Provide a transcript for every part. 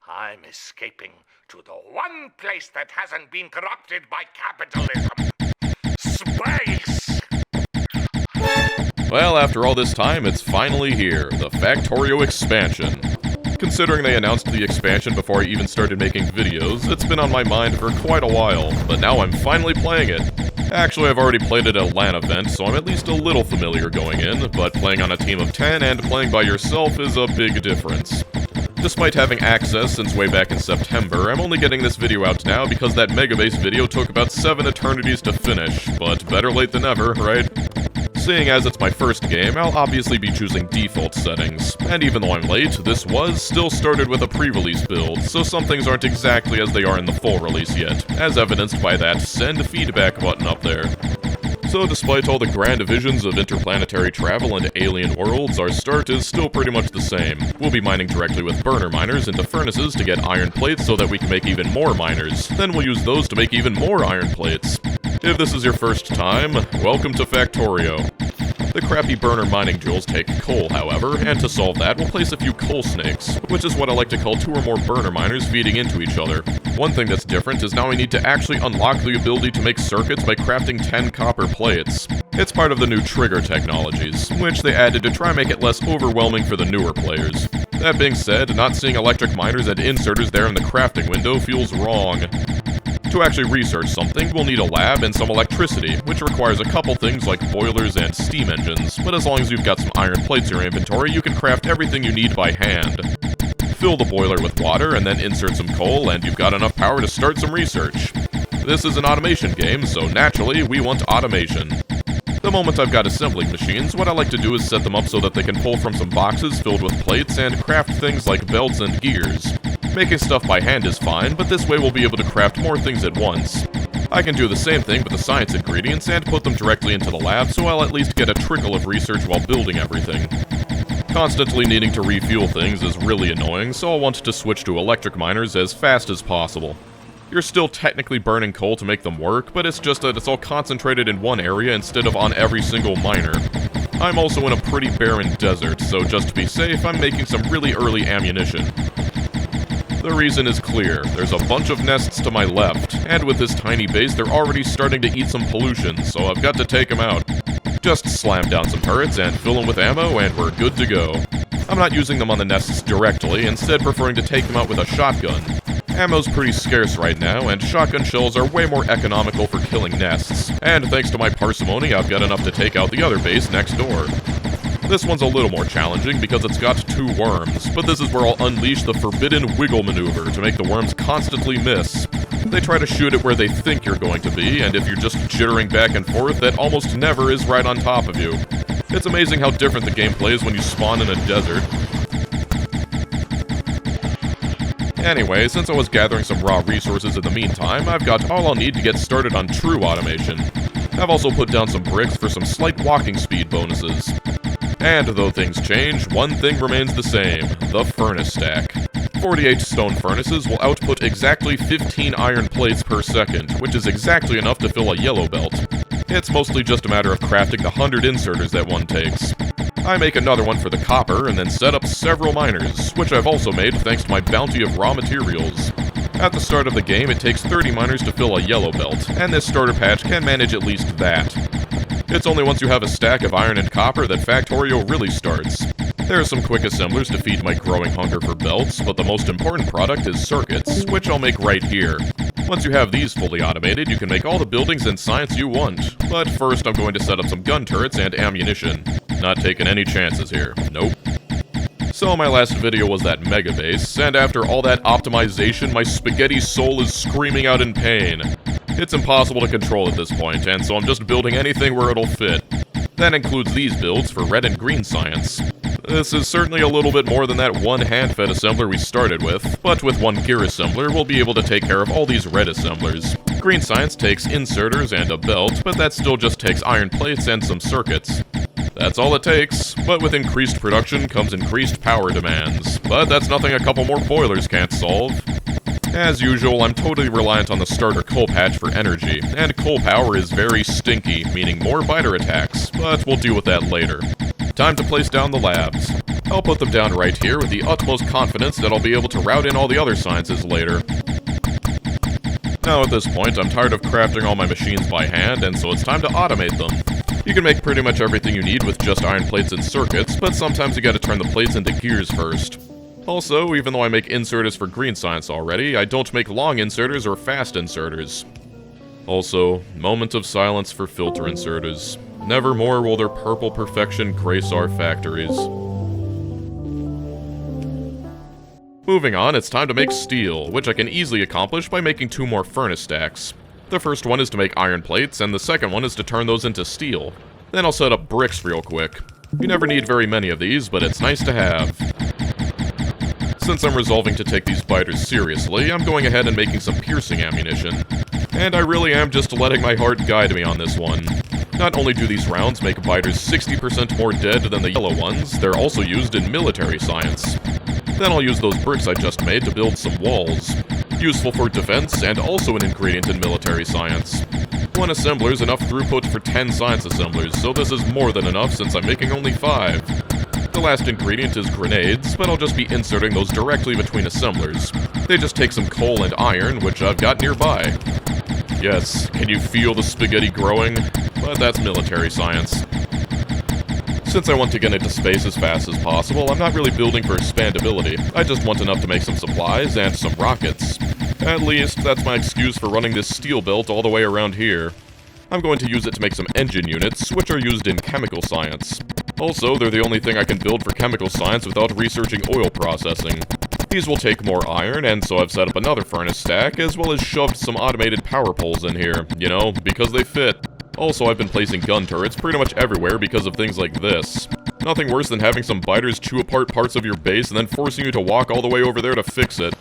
I'm escaping to the one place that hasn't been corrupted by capitalism. Space! Well, after all this time, it's finally here, the Factorio expansion. Considering they announced the expansion before I even started making videos, it's been on my mind for quite a while, but now I'm finally playing it. Actually, I've already played it at a LAN event, so I'm at least a little familiar going in, but playing on a team of 10 and playing by yourself is a big difference. Despite having access since way back in September, I'm only getting this video out now because that Megabase video took about 7 eternities to finish, but better late than never, right? Seeing as it's my first game, I'll obviously be choosing default settings, and even though I'm late, this was still started with a pre-release build, so some things aren't exactly as they are in the full release yet, as evidenced by that send feedback button up there. So despite all the grand visions of interplanetary travel and alien worlds, our start is still pretty much the same. We'll be mining directly with burner miners into furnaces to get iron plates so that we can make even more miners. Then we'll use those to make even more iron plates. If this is your first time, welcome to Factorio. The crappy burner mining drills take coal, however, and to solve that, we'll place a few coal snakes, which is what I like to call 2 or more burner miners feeding into each other. One thing that's different is now I need to actually unlock the ability to make circuits by crafting 10 copper plates. It's part of the new trigger technologies, which they added to try and make it less overwhelming for the newer players. That being said, not seeing electric miners and inserters there in the crafting window feels wrong. To actually research something, we'll need a lab and some electricity, which requires a couple things like boilers and steam engines, but as long as you've got some iron plates in your inventory, you can craft everything you need by hand. Fill the boiler with water and then insert some coal, and you've got enough power to start some research. This is an automation game, so naturally, we want automation. The moment I've got assembling machines, what I like to do is set them up so that they can pull from some boxes filled with plates and craft things like belts and gears. Making stuff by hand is fine, but this way we'll be able to craft more things at once. I can do the same thing with the science ingredients and put them directly into the lab, so I'll at least get a trickle of research while building everything. Constantly needing to refuel things is really annoying, so I'll want to switch to electric miners as fast as possible. You're still technically burning coal to make them work, but it's just that it's all concentrated in one area instead of on every single miner. I'm also in a pretty barren desert, so just to be safe, I'm making some really early ammunition. The reason is clear. There's a bunch of nests to my left, and with this tiny base, they're already starting to eat some pollution, so I've got to take them out. Just slam down some turrets and fill them with ammo, and we're good to go. I'm not using them on the nests directly, instead preferring to take them out with a shotgun. Ammo's pretty scarce right now, and shotgun shells are way more economical for killing nests. And thanks to my parsimony, I've got enough to take out the other base next door. This one's a little more challenging because it's got 2 worms, but this is where I'll unleash the forbidden wiggle maneuver to make the worms constantly miss. They try to shoot it where they think you're going to be, and if you're just jittering back and forth, that almost never is right on top of you. It's amazing how different the gameplay is when you spawn in a desert. Anyway, since I was gathering some raw resources in the meantime, I've got all I'll need to get started on true automation. I've also put down some bricks for some slight walking speed bonuses. And though things change, one thing remains the same, the furnace stack. 48 stone furnaces will output exactly 15 iron plates per second, which is exactly enough to fill a yellow belt. It's mostly just a matter of crafting the 100 inserters that one takes. I make another one for the copper and then set up several miners, which I've also made thanks to my bounty of raw materials. At the start of the game, it takes 30 miners to fill a yellow belt, and this starter patch can manage at least that. It's only once you have a stack of iron and copper that Factorio really starts. There are some quick assemblers to feed my growing hunger for belts, but the most important product is circuits, which I'll make right here. Once you have these fully automated, you can make all the buildings and science you want. But first, I'm going to set up some gun turrets and ammunition. Not taking any chances here. Nope. So my last video was that mega base, and after all that optimization, my spaghetti soul is screaming out in pain. It's impossible to control at this point, and so I'm just building anything where it'll fit. That includes these builds for red and green science. This is certainly a little bit more than that one hand-fed assembler we started with, but with one gear assembler, we'll be able to take care of all these red assemblers. Green science takes inserters and a belt, but that still just takes iron plates and some circuits. That's all it takes, but with increased production comes increased power demands. But that's nothing a couple more boilers can't solve. As usual, I'm totally reliant on the starter coal patch for energy, and coal power is very stinky, meaning more biter attacks, but we'll deal with that later. Time to place down the labs. I'll put them down right here with the utmost confidence that I'll be able to route in all the other sciences later. Now at this point, I'm tired of crafting all my machines by hand, and so it's time to automate them. You can make pretty much everything you need with just iron plates and circuits, but sometimes you gotta turn the plates into gears first. Also, even though I make inserters for green science already, I don't make long inserters or fast inserters. Also, moment of silence for filter inserters. Nevermore will their purple perfection grace our factories. Moving on, it's time to make steel, which I can easily accomplish by making 2 more furnace stacks. The first one is to make iron plates, and the second one is to turn those into steel. Then I'll set up bricks real quick. You never need very many of these, but it's nice to have. Since I'm resolving to take these biters seriously, I'm going ahead and making some piercing ammunition. And I really am just letting my heart guide me on this one. Not only do these rounds make biters 60% more dead than the yellow ones, they're also used in military science. Then I'll use those bricks I just made to build some walls. Useful for defense, and also an ingredient in military science. 1 assembler is enough throughput for 10 science assemblers, so this is more than enough since I'm making only 5. The last ingredient is grenades, but I'll just be inserting those directly between assemblers. They just take some coal and iron, which I've got nearby. Yes, can you feel the spaghetti growing? But that's military science. Since I want to get into space as fast as possible, I'm not really building for expandability. I just want enough to make some supplies and some rockets. At least, that's my excuse for running this steel belt all the way around here. I'm going to use it to make some engine units, which are used in chemical science. Also, they're the only thing I can build for chemical science without researching oil processing. These will take more iron, and so I've set up another furnace stack, as well as shoved some automated power poles in here, you know, because they fit. Also, I've been placing gun turrets pretty much everywhere because of things like this. Nothing worse than having some biters chew apart parts of your base and then forcing you to walk all the way over there to fix it.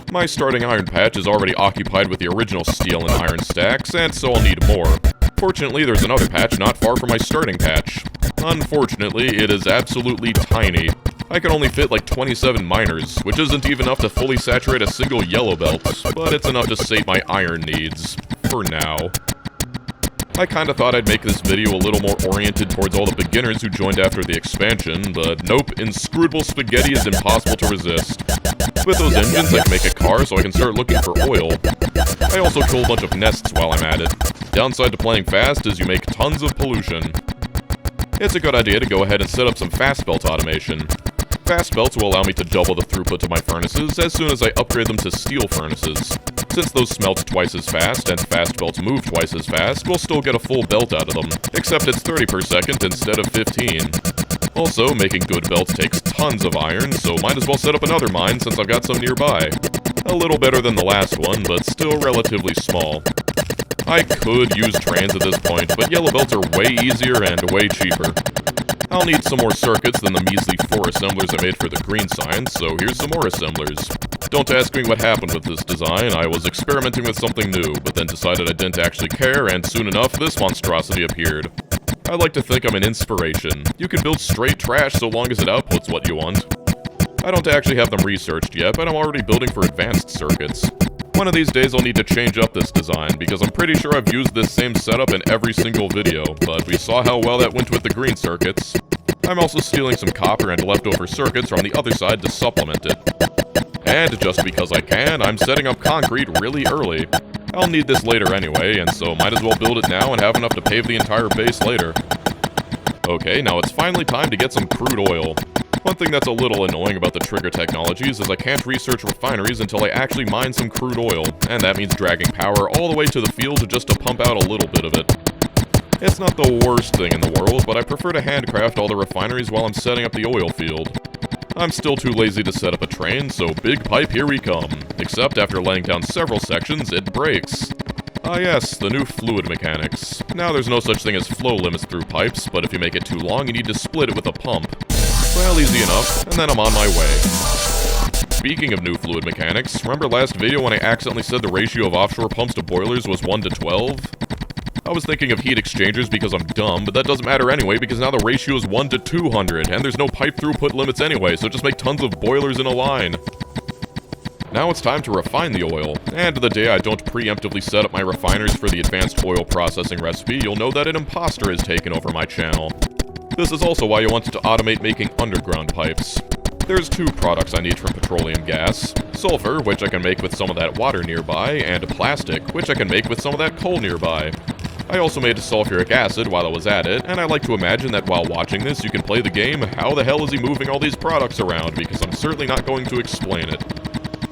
My starting iron patch is already occupied with the original steel and iron stacks, and so I'll need more. Fortunately, there's another patch not far from my starting patch. Unfortunately, it is absolutely tiny. I can only fit like 27 miners, which isn't even enough to fully saturate a single yellow belt, but it's enough to sate my iron needs. For now. I kinda thought I'd make this video a little more oriented towards all the beginners who joined after the expansion, but nope, inscrutable spaghetti is impossible to resist. With those engines, I can make a car so I can start looking for oil. I also kill a bunch of nests while I'm at it. Downside to playing fast is you make tons of pollution. It's a good idea to go ahead and set up some fast belt automation. Fast belts will allow me to double the throughput to my furnaces as soon as I upgrade them to steel furnaces. Since those smelt twice as fast and fast belts move twice as fast, we'll still get a full belt out of them, except it's 30 per second instead of 15. Also, making good belts takes tons of iron, so might as well set up another mine since I've got some nearby. A little better than the last one, but still relatively small. I could use trains at this point, but yellow belts are way easier and way cheaper. I'll need some more circuits than the measly 4 assemblers I made for the green science, so here's some more assemblers. Don't ask me what happened with this design. I was experimenting with something new, but then decided I didn't actually care, and soon enough, this monstrosity appeared. I like to think I'm an inspiration. You can build straight trash so long as it outputs what you want. I don't actually have them researched yet, but I'm already building for advanced circuits. One of these days I'll need to change up this design, because I'm pretty sure I've used this same setup in every single video, but we saw how well that went with the green circuits. I'm also stealing some copper and leftover circuits from the other side to supplement it. And just because I can, I'm setting up concrete really early. I'll need this later anyway, and so might as well build it now and have enough to pave the entire base later. Okay, now it's finally time to get some crude oil. One thing that's a little annoying about the trigger technologies is I can't research refineries until I actually mine some crude oil, and that means dragging power all the way to the field just to pump out a little bit of it. It's not the worst thing in the world, but I prefer to handcraft all the refineries while I'm setting up the oil field. I'm still too lazy to set up a train, so big pipe, here we come. Except after laying down several sections, it breaks. Ah yes, the new fluid mechanics. Now there's no such thing as flow limits through pipes, but if you make it too long, you need to split it with a pump. Well, easy enough, and then I'm on my way. Speaking of new fluid mechanics, remember last video when I accidentally said the ratio of offshore pumps to boilers was 1 to 12? I was thinking of heat exchangers because I'm dumb, but that doesn't matter anyway because now the ratio is 1 to 200, and there's no pipe throughput limits anyway, so just make tons of boilers in a line. Now it's time to refine the oil, and the day I don't preemptively set up my refiners for the advanced oil processing recipe, you'll know that an imposter has taken over my channel. This is also why you want to automate making underground pipes. There's two products I need from petroleum gas: sulfur, which I can make with some of that water nearby, and plastic, which I can make with some of that coal nearby. I also made sulfuric acid while I was at it, and I like to imagine that while watching this you can play the game, how the hell is he moving all these products around, because I'm certainly not going to explain it.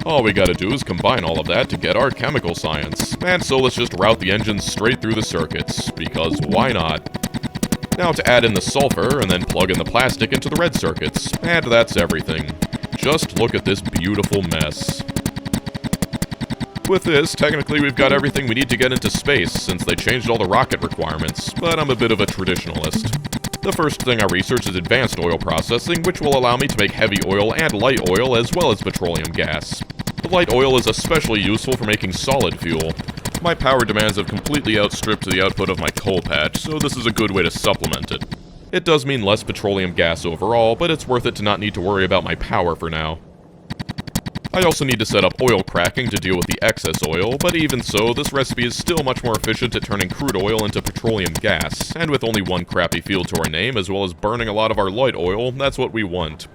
All we gotta do is combine all of that to get our chemical science, and so let's just route the engines straight through the circuits, because why not? Now to add in the sulfur, and then plug in the plastic into the red circuits, and that's everything. Just look at this beautiful mess. With this, technically we've got everything we need to get into space, since they changed all the rocket requirements, but I'm a bit of a traditionalist. The first thing I researched is advanced oil processing, which will allow me to make heavy oil and light oil as well as petroleum gas. The light oil is especially useful for making solid fuel. My power demands have completely outstripped the output of my coal patch, so this is a good way to supplement it. It does mean less petroleum gas overall, but it's worth it to not need to worry about my power for now. I also need to set up oil cracking to deal with the excess oil, but even so, this recipe is still much more efficient at turning crude oil into petroleum gas, and with only one crappy field to our name, as well as burning a lot of our light oil, that's what we want.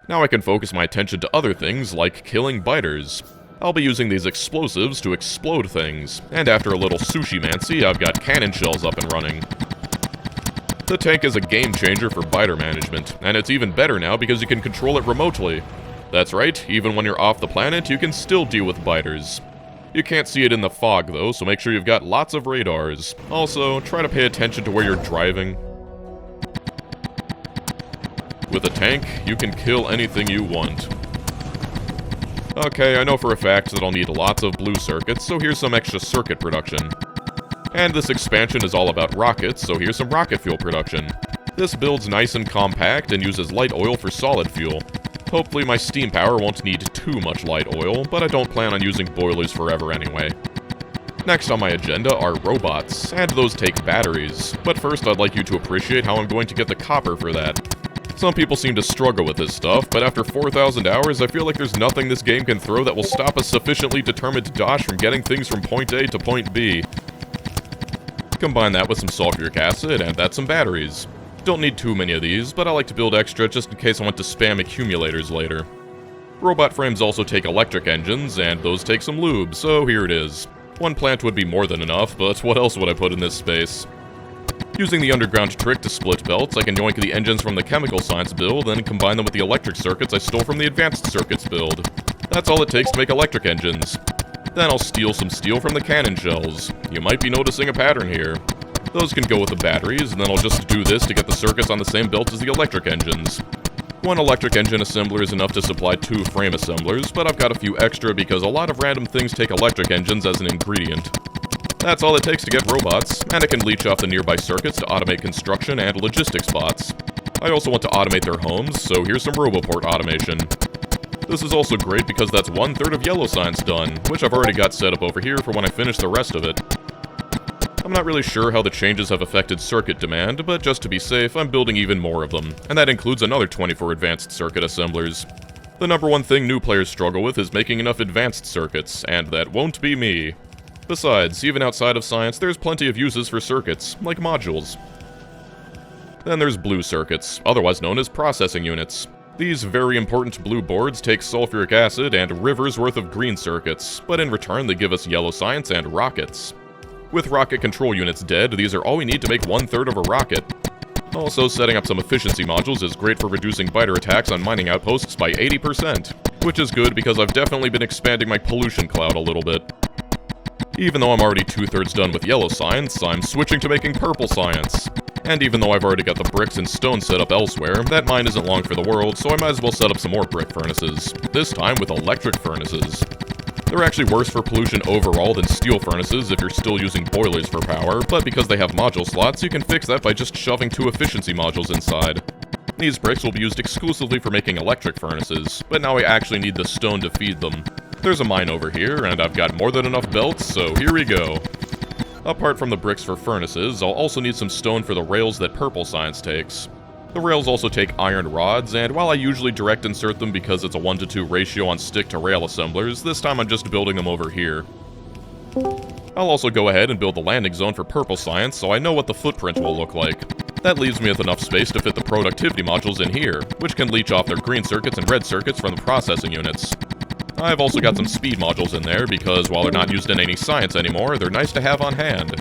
Now I can focus my attention to other things, like killing biters. I'll be using these explosives to explode things, and after a little sushi-mancy, I've got cannon shells up and running. The tank is a game changer for biter management, and it's even better now because you can control it remotely. That's right, even when you're off the planet, you can still deal with biters. You can't see it in the fog though, so make sure you've got lots of radars. Also, try to pay attention to where you're driving. With a tank, you can kill anything you want. Okay, I know for a fact that I'll need lots of blue circuits, so here's some extra circuit production. And this expansion is all about rockets, so here's some rocket fuel production. This build's nice and compact and uses light oil for solid fuel. Hopefully my steam power won't need too much light oil, but I don't plan on using boilers forever anyway. Next on my agenda are robots, and those take batteries. But first I'd like you to appreciate how I'm going to get the copper for that. Some people seem to struggle with this stuff, but after 4,000 hours I feel like there's nothing this game can throw that will stop a sufficiently determined Dosh from getting things from point A to point B. Combine that with some sulfuric acid, and that's some batteries. Don't need too many of these, but I like to build extra just in case I want to spam accumulators later. Robot frames also take electric engines, and those take some lube, so here it is. One plant would be more than enough, but what else would I put in this space? Using the underground trick to split belts, I can yoink the engines from the chemical science build, and combine them with the electric circuits I stole from the advanced circuits build. That's all it takes to make electric engines. Then I'll steal some steel from the cannon shells. You might be noticing a pattern here. Those can go with the batteries, and then I'll just do this to get the circuits on the same belt as the electric engines. One electric engine assembler is enough to supply 2 frame assemblers, but I've got a few extra because a lot of random things take electric engines as an ingredient. That's all it takes to get robots, and I can leech off the nearby circuits to automate construction and logistics bots. I also want to automate their homes, so here's some Roboport automation. This is also great because that's 1/3 of yellow science done, which I've already got set up over here for when I finish the rest of it. I'm not really sure how the changes have affected circuit demand, but just to be safe, I'm building even more of them, and that includes another 24 advanced circuit assemblers. The number one thing new players struggle with is making enough advanced circuits, and that won't be me. Besides, even outside of science, there's plenty of uses for circuits, like modules. Then there's blue circuits, otherwise known as processing units. These very important blue boards take sulfuric acid and rivers worth of green circuits, but in return they give us yellow science and rockets. With rocket control units dead, these are all we need to make 1/3 of a rocket. Also, setting up some efficiency modules is great for reducing biter attacks on mining outposts by 80%, which is good because I've definitely been expanding my pollution cloud a little bit. Even though I'm already 2/3 done with yellow science, I'm switching to making purple science. And even though I've already got the bricks and stone set up elsewhere, that mine isn't long for the world, so I might as well set up some more brick furnaces, this time with electric furnaces. They're actually worse for pollution overall than steel furnaces if you're still using boilers for power, but because they have module slots, you can fix that by just shoving 2 efficiency modules inside. These bricks will be used exclusively for making electric furnaces, but now I actually need the stone to feed them. There's a mine over here, and I've got more than enough belts, so here we go. Apart from the bricks for furnaces, I'll also need some stone for the rails that purple science takes. The rails also take iron rods, and while I usually direct insert them because it's a 1:2 ratio on stick to rail assemblers, this time I'm just building them over here. I'll also go ahead and build the landing zone for purple science so I know what the footprint will look like. That leaves me with enough space to fit the productivity modules in here, which can leech off their green circuits and red circuits from the processing units. I've also got some speed modules in there because while they're not used in any science anymore, they're nice to have on hand.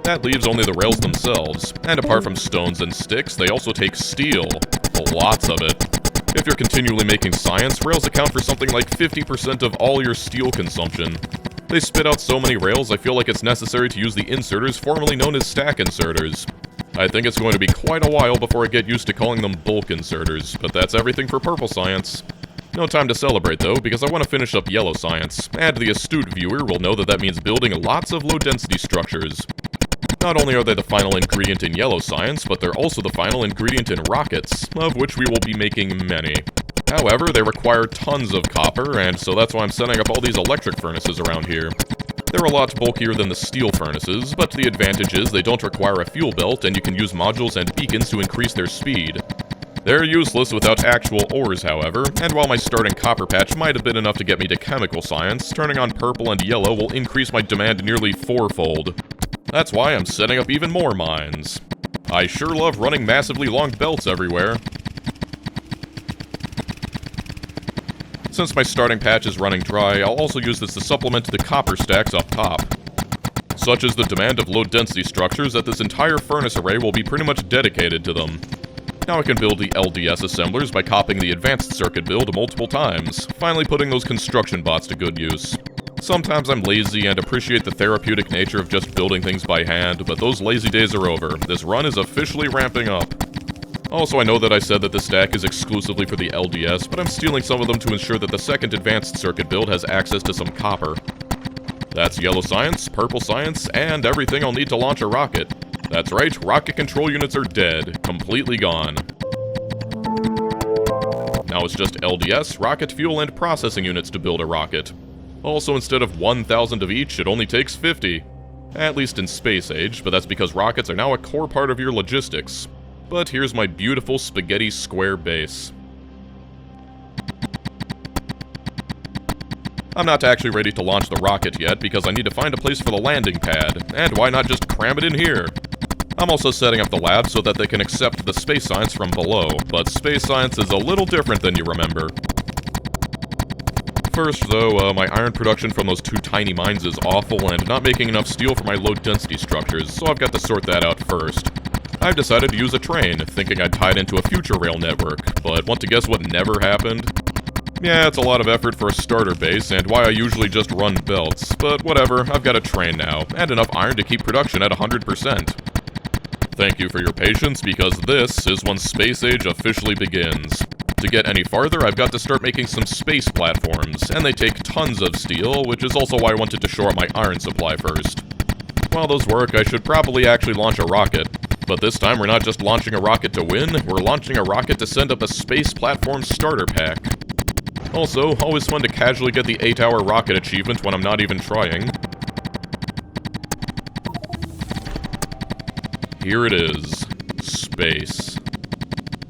That leaves only the rails themselves, and apart from stones and sticks, they also take steel. Lots of it. If you're continually making science, rails account for something like 50% of all your steel consumption. They spit out so many rails, I feel like it's necessary to use the inserters formerly known as stack inserters. I think it's going to be quite a while before I get used to calling them bulk inserters, but that's everything for purple science. No time to celebrate though, because I want to finish up yellow science, and the astute viewer will know that that means building lots of low-density structures. Not only are they the final ingredient in yellow science, but they're also the final ingredient in rockets, of which we will be making many. However, they require tons of copper, and so that's why I'm setting up all these electric furnaces around here. They're a lot bulkier than the steel furnaces, but the advantage is they don't require a fuel belt, and you can use modules and beacons to increase their speed. They're useless without actual ores, however, and while my starting copper patch might have been enough to get me to chemical science, turning on purple and yellow will increase my demand nearly fourfold. That's why I'm setting up even more mines. I sure love running massively long belts everywhere. Since my starting patch is running dry, I'll also use this to supplement the copper stacks up top. Such is the demand of low-density structures that this entire furnace array will be pretty much dedicated to them. Now I can build the LDS assemblers by copying the advanced circuit build multiple times, finally putting those construction bots to good use. Sometimes I'm lazy and appreciate the therapeutic nature of just building things by hand, but those lazy days are over. This run is officially ramping up. Also, I know that I said that this stack is exclusively for the LDS, but I'm stealing some of them to ensure that the second advanced circuit build has access to some copper. That's yellow science, purple science, and everything I'll need to launch a rocket. That's right, rocket control units are dead, completely gone. Now it's just LDS, rocket fuel, and processing units to build a rocket. Also, instead of 1,000 of each, it only takes 50. At least in space age, but that's because rockets are now a core part of your logistics. But here's my beautiful spaghetti square base. I'm not actually ready to launch the rocket yet because I need to find a place for the landing pad, and why not just cram it in here? I'm also setting up the lab so that they can accept the space science from below, but space science is a little different than you remember. First, though, my iron production from those two tiny mines is awful and not making enough steel for my low-density structures, so I've got to sort that out first. I've decided to use a train, thinking I'd tie it into a future rail network, but want to guess what never happened? Yeah, it's a lot of effort for a starter base, and why I usually just run belts, but whatever, I've got a train now, and enough iron to keep production at 100%. Thank you for your patience, because this is when space age officially begins. To get any farther, I've got to start making some space platforms, and they take tons of steel, which is also why I wanted to shore up my iron supply first. While those work, I should probably actually launch a rocket. But this time we're not just launching a rocket to win, we're launching a rocket to send up a space platform starter pack. Also, always fun to casually get the 8-hour rocket achievement when I'm not even trying. Here it is. Space.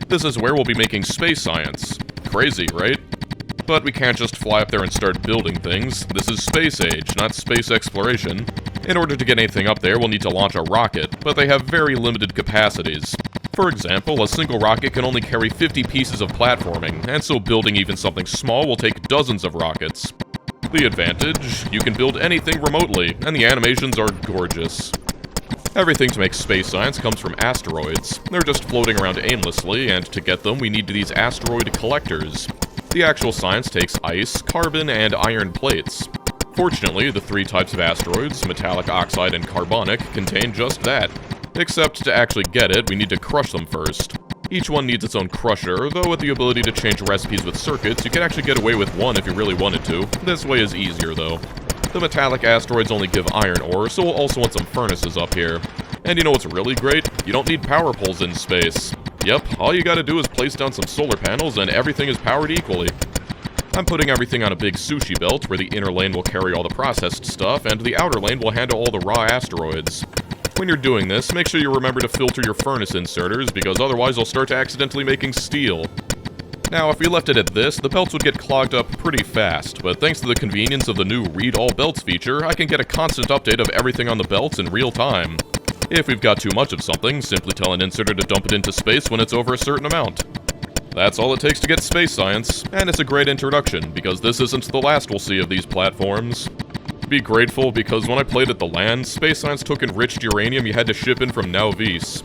This is where we'll be making space science. Crazy, right? But we can't just fly up there and start building things. This is space age, not space exploration. In order to get anything up there, we'll need to launch a rocket, but they have very limited capacities. For example, a single rocket can only carry 50 pieces of platforming, and so building even something small will take dozens of rockets. The advantage? You can build anything remotely, and the animations are gorgeous. Everything to make space science comes from asteroids. They're just floating around aimlessly, and to get them, we need these asteroid collectors. The actual science takes ice, carbon, and iron plates. Fortunately, the three types of asteroids, metallic, oxide, and carbonic, contain just that. Except to actually get it, we need to crush them first. Each one needs its own crusher, though with the ability to change recipes with circuits, you can actually get away with one if you really wanted to. This way is easier, though. The metallic asteroids only give iron ore, so we'll also want some furnaces up here. And you know what's really great? You don't need power poles in space. Yep, all you gotta do is place down some solar panels and everything is powered equally. I'm putting everything on a big sushi belt, where the inner lane will carry all the processed stuff, and the outer lane will handle all the raw asteroids. When you're doing this, make sure you remember to filter your furnace inserters, because otherwise you'll start accidentally making steel. Now, if we left it at this, the belts would get clogged up pretty fast, but thanks to the convenience of the new Read All Belts feature, I can get a constant update of everything on the belts in real time. If we've got too much of something, simply tell an inserter to dump it into space when it's over a certain amount. That's all it takes to get space science, and it's a great introduction, because this isn't the last we'll see of these platforms. Be grateful, because when I played at the LAN, space science took enriched uranium you had to ship in from NEVERNDING.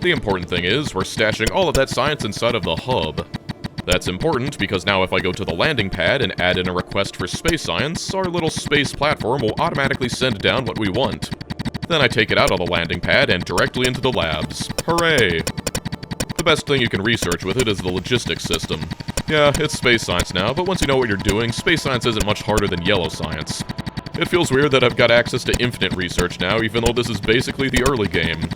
The important thing is, we're stashing all of that science inside of the hub. That's important because now if I go to the landing pad and add in a request for space science, our little space platform will automatically send down what we want. Then I take it out of the landing pad and directly into the labs. Hooray! The best thing you can research with it is the logistics system. Yeah, it's space science now, but once you know what you're doing, space science isn't much harder than yellow science. It feels weird that I've got access to infinite research now, even though this is basically the early game.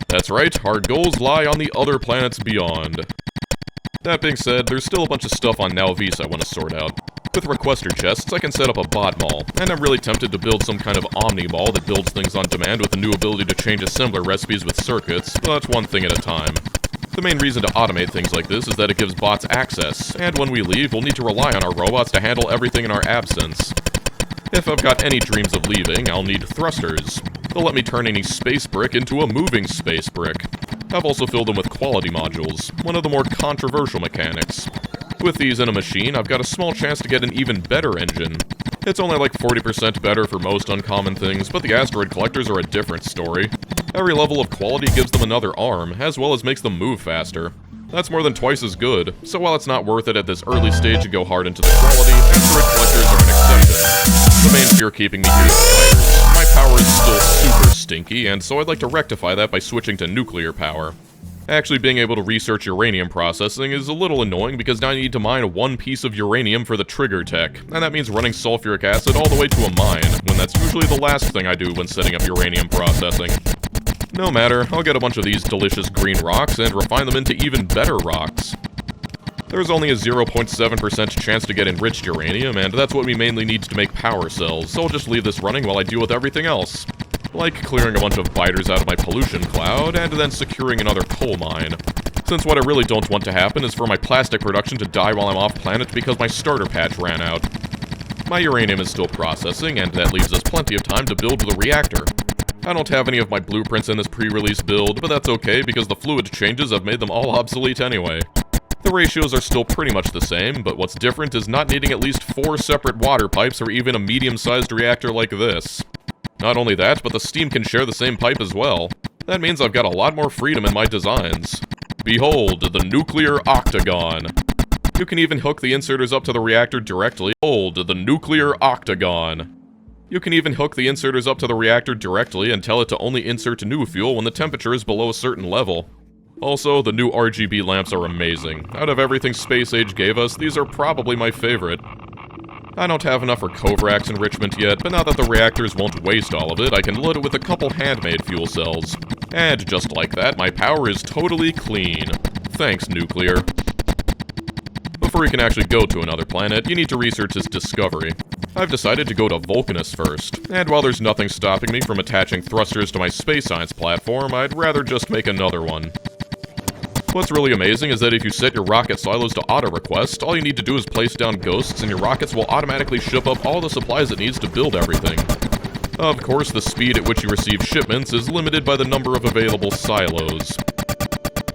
That's right, our goals lie on the other planets beyond. That being said, there's still a bunch of stuff on NEVERNDING I want to sort out. With requester chests, I can set up a bot mall, and I'm really tempted to build some kind of omni mall that builds things on demand with a new ability to change assembler recipes with circuits, but one thing at a time. The main reason to automate things like this is that it gives bots access, and when we leave, we'll need to rely on our robots to handle everything in our absence. If I've got any dreams of leaving, I'll need thrusters. They'll let me turn any space brick into a moving space brick. I've also filled them with quality modules, one of the more controversial mechanics. With these in a machine, I've got a small chance to get an even better engine. It's only like 40% better for most uncommon things, but the asteroid collectors are a different story. Every level of quality gives them another arm, as well as makes them move faster. That's more than twice as good, so while it's not worth it at this early stage to go hard into the quality, asteroid collectors are an exception. The main fear keeping me here is fires. My power is still super stinky, and so I'd like to rectify that by switching to nuclear power. Actually being able to research uranium processing is a little annoying because now I need to mine one piece of uranium for the trigger tech, and that means running sulfuric acid all the way to a mine, when that's usually the last thing I do when setting up uranium processing. No matter, I'll get a bunch of these delicious green rocks and refine them into even better rocks. There's only a 0.7% chance to get enriched uranium, and that's what we mainly need to make power cells, so I'll just leave this running while I deal with everything else. Like clearing a bunch of biters out of my pollution cloud, and then securing another coal mine. Since what I really don't want to happen is for my plastic production to die while I'm off planet because my starter patch ran out. My uranium is still processing, and that leaves us plenty of time to build the reactor. I don't have any of my blueprints in this pre-release build, but that's okay because the fluid changes have made them all obsolete anyway. The ratios are still pretty much the same, but what's different is not needing at least 4 separate water pipes or even a medium-sized reactor like this. Not only that, but the steam can share the same pipe as well. That means I've got a lot more freedom in my designs. Behold, the nuclear octagon. You can even hook the inserters up to the reactor directly. Behold, the nuclear octagon. You can even hook the inserters up to the reactor directly and tell it to only insert new fuel when the temperature is below a certain level. Also, the new RGB lamps are amazing. Out of everything Space Age gave us, these are probably my favorite. I don't have enough for Kovrax enrichment yet, but now that the reactors won't waste all of it, I can load it with a couple handmade fuel cells. And just like that, my power is totally clean. Thanks, nuclear. Before you can actually go to another planet, you need to research its discovery. I've decided to go to Vulcanus first, and while there's nothing stopping me from attaching thrusters to my space science platform, I'd rather just make another one. What's really amazing is that if you set your rocket silos to auto-request, all you need to do is place down ghosts and your rockets will automatically ship up all the supplies it needs to build everything. Of course, the speed at which you receive shipments is limited by the number of available silos.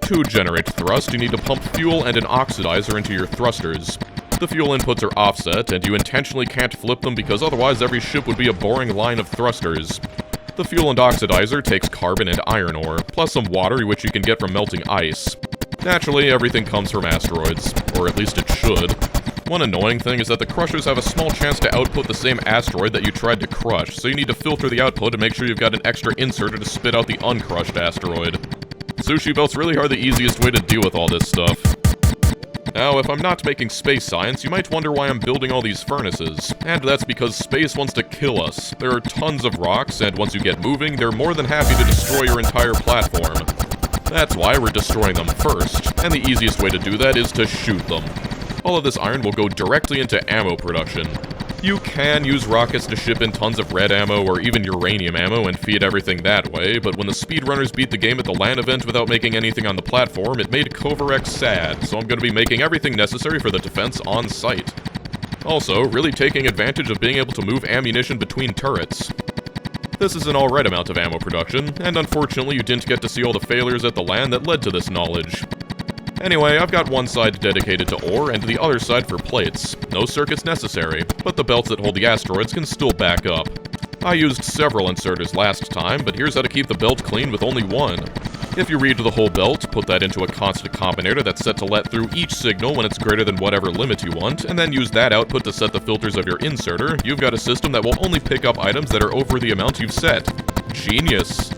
To generate thrust, you need to pump fuel and an oxidizer into your thrusters. The fuel inputs are offset, and you intentionally can't flip them because otherwise every ship would be a boring line of thrusters. The fuel and oxidizer takes carbon and iron ore, plus some water which you can get from melting ice. Naturally, everything comes from asteroids, or at least it should. One annoying thing is that the crushers have a small chance to output the same asteroid that you tried to crush, so you need to filter the output to make sure you've got an extra inserter to spit out the uncrushed asteroid. Sushi belts really are the easiest way to deal with all this stuff. Now, if I'm not making space science, you might wonder why I'm building all these furnaces. And that's because space wants to kill us. There are tons of rocks, and once you get moving, they're more than happy to destroy your entire platform. That's why we're destroying them first, and the easiest way to do that is to shoot them. All of this iron will go directly into ammo production. You can use rockets to ship in tons of red ammo or even uranium ammo and feed everything that way, but when the speedrunners beat the game at the LAN event without making anything on the platform, it made Kovrax sad, so I'm going to be making everything necessary for the defense on site. Also, really taking advantage of being able to move ammunition between turrets. This is an alright amount of ammo production, and unfortunately you didn't get to see all the failures at the LAN that led to this knowledge. Anyway, I've got one side dedicated to ore and the other side for plates. No circuits necessary, but the belts that hold the asteroids can still back up. I used several inserters last time, but here's how to keep the belt clean with only one. If you read the whole belt, put that into a constant combinator that's set to let through each signal when it's greater than whatever limit you want, and then use that output to set the filters of your inserter, you've got a system that will only pick up items that are over the amount you've set. Genius!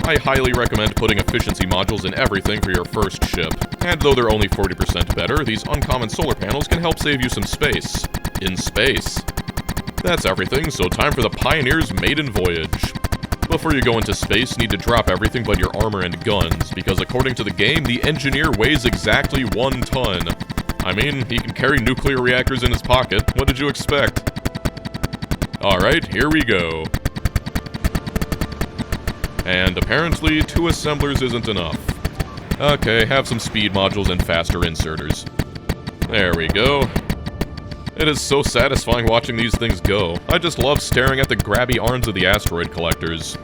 I highly recommend putting efficiency modules in everything for your first ship, and though they're only 40% better, these uncommon solar panels can help save you some space. In space. That's everything, so time for the Pioneer's maiden voyage. Before you go into space, you need to drop everything but your armor and guns, because according to the game, the engineer weighs exactly 1 ton. I mean, he can carry nuclear reactors in his pocket, what did you expect? Alright, here we go. And apparently, 2 assemblers isn't enough. Okay, have some speed modules and faster inserters. There we go. It is so satisfying watching these things go. I just love staring at the grabby arms of the asteroid collectors.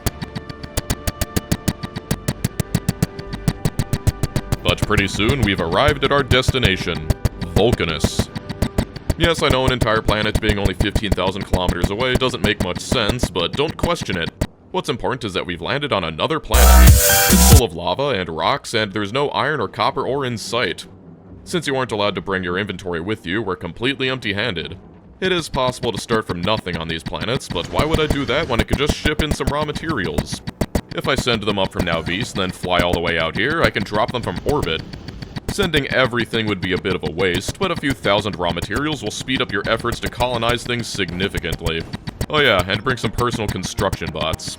But pretty soon, we've arrived at our destination, Vulcanus. Yes, I know an entire planet being only 15,000 kilometers away doesn't make much sense, but don't question it. What's important is that we've landed on another planet. It's full of lava and rocks, and there's no iron or copper ore in sight. Since you aren't allowed to bring your inventory with you, we're completely empty-handed. It is possible to start from nothing on these planets, but why would I do that when I could just ship in some raw materials? If I send them up from Nauvis, then fly all the way out here, I can drop them from orbit. Sending everything would be a bit of a waste, but a few thousand raw materials will speed up your efforts to colonize things significantly. Oh yeah, and bring some personal construction bots.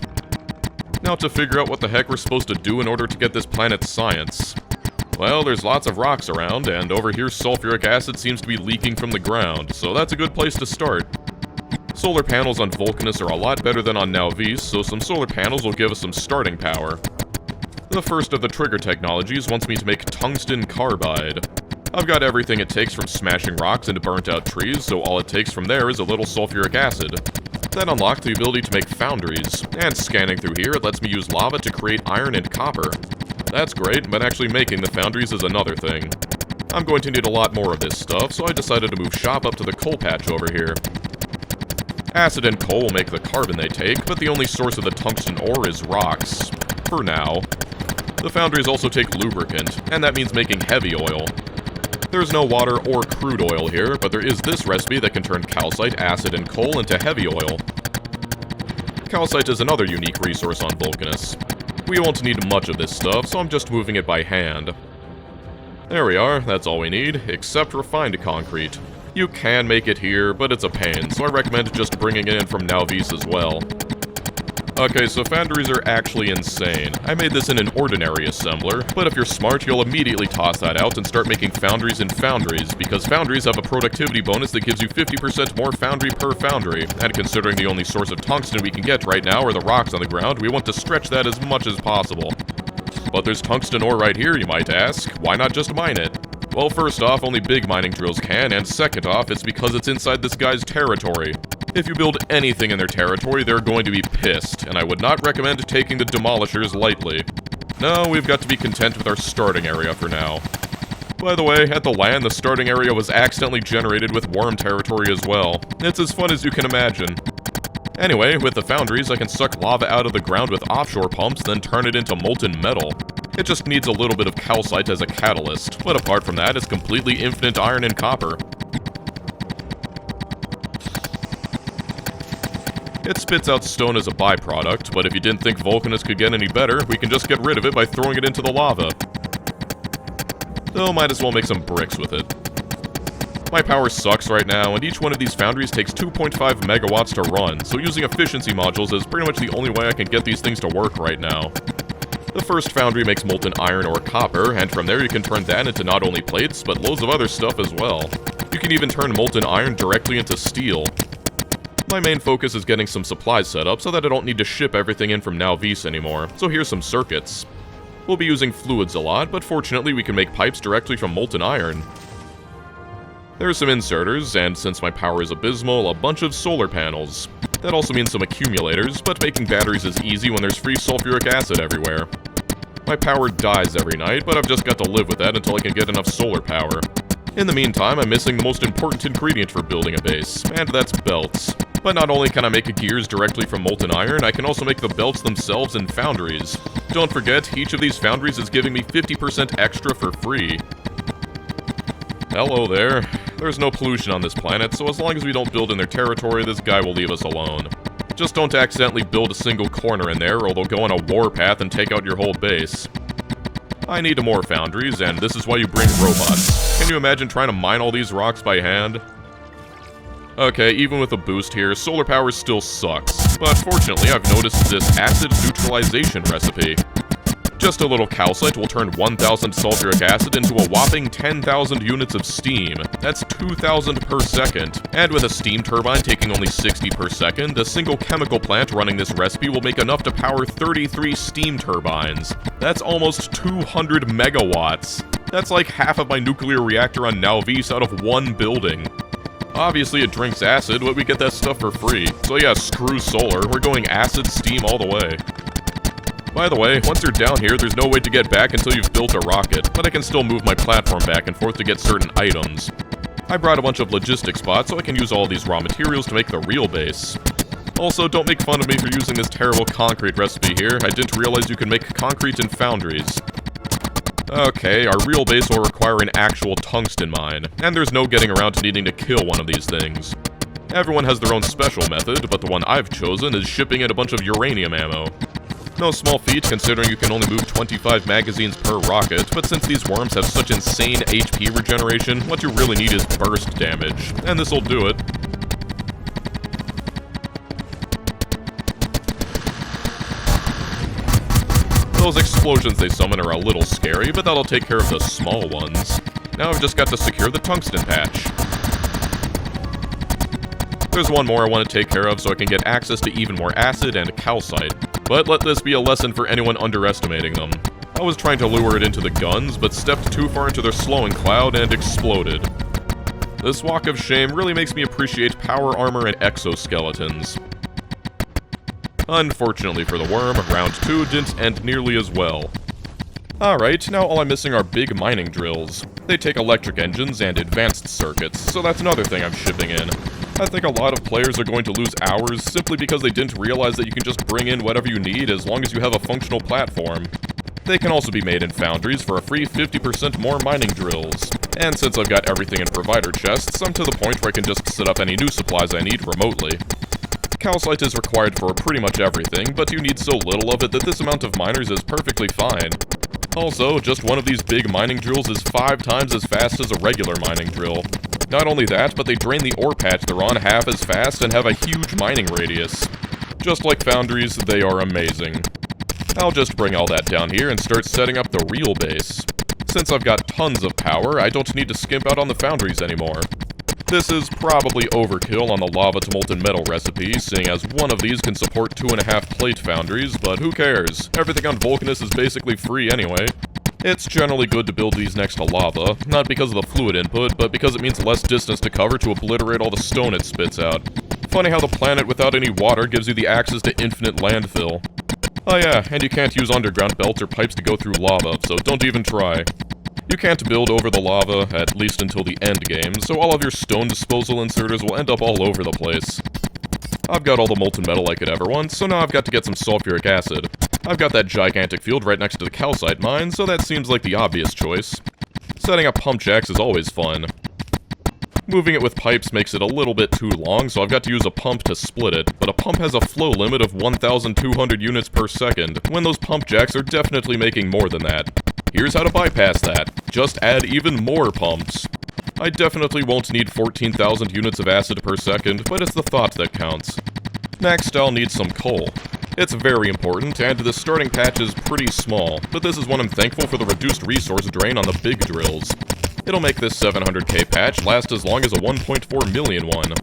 Now to figure out what the heck we're supposed to do in order to get this planet's science. Well, there's lots of rocks around, and over here sulfuric acid seems to be leaking from the ground, so that's a good place to start. Solar panels on Vulcanus are a lot better than on Nauvis, so some solar panels will give us some starting power. The first of the trigger technologies wants me to make tungsten carbide. I've got everything it takes from smashing rocks into burnt out trees, so all it takes from there is a little sulfuric acid. That unlocks the ability to make foundries, and scanning through here it lets me use lava to create iron and copper. That's great, but actually making the foundries is another thing. I'm going to need a lot more of this stuff, so I decided to move shop up to the coal patch over here. Acid and coal will make the carbon they take, but the only source of the tungsten ore is rocks. For now. The foundries also take lubricant, and that means making heavy oil. There's no water or crude oil here, but there is this recipe that can turn calcite, acid, and coal into heavy oil. Calcite is another unique resource on Vulcanus. We won't need much of this stuff, so I'm just moving it by hand. There we are, that's all we need, except refined concrete. You can make it here, but it's a pain, so I recommend just bringing it in from Nauvis as well. Okay, so foundries are actually insane. I made this in an ordinary assembler, but if you're smart, you'll immediately toss that out and start making foundries in foundries, because foundries have a productivity bonus that gives you 50% more foundry per foundry, and considering the only source of tungsten we can get right now are the rocks on the ground, we want to stretch that as much as possible. But there's tungsten ore right here, you might ask. Why not just mine it? Well, first off, only big mining drills can, and second off, it's because it's inside this guy's territory. If you build anything in their territory, they're going to be pissed, and I would not recommend taking the demolishers lightly. No, we've got to be content with our starting area for now. By the way, at the LAN, the starting area was accidentally generated with worm territory as well. It's as fun as you can imagine. Anyway, with the foundries, I can suck lava out of the ground with offshore pumps, then turn it into molten metal. It just needs a little bit of calcite as a catalyst, but apart from that, it's completely infinite iron and copper. It spits out stone as a byproduct, but if you didn't think Vulcanus could get any better, we can just get rid of it by throwing it into the lava. So might as well make some bricks with it. My power sucks right now, and each one of these foundries takes 2.5 megawatts to run, so using efficiency modules is pretty much the only way I can get these things to work right now. The first foundry makes molten iron or copper, and from there you can turn that into not only plates, but loads of other stuff as well. You can even turn molten iron directly into steel. My main focus is getting some supplies set up so that I don't need to ship everything in from Nauvis anymore, so here's some circuits. We'll be using fluids a lot, but fortunately we can make pipes directly from molten iron. There are some inserters, and since my power is abysmal, a bunch of solar panels. That also means some accumulators, but making batteries is easy when there's free sulfuric acid everywhere. My power dies every night, but I've just got to live with that until I can get enough solar power. In the meantime, I'm missing the most important ingredient for building a base, and that's belts. But not only can I make gears directly from molten iron, I can also make the belts themselves in foundries. Don't forget, each of these foundries is giving me 50% extra for free. Hello there. There's no pollution on this planet, so as long as we don't build in their territory, this guy will leave us alone. Just don't accidentally build a single corner in there, or they'll go on a warpath and take out your whole base. I need more foundries, and this is why you bring robots. Can you imagine trying to mine all these rocks by hand? Okay, even with a boost here, solar power still sucks. But fortunately, I've noticed this acid neutralization recipe. Just a little calcite will turn 1,000 sulfuric acid into a whopping 10,000 units of steam. That's 2,000 per second. And with a steam turbine taking only 60 per second, a single chemical plant running this recipe will make enough to power 33 steam turbines. That's almost 200 megawatts. That's like half of my nuclear reactor on Nauvis out of one building. Obviously it drinks acid, but we get that stuff for free. So yeah, screw solar, we're going acid steam all the way. By the way, once you're down here, there's no way to get back until you've built a rocket, but I can still move my platform back and forth to get certain items. I brought a bunch of logistics spots so I can use all these raw materials to make the real base. Also, don't make fun of me for using this terrible concrete recipe here. I didn't realize you can make concrete in foundries. Okay, our real base will require an actual tungsten mine, and there's no getting around to needing to kill one of these things. Everyone has their own special method, but the one I've chosen is shipping in a bunch of uranium ammo. No small feat considering you can only move 25 magazines per rocket, but since these worms have such insane HP regeneration, what you really need is burst damage, and this'll do it. Those explosions they summon are a little scary, but that'll take care of the small ones. Now I've just got to secure the tungsten patch. There's one more I want to take care of so I can get access to even more acid and calcite. But let this be a lesson for anyone underestimating them. I was trying to lure it into the guns, but stepped too far into their slowing cloud and exploded. This walk of shame really makes me appreciate power armor and exoskeletons. Unfortunately for the worm, round 2 didn't end nearly as well. Alright, now all I'm missing are big mining drills. They take electric engines and advanced circuits, so that's another thing I'm shipping in. I think a lot of players are going to lose hours simply because they didn't realize that you can just bring in whatever you need as long as you have a functional platform. They can also be made in foundries for a free 50% more mining drills. And since I've got everything in provider chests, I'm to the point where I can just set up any new supplies I need remotely. Calcite is required for pretty much everything, but you need so little of it that this amount of miners is perfectly fine. Also, just one of these big mining drills is 5 times as fast as a regular mining drill. Not only that, but they drain the ore patch they're on half as fast and have a huge mining radius. Just like foundries, they are amazing. I'll just bring all that down here and start setting up the real base. Since I've got tons of power, I don't need to skimp out on the foundries anymore. This is probably overkill on the lava to molten metal recipe, seeing as one of these can support 2.5 plate foundries, but who cares? Everything on Vulcanus is basically free anyway. It's generally good to build these next to lava, not because of the fluid input, but because it means less distance to cover to obliterate all the stone it spits out. Funny how the planet without any water gives you the access to infinite landfill. Oh yeah, and you can't use underground belts or pipes to go through lava, so don't even try. You can't build over the lava, at least until the end game, so all of your stone disposal inserters will end up all over the place. I've got all the molten metal I could ever want, so now I've got to get some sulfuric acid. I've got that gigantic field right next to the calcite mine, so that seems like the obvious choice. Setting up pump jacks is always fun. Moving it with pipes makes it a little bit too long, so I've got to use a pump to split it, but a pump has a flow limit of 1,200 units per second, when those pump jacks are definitely making more than that. Here's how to bypass that. Just add even more pumps. I definitely won't need 14,000 units of acid per second, but it's the thought that counts. Next, I'll need some coal. It's very important, and the starting patch is pretty small, but this is when I'm thankful for the reduced resource drain on the big drills. It'll make this 700k patch last as long as a 1.4 million one.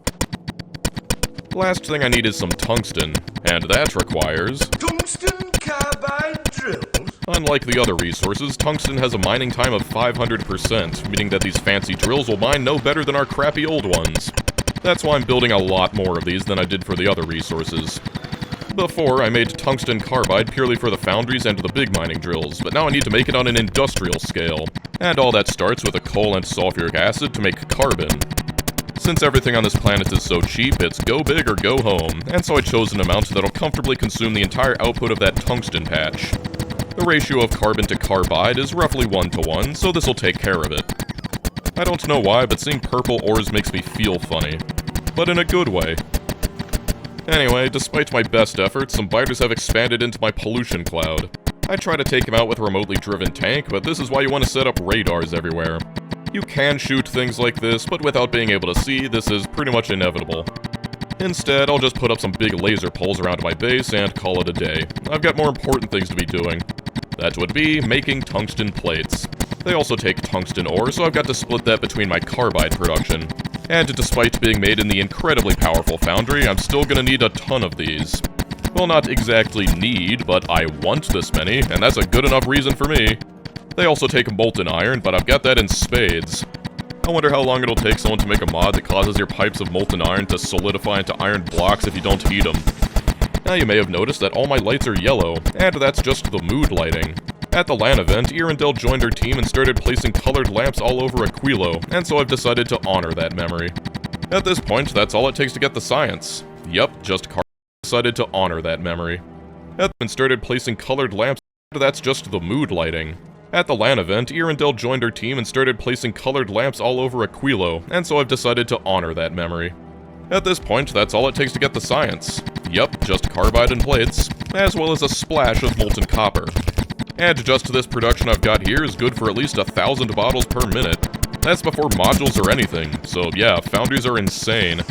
Last thing I need is some tungsten, and that requires... Tungsten carbide drills? Unlike the other resources, tungsten has a mining time of 500%, meaning that these fancy drills will mine no better than our crappy old ones. That's why I'm building a lot more of these than I did for the other resources. Before, I made tungsten carbide purely for the foundries and the big mining drills, but now I need to make it on an industrial scale. And all that starts with a coal and sulfuric acid to make carbon. Since everything on this planet is so cheap, it's go big or go home, and so I chose an amount that'll comfortably consume the entire output of that tungsten patch. The ratio of carbon to carbide is roughly 1:1, so this'll take care of it. I don't know why, but seeing purple ores makes me feel funny. But in a good way. Anyway, despite my best efforts, some biters have expanded into my pollution cloud. I try to take them out with a remotely driven tank, but this is why you want to set up radars everywhere. You can shoot things like this, but without being able to see, this is pretty much inevitable. Instead, I'll just put up some big laser poles around my base and call it a day. I've got more important things to be doing. That would be making tungsten plates. They also take tungsten ore, so I've got to split that between my carbide production. And despite being made in the incredibly powerful foundry, I'm still gonna need a ton of these. Well, not exactly need, but I want this many, and that's a good enough reason for me. They also take molten iron, but I've got that in spades. I wonder how long it'll take someone to make a mod that causes your pipes of molten iron to solidify into iron blocks if you don't heat them. Now you may have noticed that all my lights are yellow, and that's just the mood lighting. At the LAN event, Irondell joined our team and started placing colored lamps all over Aquilo, and so I've decided to honor that memory. At this point, that's all it takes to get the science. Yep, just decided to honor that memory. And started placing colored lamps, and that's just the mood lighting. At the LAN event, Irondell joined our team and started placing colored lamps all over Aquilo, and so I've decided to honor that memory. At this point, that's all it takes to get the science. Yep, just carbide and plates, as well as a splash of molten copper. And just this production I've got here is good for at least 1,000 bottles per minute. That's before modules or anything, so yeah, foundries are insane.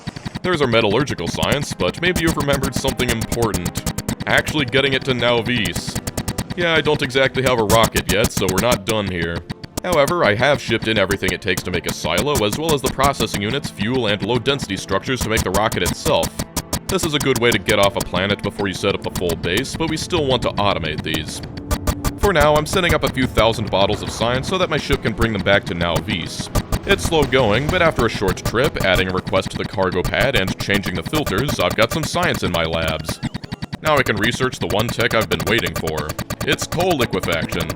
There's our metallurgical science, but maybe you've remembered something important. Actually getting it to Nauvis. Yeah, I don't exactly have a rocket yet, so we're not done here. However, I have shipped in everything it takes to make a silo, as well as the processing units, fuel, and low-density structures to make the rocket itself. This is a good way to get off a planet before you set up the full base, but we still want to automate these. For now, I'm setting up a few thousand bottles of science so that my ship can bring them back to Nauvis. It's slow going, but after a short trip, adding a request to the cargo pad and changing the filters, I've got some science in my labs. Now I can research the one tech I've been waiting for. It's coal liquefaction.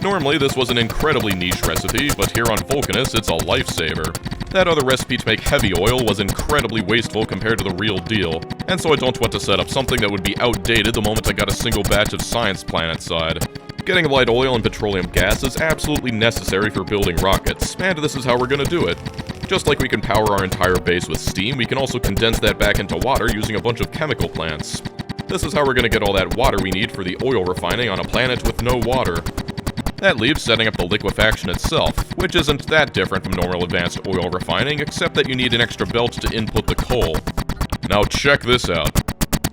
Normally this was an incredibly niche recipe, but here on Vulcanus it's a lifesaver. That other recipe to make heavy oil was incredibly wasteful compared to the real deal, and so I don't want to set up something that would be outdated the moment I got a single batch of science planet-side. Getting light oil and petroleum gas is absolutely necessary for building rockets, and this is how we're gonna do it. Just like we can power our entire base with steam, we can also condense that back into water using a bunch of chemical plants. This is how we're gonna get all that water we need for the oil refining on a planet with no water. That leaves setting up the liquefaction itself, which isn't that different from normal advanced oil refining, except that you need an extra belt to input the coal. Now check this out.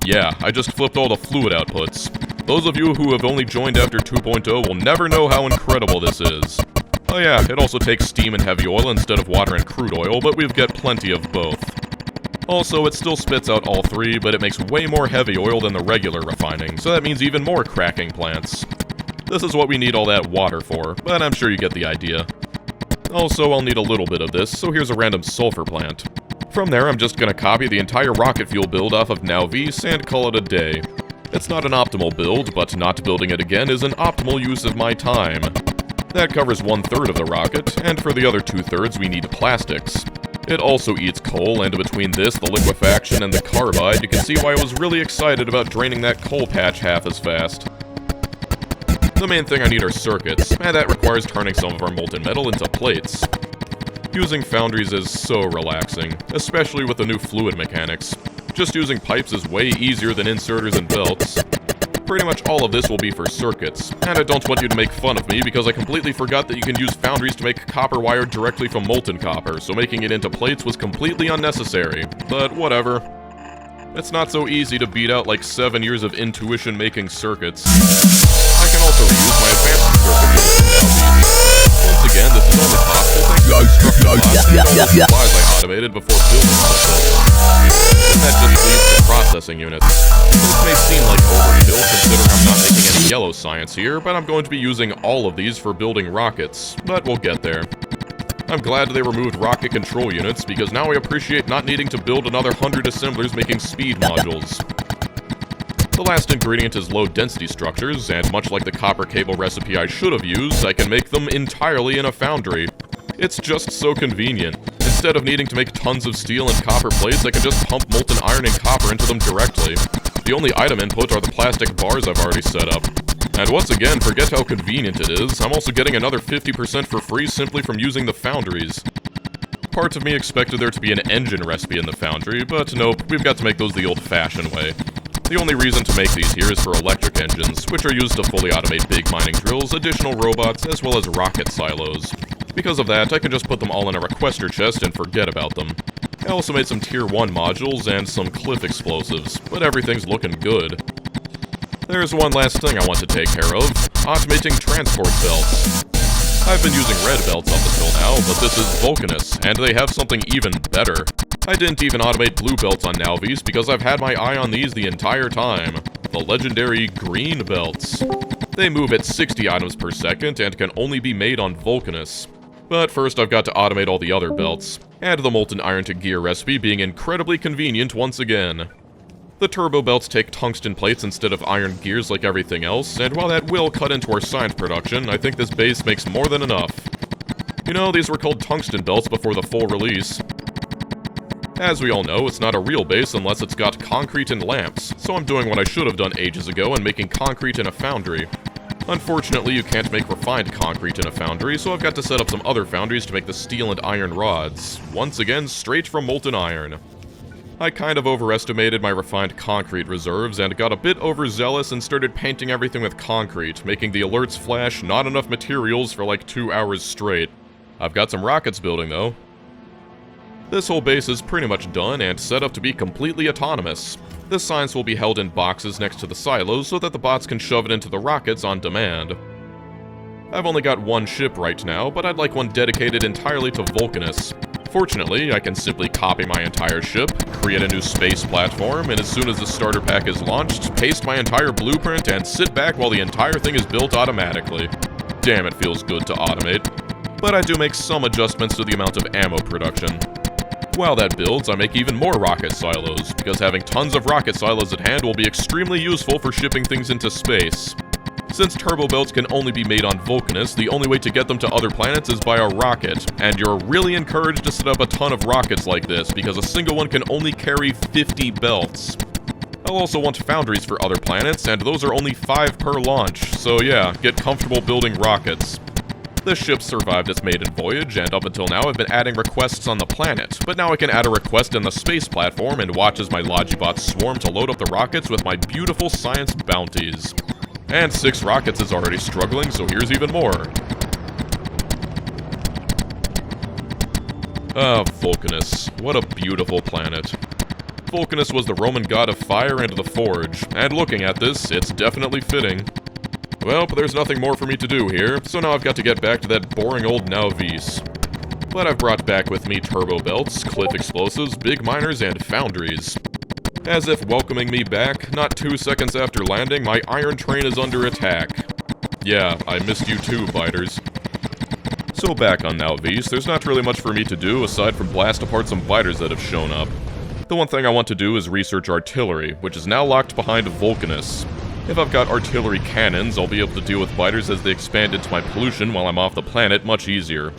Yeah, I just flipped all the fluid outputs. Those of you who have only joined after 2.0 will never know how incredible this is. Oh yeah, it also takes steam and heavy oil instead of water and crude oil, but we've got plenty of both. Also, it still spits out all three, but it makes way more heavy oil than the regular refining, so that means even more cracking plants. This is what we need all that water for, but I'm sure you get the idea. Also, I'll need a little bit of this, so here's a random sulfur plant. From there, I'm just gonna copy the entire rocket fuel build off of Nauvis and call it a day. It's not an optimal build, but not building it again is an optimal use of my time. That covers 1/3 of the rocket, and for the other 2/3 we need plastics. It also eats coal, and between this, the liquefaction, and the carbide, you can see why I was really excited about draining that coal patch half as fast. The main thing I need are circuits, and that requires turning some of our molten metal into plates. Using foundries is so relaxing, especially with the new fluid mechanics. Just using pipes is way easier than inserters and belts. Pretty much all of this will be for circuits, and I don't want you to make fun of me because I completely forgot that you can use foundries to make copper wire directly from molten copper, so making it into plates was completely unnecessary, but whatever. It's not so easy to beat out like 7 years of intuition making circuits. I can also reuse my advanced circuit units from Nauvis. Once again, this is only possible thanks to the structure box and all the supplies I automated before building all this. And that just leaves the processing units. This may seem like overkill considering I'm not making any yellow science here, but I'm going to be using all of these for building rockets, but we'll get there. I'm glad they removed rocket control units, because now I appreciate not needing to build another 100 assemblers making speed modules. The last ingredient is low-density structures, and much like the copper cable recipe I should have used, I can make them entirely in a foundry. It's just so convenient. Instead of needing to make tons of steel and copper plates, I can just pump molten iron and copper into them directly. The only item input are the plastic bars I've already set up. And once again, forget how convenient it is, I'm also getting another 50% for free simply from using the foundries. Part of me expected there to be an engine recipe in the foundry, but nope, we've got to make those the old-fashioned way. The only reason to make these here is for electric engines, which are used to fully automate big mining drills, additional robots, as well as rocket silos. Because of that, I can just put them all in a requester chest and forget about them. I also made some Tier 1 modules and some cliff explosives, but everything's looking good. There's one last thing I want to take care of, automating transport belts. I've been using red belts up until now, but this is Vulcanus, and they have something even better. I didn't even automate blue belts on Nowvies because I've had my eye on these the entire time. The legendary green belts. They move at 60 items per second and can only be made on Vulcanus. But first I've got to automate all the other belts, and the molten iron to gear recipe being incredibly convenient once again. The turbo belts take tungsten plates instead of iron gears like everything else, and while that will cut into our science production, I think this base makes more than enough. You know, these were called tungsten belts before the full release. As we all know, it's not a real base unless it's got concrete and lamps, so I'm doing what I should have done ages ago and making concrete in a foundry. Unfortunately, you can't make refined concrete in a foundry, so I've got to set up some other foundries to make the steel and iron rods, once again straight from molten iron. I kind of overestimated my refined concrete reserves and got a bit overzealous and started painting everything with concrete, making the alerts flash not enough materials for like 2 hours straight. I've got some rockets building though. This whole base is pretty much done and set up to be completely autonomous. This science will be held in boxes next to the silos so that the bots can shove it into the rockets on demand. I've only got one ship right now, but I'd like one dedicated entirely to Vulcanus. Fortunately, I can simply copy my entire ship, create a new space platform, and as soon as the starter pack is launched, paste my entire blueprint and sit back while the entire thing is built automatically. Damn, it feels good to automate. But I do make some adjustments to the amount of ammo production. While that builds, I make even more rocket silos, because having tons of rocket silos at hand will be extremely useful for shipping things into space. Since turbo belts can only be made on Vulcanus, the only way to get them to other planets is by a rocket, and you're really encouraged to set up a ton of rockets like this, because a single one can only carry 50 belts. I'll also want foundries for other planets, and those are only 5 per launch, so yeah, get comfortable building rockets. The ship survived its maiden voyage, and up until now I've been adding requests on the planet, but now I can add a request in the space platform and watch as my Logibots swarm to load up the rockets with my beautiful science bounties. And 6 rockets is already struggling, so here's even more. Ah, Vulcanus. What a beautiful planet. Vulcanus was the Roman god of fire and the forge, and looking at this, it's definitely fitting. Well, but there's nothing more for me to do here, so now I've got to get back to that boring old Nowvies. But I've brought back with me turbo belts, cliff explosives, big miners, and foundries. As if welcoming me back, not 2 seconds after landing, my iron train is under attack. Yeah, I missed you too, biters. So back on Nowvies, there's not really much for me to do aside from blast apart some biters that have shown up. The one thing I want to do is research artillery, which is now locked behind Vulcanus. If I've got artillery cannons, I'll be able to deal with biters as they expand into my pollution while I'm off the planet much easier.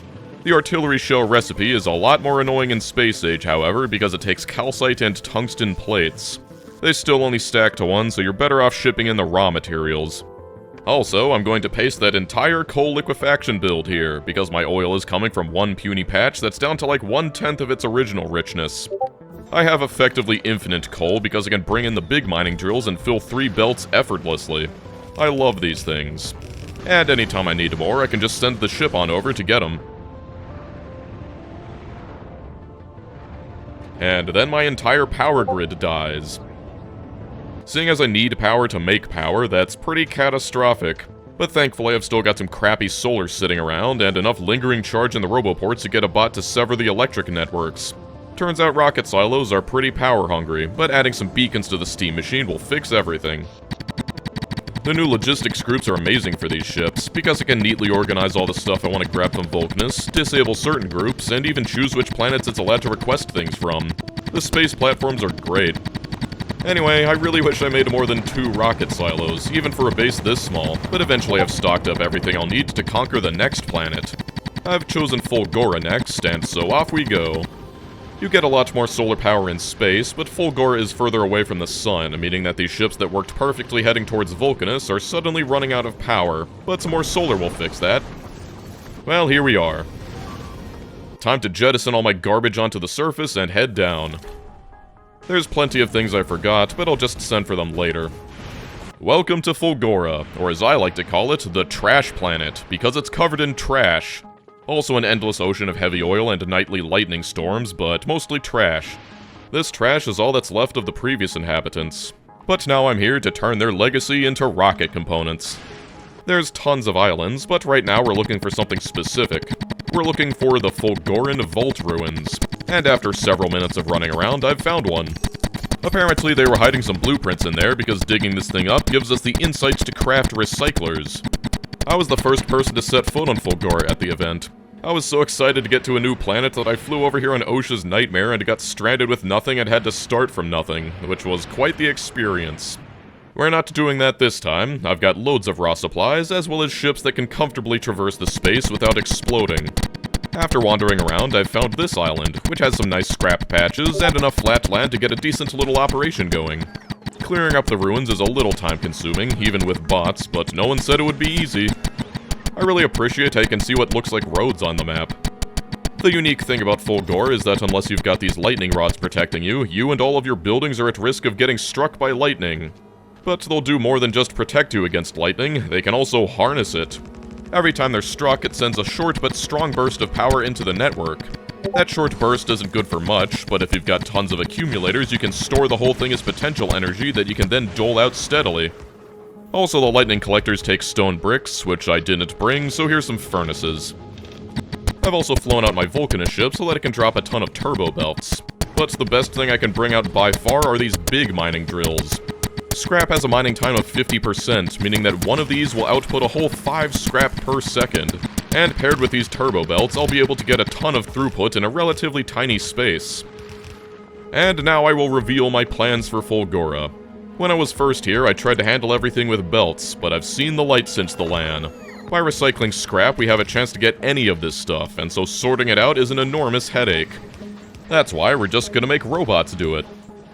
The artillery shell recipe is a lot more annoying in Space Age, however, because it takes calcite and tungsten plates. They still only stack to 1, so you're better off shipping in the raw materials. Also, I'm going to paste that entire coal liquefaction build here, because my oil is coming from one puny patch that's down to like 1/10 of its original richness. I have effectively infinite coal because I can bring in the big mining drills and fill 3 belts effortlessly. I love these things. And anytime I need more, I can just send the ship on over to get them. And then my entire power grid dies. Seeing as I need power to make power, that's pretty catastrophic. But thankfully I've still got some crappy solar sitting around and enough lingering charge in the roboports to get a bot to sever the electric networks. Turns out rocket silos are pretty power hungry, but adding some beacons to the steam machine will fix everything. The new logistics groups are amazing for these ships, because I can neatly organize all the stuff I want to grab from Vulcanus, disable certain groups, and even choose which planets it's allowed to request things from. The space platforms are great. Anyway, I really wish I made more than 2 rocket silos, even for a base this small, but eventually I've stocked up everything I'll need to conquer the next planet. I've chosen Fulgora next, and so off we go. You get a lot more solar power in space, but Fulgora is further away from the sun, meaning that these ships that worked perfectly heading towards Vulcanus are suddenly running out of power, but some more solar will fix that. Well, here we are. Time to jettison all my garbage onto the surface and head down. There's plenty of things I forgot, but I'll just send for them later. Welcome to Fulgora, or as I like to call it, the Trash Planet, because it's covered in trash. Also an endless ocean of heavy oil and nightly lightning storms, but mostly trash. This trash is all that's left of the previous inhabitants. But now I'm here to turn their legacy into rocket components. There's tons of islands, but right now we're looking for something specific. We're looking for the Fulgoran Vault Ruins. And after several minutes of running around, I've found one. Apparently they were hiding some blueprints in there because digging this thing up gives us the insights to craft recyclers. I was the first person to set foot on Fulgora at the event. I was so excited to get to a new planet that I flew over here on OSHA's Nightmare and got stranded with nothing and had to start from nothing, which was quite the experience. We're not doing that this time. I've got loads of raw supplies, as well as ships that can comfortably traverse the space without exploding. After wandering around, I've found this island, which has some nice scrap patches and enough flat land to get a decent little operation going. Clearing up the ruins is a little time-consuming, even with bots, but no one said it would be easy. I really appreciate how you can see what looks like roads on the map. The unique thing about Fulgora is that unless you've got these lightning rods protecting you, you and all of your buildings are at risk of getting struck by lightning. But they'll do more than just protect you against lightning, they can also harness it. Every time they're struck, it sends a short but strong burst of power into the network. That short burst isn't good for much, but if you've got tons of accumulators, you can store the whole thing as potential energy that you can then dole out steadily. Also, the lightning collectors take stone bricks, which I didn't bring, so here's some furnaces. I've also flown out my Vulcanus ship so that it can drop a ton of turbo belts. But the best thing I can bring out by far are these big mining drills. Scrap has a mining time of 50%, meaning that one of these will output a whole 5 scrap per second. And paired with these turbo belts, I'll be able to get a ton of throughput in a relatively tiny space. And now I will reveal my plans for Fulgora. When I was first here, I tried to handle everything with belts, but I've seen the light since the LAN. By recycling scrap, we have a chance to get any of this stuff, and so sorting it out is an enormous headache. That's why we're just gonna make robots do it.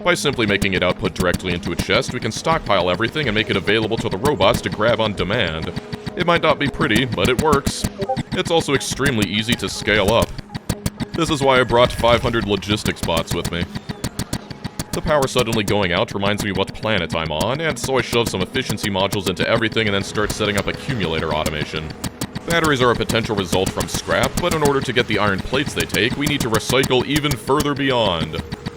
By simply making it output directly into a chest, we can stockpile everything and make it available to the robots to grab on demand. It might not be pretty, but it works. It's also extremely easy to scale up. This is why I brought 500 logistics bots with me. The power suddenly going out reminds me what planet I'm on, and so I shove some efficiency modules into everything and then start setting up accumulator automation. Batteries are a potential result from scrap, but in order to get the iron plates they take, we need to recycle even further beyond.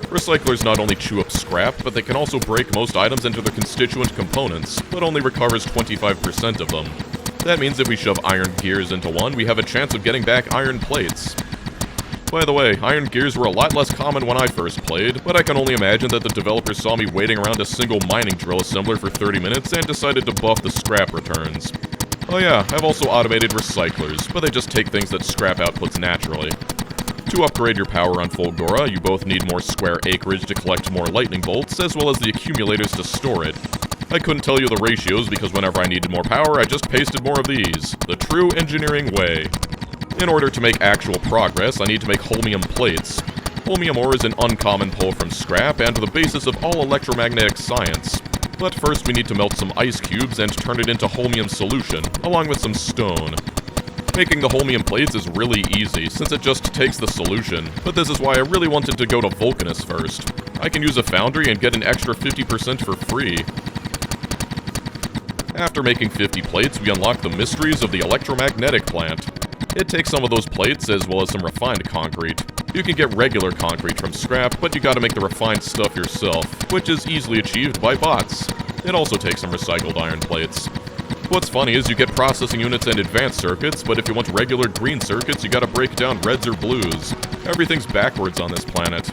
Recyclers not only chew up scrap, but they can also break most items into their constituent components, but only recovers 25% of them. That means if we shove iron gears into one, we have a chance of getting back iron plates. By the way, iron gears were a lot less common when I first played, but I can only imagine that the developers saw me waiting around a single mining drill assembler for 30 minutes and decided to buff the scrap returns. Oh yeah, I've also automated recyclers, but they just take things that scrap outputs naturally. To upgrade your power on Fulgora, you both need more square acreage to collect more lightning bolts, as well as the accumulators to store it. I couldn't tell you the ratios because whenever I needed more power, I just pasted more of these. The true engineering way. In order to make actual progress, I need to make holmium plates. Holmium ore is an uncommon pull from scrap and the basis of all electromagnetic science. But first we need to melt some ice cubes and turn it into holmium solution, along with some stone. Making the holmium plates is really easy, since it just takes the solution, but this is why I really wanted to go to Vulcanus first. I can use a foundry and get an extra 50% for free. After making 50 plates, we unlock the mysteries of the electromagnetic plant. It takes some of those plates, as well as some refined concrete. You can get regular concrete from scrap, but you gotta make the refined stuff yourself, which is easily achieved by bots. It also takes some recycled iron plates. What's funny is you get processing units and advanced circuits, but if you want regular green circuits, you gotta break down reds or blues. Everything's backwards on this planet.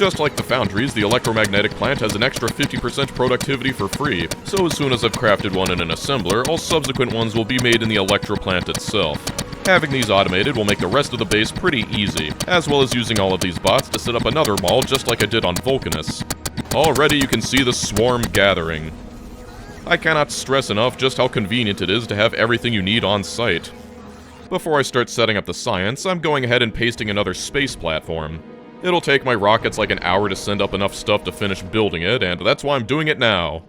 Just like the foundries, the electromagnetic plant has an extra 50% productivity for free, so as soon as I've crafted one in an assembler, all subsequent ones will be made in the electro plant itself. Having these automated will make the rest of the base pretty easy, as well as using all of these bots to set up another mall just like I did on Vulcanus. Already you can see the swarm gathering. I cannot stress enough just how convenient it is to have everything you need on site. Before I start setting up the science, I'm going ahead and pasting another space platform. It'll take my rockets like an hour to send up enough stuff to finish building it, and that's why I'm doing it now.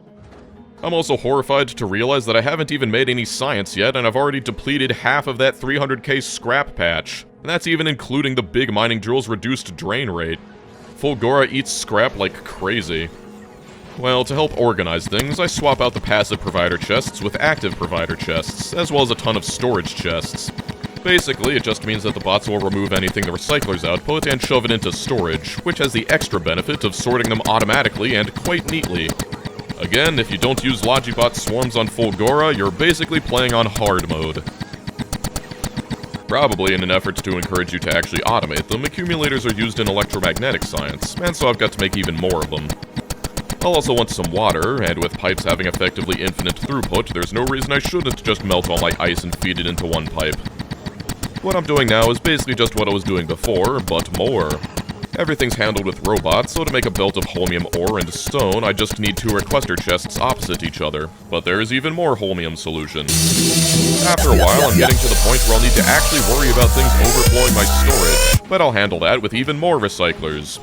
I'm also horrified to realize that I haven't even made any science yet, and I've already depleted half of that 300k scrap patch. And that's even including the big mining drill's reduced drain rate. Fulgora eats scrap like crazy. Well, to help organize things, I swap out the passive provider chests with active provider chests, as well as a ton of storage chests. Basically, it just means that the bots will remove anything the recyclers output and shove it into storage, which has the extra benefit of sorting them automatically and quite neatly. Again, if you don't use Logibot swarms on Fulgora, you're basically playing on hard mode. Probably in an effort to encourage you to actually automate them, accumulators are used in electromagnetic science, and so I've got to make even more of them. I'll also want some water, and with pipes having effectively infinite throughput, there's no reason I shouldn't just melt all my ice and feed it into one pipe. What I'm doing now is basically just what I was doing before, but more. Everything's handled with robots, so to make a belt of holmium ore and stone, I just need 2 requester chests opposite each other. But there is even more holmium solution. After a while, I'm getting to the point where I'll need to actually worry about things overflowing my storage, but I'll handle that with even more recyclers.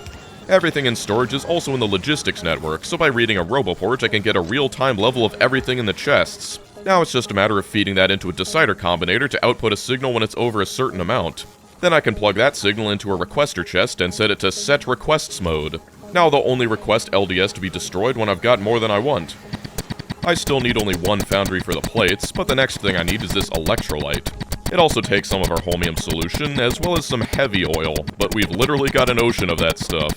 Everything in storage is also in the logistics network, so by reading a roboport, I can get a real-time level of everything in the chests. Now it's just a matter of feeding that into a decider combinator to output a signal when it's over a certain amount. Then I can plug that signal into a requester chest and set it to Set Requests mode. Now they'll only request LDS to be destroyed when I've got more than I want. I still need only 1 foundry for the plates, but the next thing I need is this electrolyte. It also takes some of our holmium solution, as well as some heavy oil, but we've literally got an ocean of that stuff.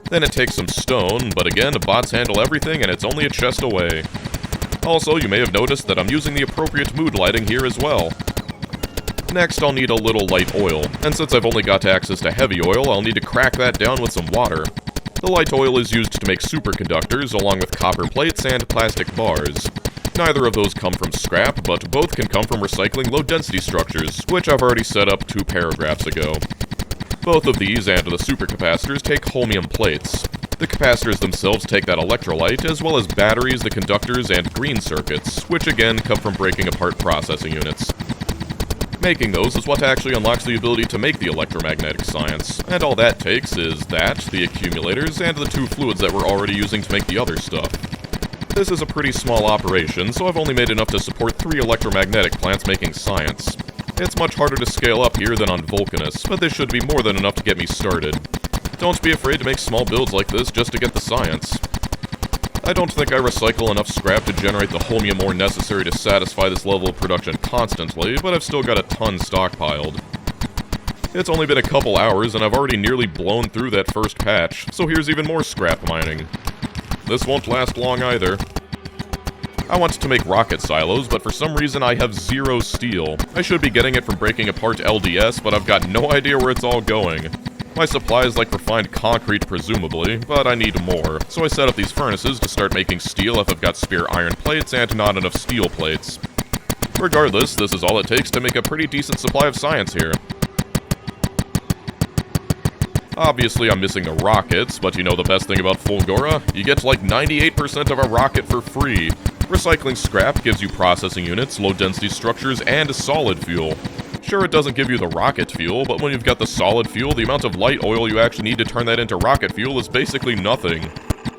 Then it takes some stone, but again, bots handle everything and it's only a chest away. Also, you may have noticed that I'm using the appropriate mood lighting here as well. Next, I'll need a little light oil, and since I've only got access to heavy oil, I'll need to crack that down with some water. The light oil is used to make superconductors, along with copper plates and plastic bars. Neither of those come from scrap, but both can come from recycling low-density structures, which I've already set up 2 paragraphs ago. Both of these and the supercapacitors take holmium plates. The capacitors themselves take that electrolyte, as well as batteries, the conductors, and green circuits, which again come from breaking apart processing units. Making those is what actually unlocks the ability to make the electromagnetic science, and all that takes is that, the accumulators, and the 2 fluids that we're already using to make the other stuff. This is a pretty small operation, so I've only made enough to support 3 electromagnetic plants making science. It's much harder to scale up here than on Vulcanus, but this should be more than enough to get me started. Don't be afraid to make small builds like this just to get the science. I don't think I recycle enough scrap to generate the holmium ore necessary to satisfy this level of production constantly, but I've still got a ton stockpiled. It's only been a couple hours and I've already nearly blown through that first patch, so here's even more scrap mining. This won't last long either. I want to make rocket silos, but for some reason I have 0 steel. I should be getting it from breaking apart LDS, but I've got no idea where it's all going. My supply is like refined concrete, presumably, but I need more, so I set up these furnaces to start making steel if I've got spare iron plates and not enough steel plates. Regardless, this is all it takes to make a pretty decent supply of science here. Obviously, I'm missing the rockets, but you know the best thing about Fulgora? You get like 98% of a rocket for free. Recycling scrap gives you processing units, low-density structures, and solid fuel. Sure, it doesn't give you the rocket fuel, but when you've got the solid fuel, the amount of light oil you actually need to turn that into rocket fuel is basically nothing.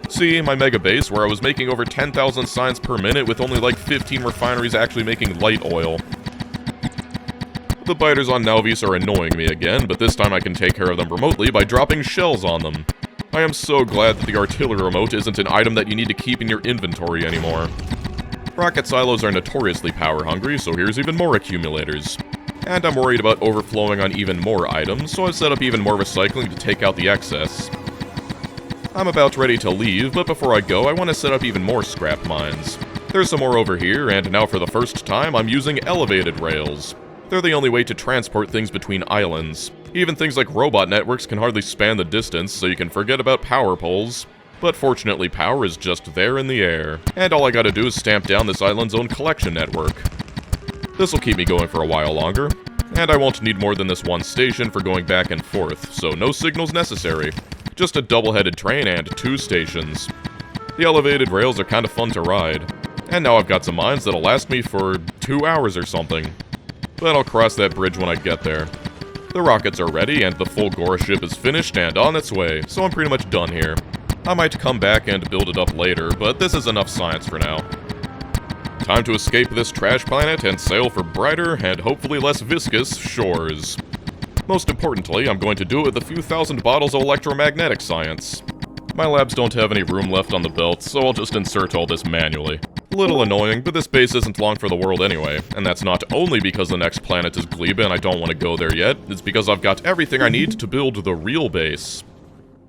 See, my mega base, where I was making over 10,000 science per minute with only like 15 refineries actually making light oil. The biters on Nauvis are annoying me again, but this time I can take care of them remotely by dropping shells on them. I am so glad that the artillery remote isn't an item that you need to keep in your inventory anymore. Rocket silos are notoriously power hungry, so here's even more accumulators. And I'm worried about overflowing on even more items, so I've set up even more recycling to take out the excess. I'm about ready to leave, but before I go, I want to set up even more scrap mines. There's some more over here, and now for the first time, I'm using elevated rails. They're the only way to transport things between islands. Even things like robot networks can hardly span the distance, so you can forget about power poles. But fortunately, power is just there in the air, and all I gotta do is stamp down this island's own collection network. This'll keep me going for a while longer, and I won't need more than this one station for going back and forth, so no signals necessary. Just a double-headed train and 2 stations. The elevated rails are kinda fun to ride, and now I've got some mines that'll last me for 2 hours or something. But I'll cross that bridge when I get there. The rockets are ready, and the full Gora ship is finished and on its way, so I'm pretty much done here. I might come back and build it up later, but this is enough science for now. Time to escape this trash planet and sail for brighter and hopefully less viscous shores. Most importantly, I'm going to do it with a few thousand bottles of electromagnetic science. My labs don't have any room left on the belt, so I'll just insert all this manually. A little annoying, but this base isn't long for the world anyway, and that's not only because the next planet is Gleba and I don't want to go there yet, it's because I've got everything I need to build the real base.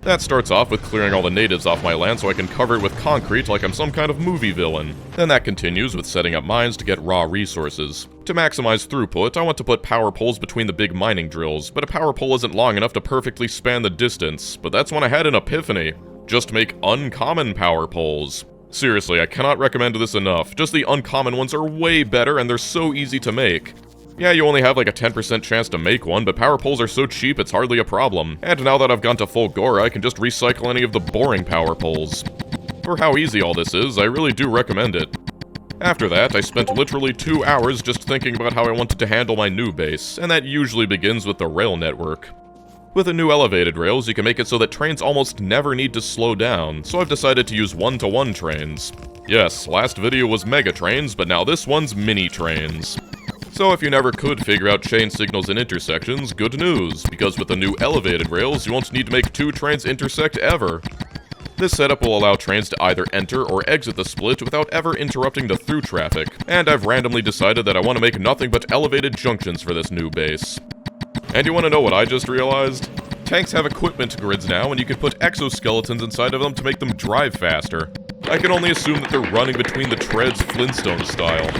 That starts off with clearing all the natives off my land so I can cover it with concrete like I'm some kind of movie villain. Then that continues with setting up mines to get raw resources. To maximize throughput, I want to put power poles between the big mining drills, but a power pole isn't long enough to perfectly span the distance. But that's when I had an epiphany. Just make uncommon power poles. Seriously, I cannot recommend this enough. Just the uncommon ones are way better and they're so easy to make. Yeah, you only have like a 10% chance to make one, but power poles are so cheap it's hardly a problem. And now that I've gone to full Gora, I can just recycle any of the boring power poles. For how easy all this is, I really do recommend it. After that, I spent literally 2 hours just thinking about how I wanted to handle my new base, and that usually begins with the rail network. With the new elevated rails, you can make it so that trains almost never need to slow down, so I've decided to use one-to-one trains. Yes, last video was mega trains, but now this one's mini trains. So if you never could figure out chain signals in intersections, good news, because with the new elevated rails, you won't need to make 2 trains intersect ever. This setup will allow trains to either enter or exit the split without ever interrupting the through traffic, and I've randomly decided that I want to make nothing but elevated junctions for this new base. And you want to know what I just realized? Tanks have equipment grids now, and you can put exoskeletons inside of them to make them drive faster. I can only assume that they're running between the treads Flintstone style.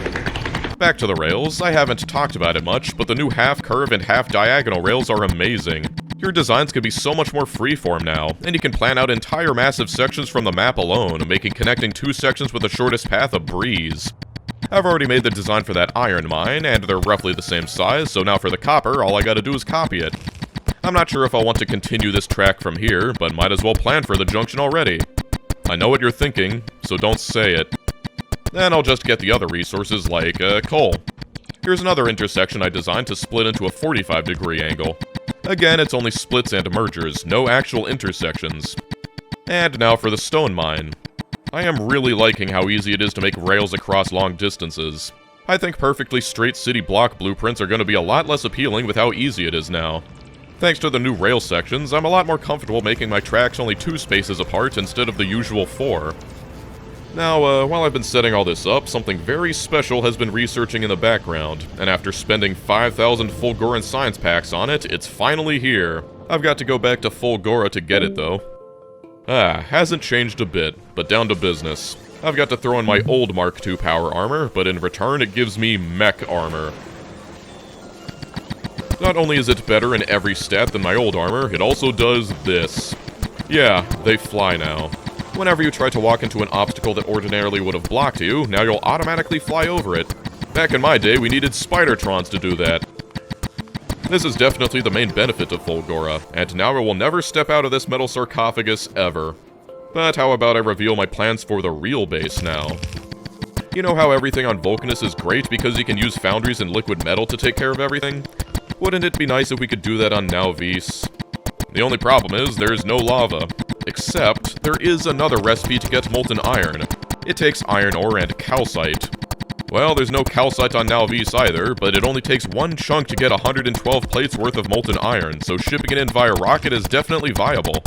Back to the rails, I haven't talked about it much, but the new half-curve and half-diagonal rails are amazing. Your designs could be so much more freeform now, and you can plan out entire massive sections from the map alone, making connecting 2 sections with the shortest path a breeze. I've already made the design for that iron mine, and they're roughly the same size, so now for the copper, all I gotta do is copy it. I'm not sure if I'll want to continue this track from here, but might as well plan for the junction already. I know what you're thinking, so don't say it. Then I'll just get the other resources like, coal. Here's another intersection I designed to split into a 45-degree angle. Again, it's only splits and mergers, no actual intersections. And now for the stone mine. I am really liking how easy it is to make rails across long distances. I think perfectly straight city block blueprints are going to be a lot less appealing with how easy it is now. Thanks to the new rail sections, I'm a lot more comfortable making my tracks only 2 spaces apart instead of the usual 4. Now, while I've been setting all this up, something very special has been researching in the background, and after spending 5,000 full Goran science packs on it, it's finally here. I've got to go back to full Gora to get it, though. Hasn't changed a bit, but down to business. I've got to throw in my old Mark II power armor, but in return it gives me mech armor. Not only is it better in every stat than my old armor, it also does this. Yeah, they fly now. Whenever you try to walk into an obstacle that ordinarily would have blocked you, now you'll automatically fly over it. Back in my day, we needed Spidertrons to do that. This is definitely the main benefit of full Gora, and now I will never step out of this metal sarcophagus ever. But how about I reveal my plans for the real base now? You know how everything on Vulcanus is great because you can use foundries and liquid metal to take care of everything? Wouldn't it be nice if we could do that on Nauvis? The only problem is there's no lava. Except, there is another recipe to get molten iron. It takes iron ore and calcite. Well, there's no calcite on Nauvis either, but it only takes 1 chunk to get 112 plates worth of molten iron, so shipping it in via rocket is definitely viable.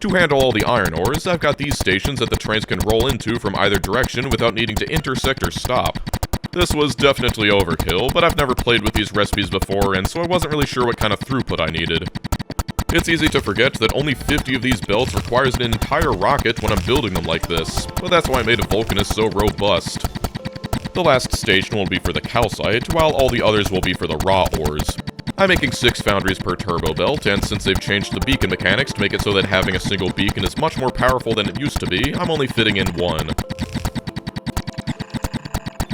To handle all the iron ores, I've got these stations that the trains can roll into from either direction without needing to intersect or stop. This was definitely overkill, but I've never played with these recipes before, and so I wasn't really sure what kind of throughput I needed. It's easy to forget that only 50 of these belts requires an entire rocket when I'm building them like this, but that's why I made a Vulcanus so robust. The last station will be for the calcite, while all the others will be for the raw ores. I'm making 6 foundries per turbo belt, and since they've changed the beacon mechanics to make it so that having a single beacon is much more powerful than it used to be, I'm only fitting in 1.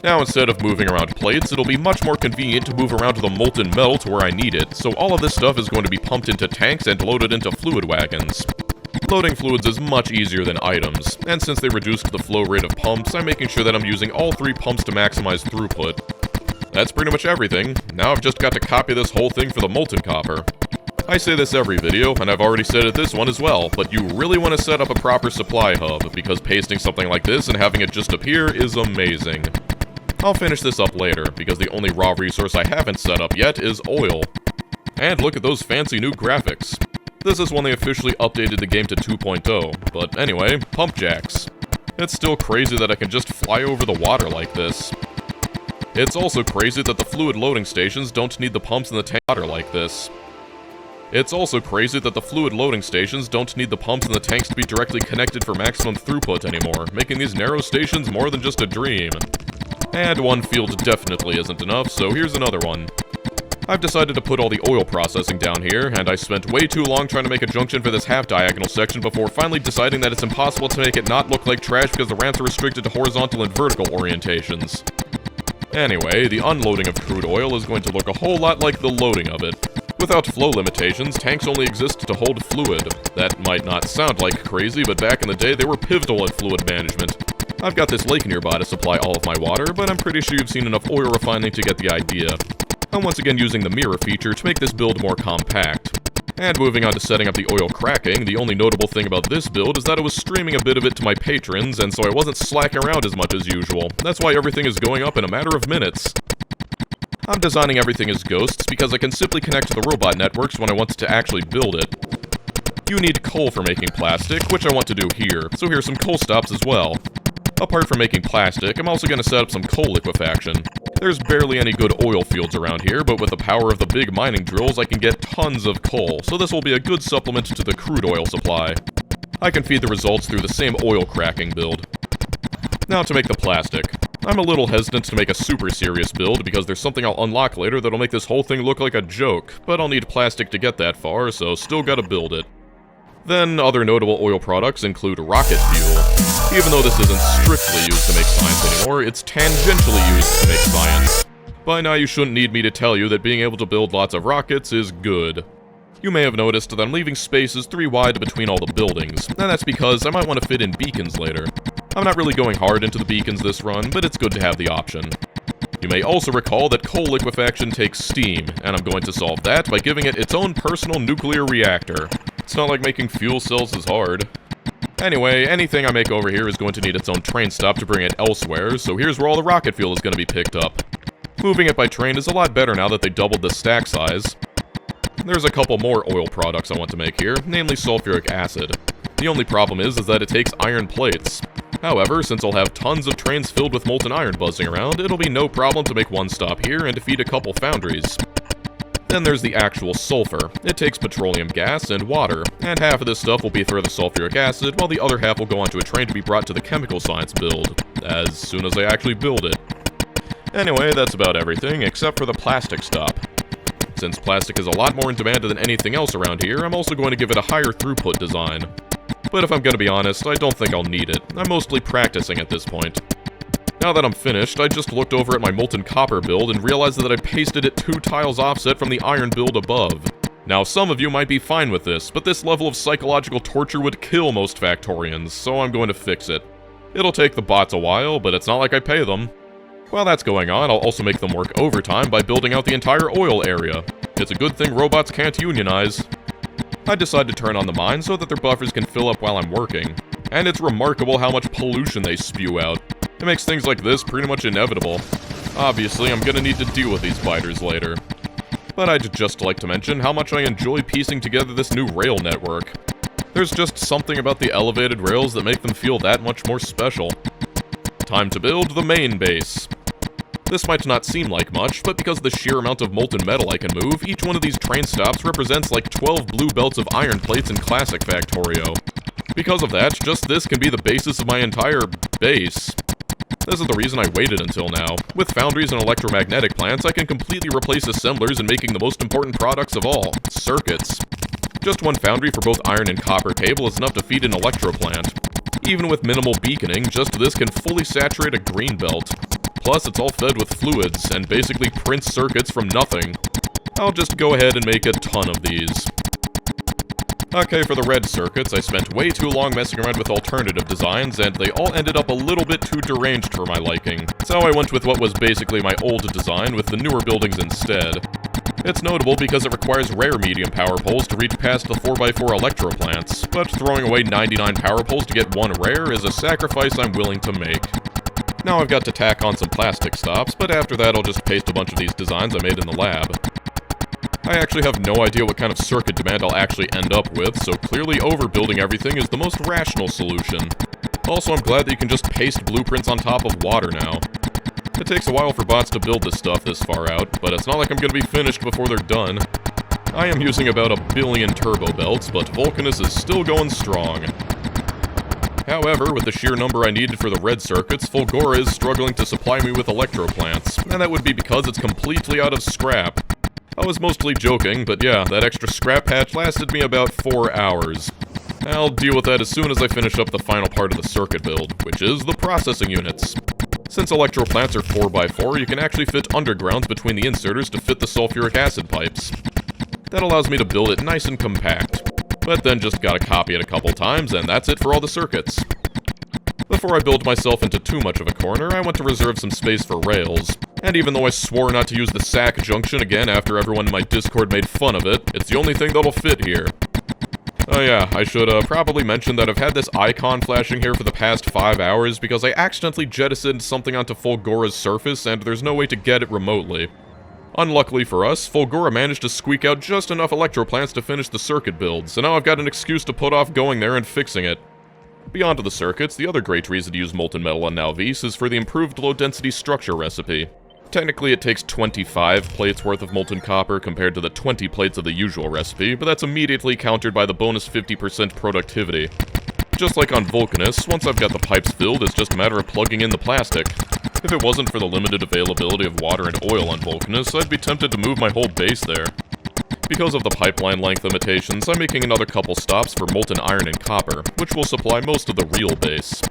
Now instead of moving around plates, it'll be much more convenient to move around the molten metal to where I need it, so all of this stuff is going to be pumped into tanks and loaded into fluid wagons. Loading fluids is much easier than items, and since they reduced the flow rate of pumps, I'm making sure that I'm using all 3 pumps to maximize throughput. That's pretty much everything. Now I've just got to copy this whole thing for the molten copper. I say this every video, and I've already said it this one as well, but you really want to set up a proper supply hub, because pasting something like this and having it just appear is amazing. I'll finish this up later, because the only raw resource I haven't set up yet is oil. And look at those fancy new graphics. This is when they officially updated the game to 2.0, but anyway, pump jacks. It's still crazy that I can just fly over the water like this. It's also crazy that the fluid loading stations don't need the pumps in the tank water like this. It's also crazy that the fluid loading stations don't need the pumps in the tanks to be directly connected for maximum throughput anymore, making these narrow stations more than just a dream. And one field definitely isn't enough, so here's another one. I've decided to put all the oil processing down here, and I spent way too long trying to make a junction for this half-diagonal section before finally deciding that it's impossible to make it not look like trash because the ramps are restricted to horizontal and vertical orientations. Anyway, the unloading of crude oil is going to look a whole lot like the loading of it. Without flow limitations, tanks only exist to hold fluid. That might not sound like crazy, but back in the day they were pivotal at fluid management. I've got this lake nearby to supply all of my water, but I'm pretty sure you've seen enough oil refining to get the idea. I'm once again using the mirror feature to make this build more compact. And moving on to setting up the oil cracking, the only notable thing about this build is that I was streaming a bit of it to my patrons, and so I wasn't slacking around as much as usual. That's why everything is going up in a matter of minutes. I'm designing everything as ghosts because I can simply connect to the robot networks when I want to actually build it. You need coal for making plastic, which I want to do here, so here's some coal stops as well. Apart from making plastic, I'm also going to set up some coal liquefaction. There's barely any good oil fields around here, but with the power of the big mining drills, I can get tons of coal, so this will be a good supplement to the crude oil supply. I can feed the results through the same oil cracking build. Now to make the plastic. I'm a little hesitant to make a super serious build because there's something I'll unlock later that'll make this whole thing look like a joke, but I'll need plastic to get that far, so still gotta build it. Then, other notable oil products include rocket fuel. Even though this isn't strictly used to make science anymore, it's tangentially used to make science. By now you shouldn't need me to tell you that being able to build lots of rockets is good. You may have noticed that I'm leaving spaces 3 wide between all the buildings, and that's because I might want to fit in beacons later. I'm not really going hard into the beacons this run, but it's good to have the option. You may also recall that coal liquefaction takes steam, and I'm going to solve that by giving it its own personal nuclear reactor. It's not like making fuel cells is hard. Anyway, anything I make over here is going to need its own train stop to bring it elsewhere, so here's where all the rocket fuel is going to be picked up. Moving it by train is a lot better now that they doubled the stack size. There's a couple more oil products I want to make here, namely sulfuric acid. The only problem is that it takes iron plates. However, since I'll have tons of trains filled with molten iron buzzing around, it'll be no problem to make one stop here and to feed a couple foundries. Then there's the actual sulfur. It takes petroleum gas and water, and half of this stuff will be for the sulfuric acid, while the other half will go onto a train to be brought to the chemical science build, as soon as I actually build it. Anyway, that's about everything, except for the plastic stop. Since plastic is a lot more in demand than anything else around here, I'm also going to give it a higher throughput design. But if I'm gonna be honest, I don't think I'll need it. I'm mostly practicing at this point. Now that I'm finished, I just looked over at my molten copper build and realized that I pasted it 2 tiles offset from the iron build above. Now, some of you might be fine with this, but this level of psychological torture would kill most Factorians, so I'm going to fix it. It'll take the bots a while, but it's not like I pay them. While that's going on, I'll also make them work overtime by building out the entire oil area. It's a good thing robots can't unionize. I decided to turn on the mine so that their buffers can fill up while I'm working. And it's remarkable how much pollution they spew out. It makes things like this pretty much inevitable. Obviously, I'm gonna need to deal with these biters later. But I'd just like to mention how much I enjoy piecing together this new rail network. There's just something about the elevated rails that make them feel that much more special. Time to build the main base. This might not seem like much, but because of the sheer amount of molten metal I can move, each one of these train stops represents like 12 blue belts of iron plates in classic Factorio. Because of that, just this can be the basis of my entire base. This is the reason I waited until now. With foundries and electromagnetic plants, I can completely replace assemblers in making the most important products of all, circuits. Just one foundry for both iron and copper cable is enough to feed an electro plant. Even with minimal beaconing, just this can fully saturate a green belt. Plus, it's all fed with fluids, and basically prints circuits from nothing. I'll just go ahead and make a ton of these. Okay, for the red circuits, I spent way too long messing around with alternative designs, and they all ended up a little bit too deranged for my liking. So I went with what was basically my old design with the newer buildings instead. It's notable because it requires rare medium power poles to reach past the 4x4 electro plants, but throwing away 99 power poles to get one rare is a sacrifice I'm willing to make. Now I've got to tack on some plastic stops, but after that I'll just paste a bunch of these designs I made in the lab. I actually have no idea what kind of circuit demand I'll actually end up with, so clearly overbuilding everything is the most rational solution. Also, I'm glad that you can just paste blueprints on top of water now. It takes a while for bots to build this stuff this far out, but it's not like I'm going to be finished before they're done. I am using about 1 billion turbo belts, but Vulcanus is still going strong. However, with the sheer number I needed for the red circuits, Fulgora is struggling to supply me with electro plants, and that would be because it's completely out of scrap. I was mostly joking, but yeah, that extra scrap patch lasted me about 4 hours. I'll deal with that as soon as I finish up the final part of the circuit build, which is the processing units. Since electro plants are 4x4, you can actually fit undergrounds between the inserters to fit the sulfuric acid pipes. That allows me to build it nice and compact. But then just gotta copy it a couple times, and that's it for all the circuits. Before I build myself into too much of a corner, I want to reserve some space for rails. And even though I swore not to use the SAC junction again after everyone in my Discord made fun of it, it's the only thing that'll fit here. Oh yeah, I should probably mention that I've had this icon flashing here for the past 5 hours because I accidentally jettisoned something onto Fulgora's surface and there's no way to get it remotely. Unluckily for us, Fulgora managed to squeak out just enough electro plants to finish the circuit build, so now I've got an excuse to put off going there and fixing it. Beyond the circuits, the other great reason to use molten metal on Nalvis is for the improved low-density structure recipe. Technically, it takes 25 plates worth of molten copper compared to the 20 plates of the usual recipe, but that's immediately countered by the bonus 50% productivity. Just like on Vulcanus, once I've got the pipes filled, it's just a matter of plugging in the plastic. If it wasn't for the limited availability of water and oil on Vulcanus, I'd be tempted to move my whole base there. Because of the pipeline length limitations, I'm making another couple stops for molten iron and copper, which will supply most of the real base.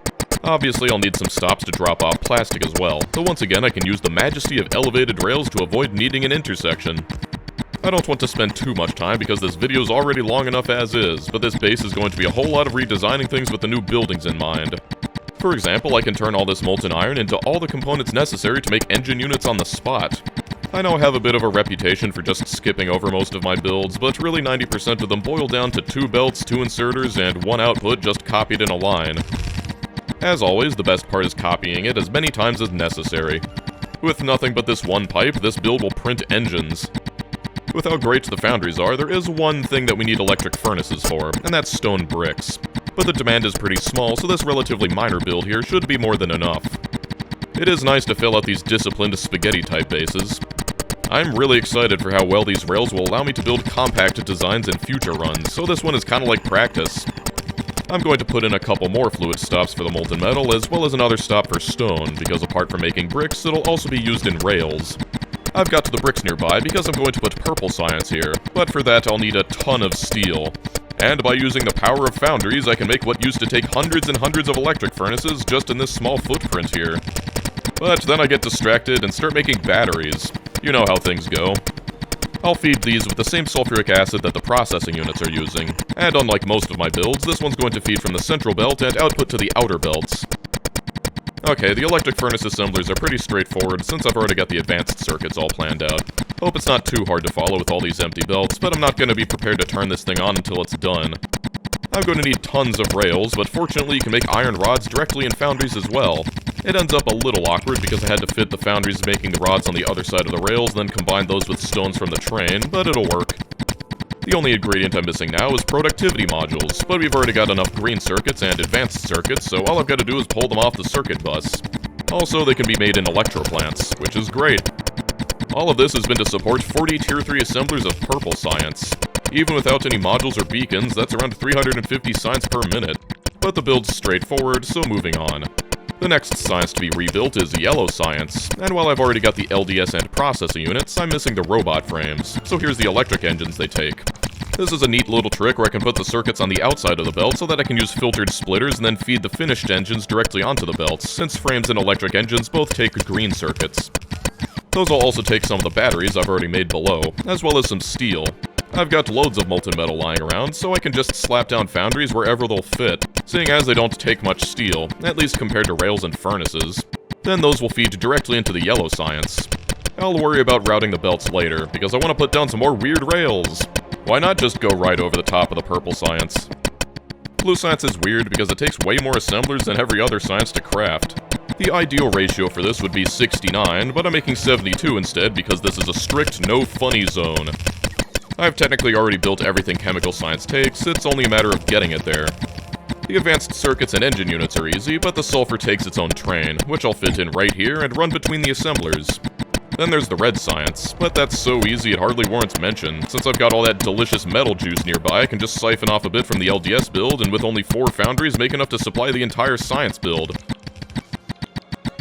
Obviously, I'll need some stops to drop off plastic as well, so once again I can use the majesty of elevated rails to avoid needing an intersection. I don't want to spend too much time because this video is already long enough as is, but this base is going to be a whole lot of redesigning things with the new buildings in mind. For example, I can turn all this molten iron into all the components necessary to make engine units on the spot. I know I have a bit of a reputation for just skipping over most of my builds, but really 90% of them boil down to 2 belts, 2 inserters, and 1 output just copied in a line. As always, the best part is copying it as many times as necessary. With nothing but this one pipe, this build will print engines. With how great the foundries are, there is one thing that we need electric furnaces for, and that's stone bricks. But the demand is pretty small, so this relatively minor build here should be more than enough. It is nice to fill out these disciplined spaghetti-type bases. I'm really excited for how well these rails will allow me to build compacted designs in future runs, so this one is kinda like practice. I'm going to put in a couple more fluid stops for the molten metal, as well as another stop for stone, because apart from making bricks, it'll also be used in rails. I've got the bricks nearby because I'm going to put purple science here, but for that I'll need a ton of steel. And by using the power of foundries, I can make what used to take hundreds and hundreds of electric furnaces just in this small footprint here. But then I get distracted and start making batteries. You know how things go. I'll feed these with the same sulfuric acid that the processing units are using, and unlike most of my builds, this one's going to feed from the central belt and output to the outer belts. Okay, the electric furnace assemblers are pretty straightforward since I've already got the advanced circuits all planned out. Hope it's not too hard to follow with all these empty belts, but I'm not going to be prepared to turn this thing on until it's done. I'm going to need tons of rails, but fortunately you can make iron rods directly in foundries as well. It ends up a little awkward because I had to fit the foundries making the rods on the other side of the rails, then combine those with stones from the train, but it'll work. The only ingredient I'm missing now is productivity modules, but we've already got enough green circuits and advanced circuits, so all I've got to do is pull them off the circuit bus. Also, they can be made in electro plants, which is great. All of this has been to support 40 Tier 3 assemblers of purple science. Even without any modules or beacons, that's around 350 science per minute. But the build's straightforward, so moving on. The next science to be rebuilt is yellow science, and while I've already got the LDS and processing units, I'm missing the robot frames, so here's the electric engines they take. This is a neat little trick where I can put the circuits on the outside of the belt so that I can use filtered splitters and then feed the finished engines directly onto the belts, since frames and electric engines both take green circuits. Those will also take some of the batteries I've already made below, as well as some steel. I've got loads of molten metal lying around, so I can just slap down foundries wherever they'll fit, seeing as they don't take much steel, at least compared to rails and furnaces. Then those will feed directly into the yellow science. I'll worry about routing the belts later, because I want to put down some more weird rails. Why not just go right over the top of the purple science? Blue science is weird because it takes way more assemblers than every other science to craft. The ideal ratio for this would be 69, but I'm making 72 instead because this is a strict no funny zone. I've technically already built everything chemical science takes, it's only a matter of getting it there. The advanced circuits and engine units are easy, but the sulfur takes its own train, which I'll fit in right here and run between the assemblers. Then there's the red science, but that's so easy it hardly warrants mention. Since I've got all that delicious metal juice nearby, I can just siphon off a bit from the LDS build, and with only 4 foundries, make enough to supply the entire science build.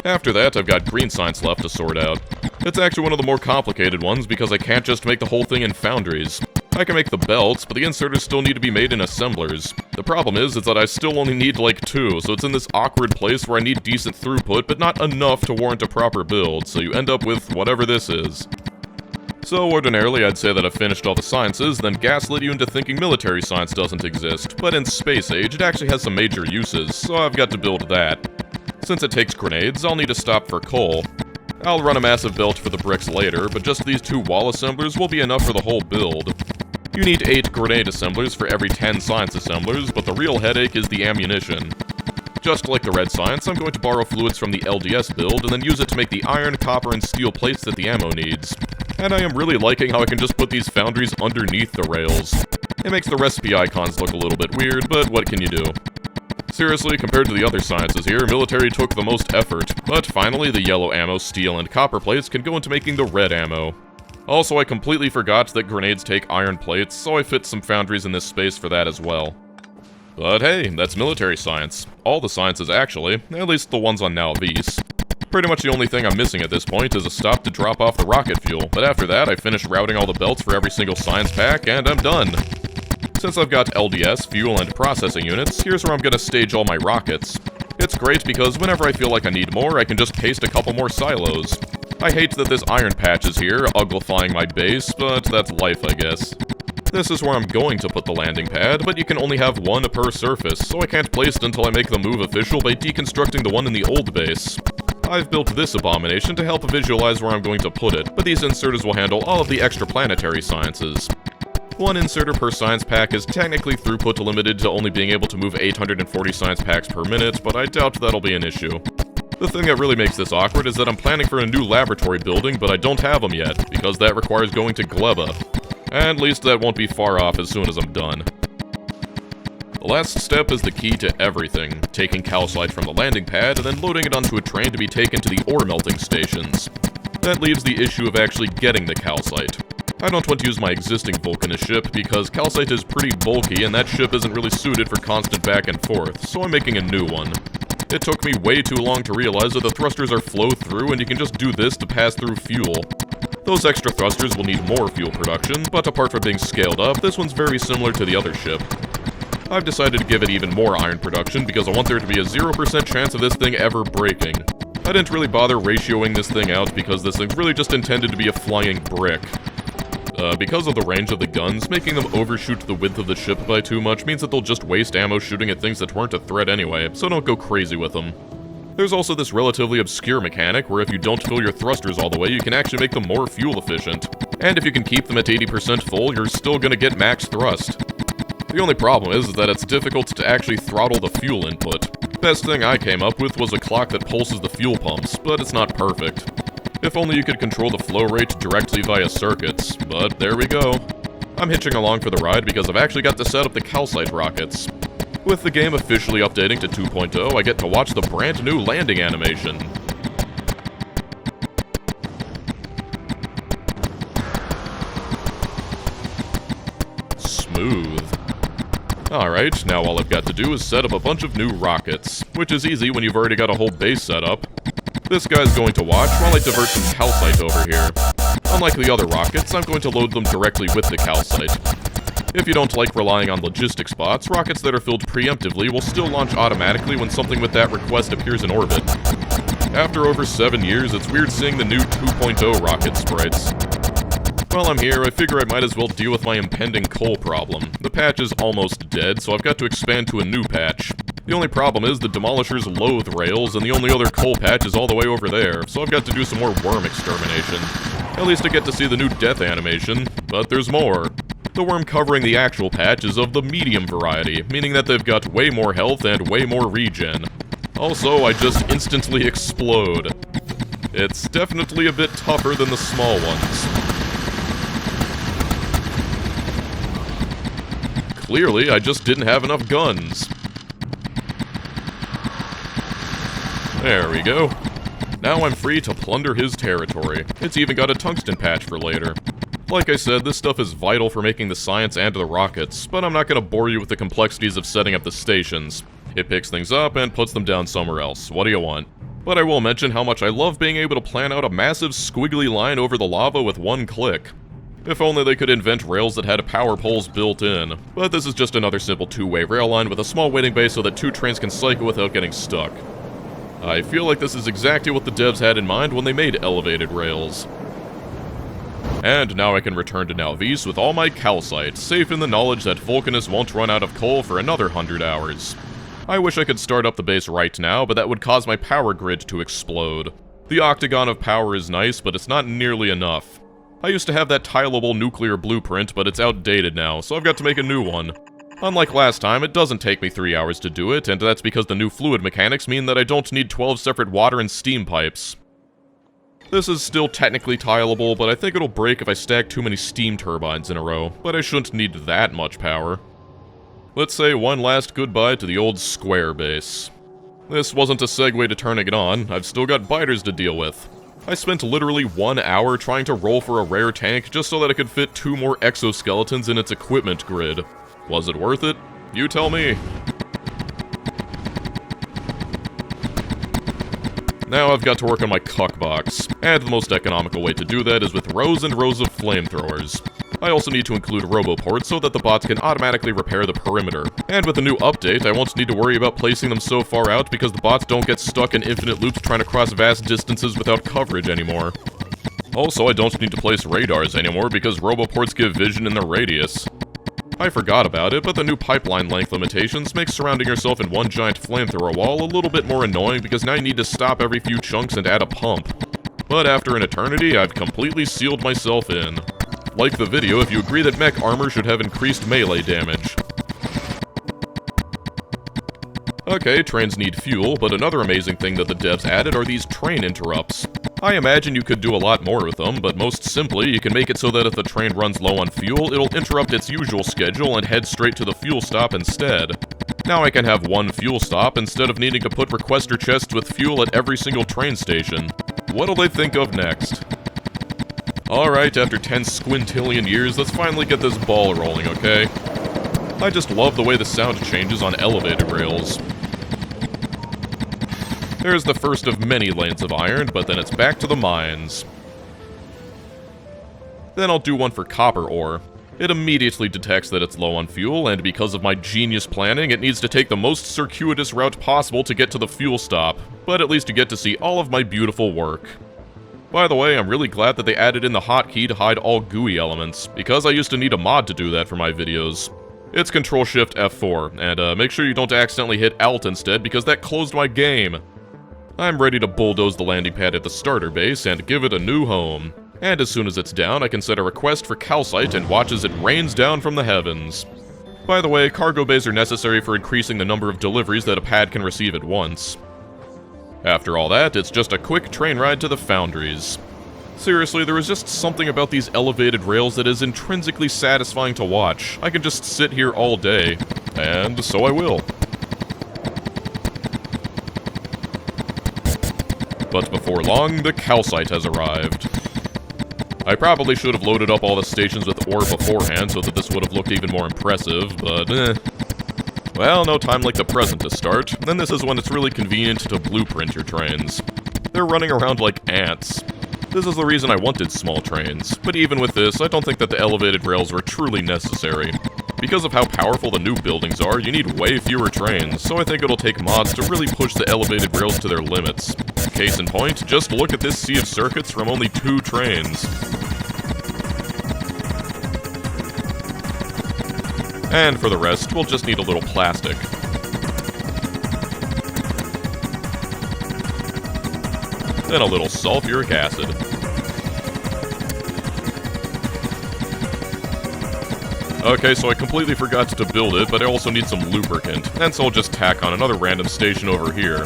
After that, I've got green science left to sort out. It's actually one of the more complicated ones because I can't just make the whole thing in foundries. I can make the belts, but the inserters still need to be made in assemblers. The problem is that I still only need like 2, so it's in this awkward place where I need decent throughput, but not enough to warrant a proper build, so you end up with whatever this is. So ordinarily I'd say that I've finished all the sciences, then gaslit you into thinking military science doesn't exist, but in Space Age it actually has some major uses, so I've got to build that. Since it takes grenades, I'll need to stop for coal. I'll run a massive belt for the bricks later, but just these 2 wall assemblers will be enough for the whole build. You need 8 grenade assemblers for every 10 science assemblers, but the real headache is the ammunition. Just like the red science, I'm going to borrow fluids from the LDS build and then use it to make the iron, copper, and steel plates that the ammo needs. And I am really liking how I can just put these foundries underneath the rails. It makes the recipe icons look a little bit weird, but what can you do? Seriously, compared to the other sciences here, military took the most effort, but finally the yellow ammo, steel, and copper plates can go into making the red ammo. Also, I completely forgot that grenades take iron plates, so I fit some foundries in this space for that as well. But hey, that's military science. All the sciences actually, at least the ones on Nalvis. Pretty much the only thing I'm missing at this point is a stop to drop off the rocket fuel, but after that I finish routing all the belts for every single science pack, and I'm done. Since I've got LDS, fuel, and processing units, here's where I'm gonna stage all my rockets. It's great because whenever I feel like I need more, I can just paste a couple more silos. I hate that this iron patch is here, uglifying my base, but that's life, I guess. This is where I'm going to put the landing pad, but you can only have 1 per surface, so I can't place it until I make the move official by deconstructing the one in the old base. I've built this abomination to help visualize where I'm going to put it, but these inserters will handle all of the extraplanetary sciences. 1 inserter per science pack is technically throughput limited to only being able to move 840 science packs per minute, but I doubt that'll be an issue. The thing that really makes this awkward is that I'm planning for a new laboratory building, but I don't have them yet, because that requires going to Gleba. At least that won't be far off as soon as I'm done. The last step is the key to everything, taking calcite from the landing pad and then loading it onto a train to be taken to the ore melting stations. That leaves the issue of actually getting the calcite. I don't want to use my existing Vulcanist ship because calcite is pretty bulky and that ship isn't really suited for constant back and forth, so I'm making a new one. It took me way too long to realize that the thrusters are flow-through and you can just do this to pass through fuel. Those extra thrusters will need more fuel production, but apart from being scaled up, this one's very similar to the other ship. I've decided to give it even more iron production because I want there to be a 0% chance of this thing ever breaking. I didn't really bother ratioing this thing out because this thing's really just intended to be a flying brick. Because of the range of the guns, making them overshoot the width of the ship by too much means that they'll just waste ammo shooting at things that weren't a threat anyway, so don't go crazy with them. There's also this relatively obscure mechanic where if you don't fill your thrusters all the way, you can actually make them more fuel efficient. And if you can keep them at 80% full, you're still gonna get max thrust. The only problem is that it's difficult to actually throttle the fuel input. Best thing I came up with was a clock that pulses the fuel pumps, but it's not perfect. If only you could control the flow rate directly via circuits, but there we go. I'm hitching along for the ride because I've actually got to set up the calcite rockets. With the game officially updating to 2.0, I get to watch the brand new landing animation. Smooth. Alright, now all I've got to do is set up a bunch of new rockets, which is easy when you've already got a whole base set up. This guy's going to watch while I divert some calcite over here. Unlike the other rockets, I'm going to load them directly with the calcite. If you don't like relying on logistic spots, rockets that are filled preemptively will still launch automatically when something with that request appears in orbit. After over 7 years, it's weird seeing the new 2.0 rocket sprites. While I'm here, I figure I might as well deal with my impending coal problem. The patch is almost dead, so I've got to expand to a new patch. The only problem is the demolishers loathe rails, and the only other coal patch is all the way over there, so I've got to do some more worm extermination. At least I get to see the new death animation, but there's more. The worm covering the actual patch is of the medium variety, meaning that they've got way more health and way more regen. Also, I just instantly explode. It's definitely a bit tougher than the small ones. Clearly, I just didn't have enough guns. There we go. Now I'm free to plunder his territory. It's even got a tungsten patch for later. Like I said, this stuff is vital for making the science and the rockets, but I'm not going to bore you with the complexities of setting up the stations. It picks things up and puts them down somewhere else. What do you want? But I will mention how much I love being able to plan out a massive squiggly line over the lava with one click. If only they could invent rails that had power poles built in. But this is just another simple two-way rail line with a small waiting bay so that two trains can cycle without getting stuck. I feel like this is exactly what the devs had in mind when they made elevated rails. And now I can return to Nalvis with all my calcite, safe in the knowledge that Vulcanus won't run out of coal for another 100 hours. I wish I could start up the base right now, but that would cause my power grid to explode. The octagon of power is nice, but it's not nearly enough. I used to have that tileable nuclear blueprint, but it's outdated now, so I've got to make a new one. Unlike last time, it doesn't take me 3 hours to do it, and that's because the new fluid mechanics mean that I don't need 12 separate water and steam pipes. This is still technically tileable, but I think it'll break if I stack too many steam turbines in a row, but I shouldn't need that much power. Let's say one last goodbye to the old square base. This wasn't a segue to turning it on, I've still got biters to deal with. I spent literally 1 hour trying to roll for a rare tank just so that I could fit 2 more exoskeletons in its equipment grid. Was it worth it? You tell me. Now I've got to work on my cuck box, and the most economical way to do that is with rows and rows of flamethrowers. I also need to include roboports so that the bots can automatically repair the perimeter. And with the new update, I won't need to worry about placing them so far out because the bots don't get stuck in infinite loops trying to cross vast distances without coverage anymore. Also, I don't need to place radars anymore because roboports give vision in the radius. I forgot about it, but the new pipeline length limitations make surrounding yourself in one giant flamethrower wall a little bit more annoying because now you need to stop every few chunks and add a pump. But after an eternity, I've completely sealed myself in. Like the video if you agree that mech armor should have increased melee damage. Okay, trains need fuel, but another amazing thing that the devs added are these train interrupts. I imagine you could do a lot more with them, but most simply, you can make it so that if the train runs low on fuel, it'll interrupt its usual schedule and head straight to the fuel stop instead. Now I can have one fuel stop instead of needing to put requester chests with fuel at every single train station. What'll they think of next? Alright, after 10 squintillion years, let's finally get this ball rolling, okay? I just love the way the sound changes on elevated rails. There's the first of many lanes of iron, but then it's back to the mines. Then I'll do one for copper ore. It immediately detects that it's low on fuel, and because of my genius planning, it needs to take the most circuitous route possible to get to the fuel stop. But at least you get to see all of my beautiful work. By the way, I'm really glad that they added in the hotkey to hide all GUI elements, because I used to need a mod to do that for my videos. It's Control-Shift-F4, and make sure you don't accidentally hit Alt instead, because that closed my game. I'm ready to bulldoze the landing pad at the starter base and give it a new home. And as soon as it's down, I can set a request for calcite and watch as it rains down from the heavens. By the way, cargo bays are necessary for increasing the number of deliveries that a pad can receive at once. After all that, it's just a quick train ride to the foundries. Seriously, there is just something about these elevated rails that is intrinsically satisfying to watch. I can just sit here all day, and so I will. But before long, the calcite has arrived. I probably should have loaded up all the stations with ore beforehand so that this would have looked even more impressive, but Well, no time like the present to start, and this is when it's really convenient to blueprint your trains. They're running around like ants. This is the reason I wanted small trains, but even with this, I don't think that the elevated rails were truly necessary. Because of how powerful the new buildings are, you need way fewer trains, so I think it'll take mods to really push the elevated rails to their limits. Case in point, just look at this sea of circuits from only 2 trains. And for the rest, we'll just need a little plastic. And a little sulfuric acid. Okay, so I completely forgot to build it, but I also need some lubricant, and so I'll just tack on another random station over here.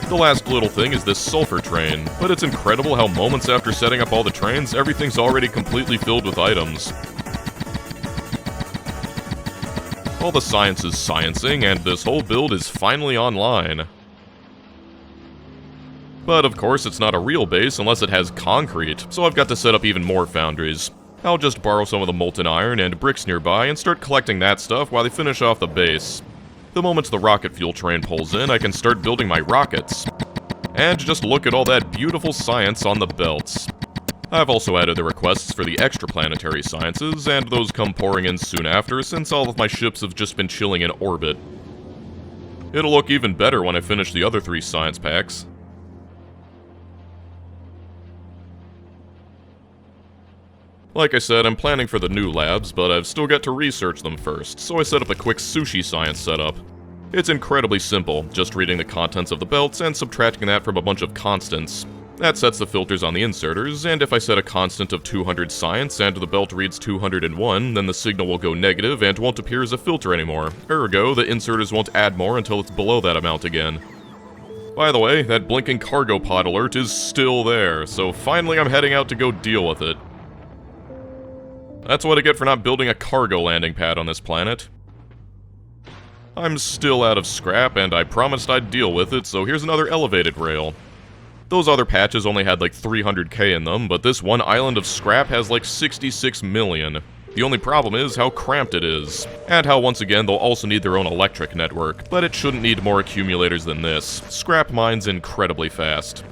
The last little thing is this sulfur train, but it's incredible how moments after setting up all the trains, everything's already completely filled with items. All the science is sciencing, and this whole build is finally online. But of course, it's not a real base unless it has concrete, so I've got to set up even more foundries. I'll just borrow some of the molten iron and bricks nearby and start collecting that stuff while they finish off the base. The moment the rocket fuel train pulls in, I can start building my rockets. And just look at all that beautiful science on the belts. I've also added the requests for the extraplanetary sciences, and those come pouring in soon after since all of my ships have just been chilling in orbit. It'll look even better when I finish the other 3 science packs. Like I said, I'm planning for the new labs, but I've still got to research them first, so I set up a quick sushi science setup. It's incredibly simple, just reading the contents of the belts and subtracting that from a bunch of constants. That sets the filters on the inserters, and if I set a constant of 200 science and the belt reads 201, then the signal will go negative and won't appear as a filter anymore. Ergo, the inserters won't add more until it's below that amount again. By the way, that blinking cargo pod alert is still there, so finally I'm heading out to go deal with it. That's what I get for not building a cargo landing pad on this planet. I'm still out of scrap, and I promised I'd deal with it, so here's another elevated rail. Those other patches only had like 300k in them, but this one island of scrap has like 66 million. The only problem is how cramped it is, and how once again they'll also need their own electric network, but it shouldn't need more accumulators than this. Scrap mines incredibly fast.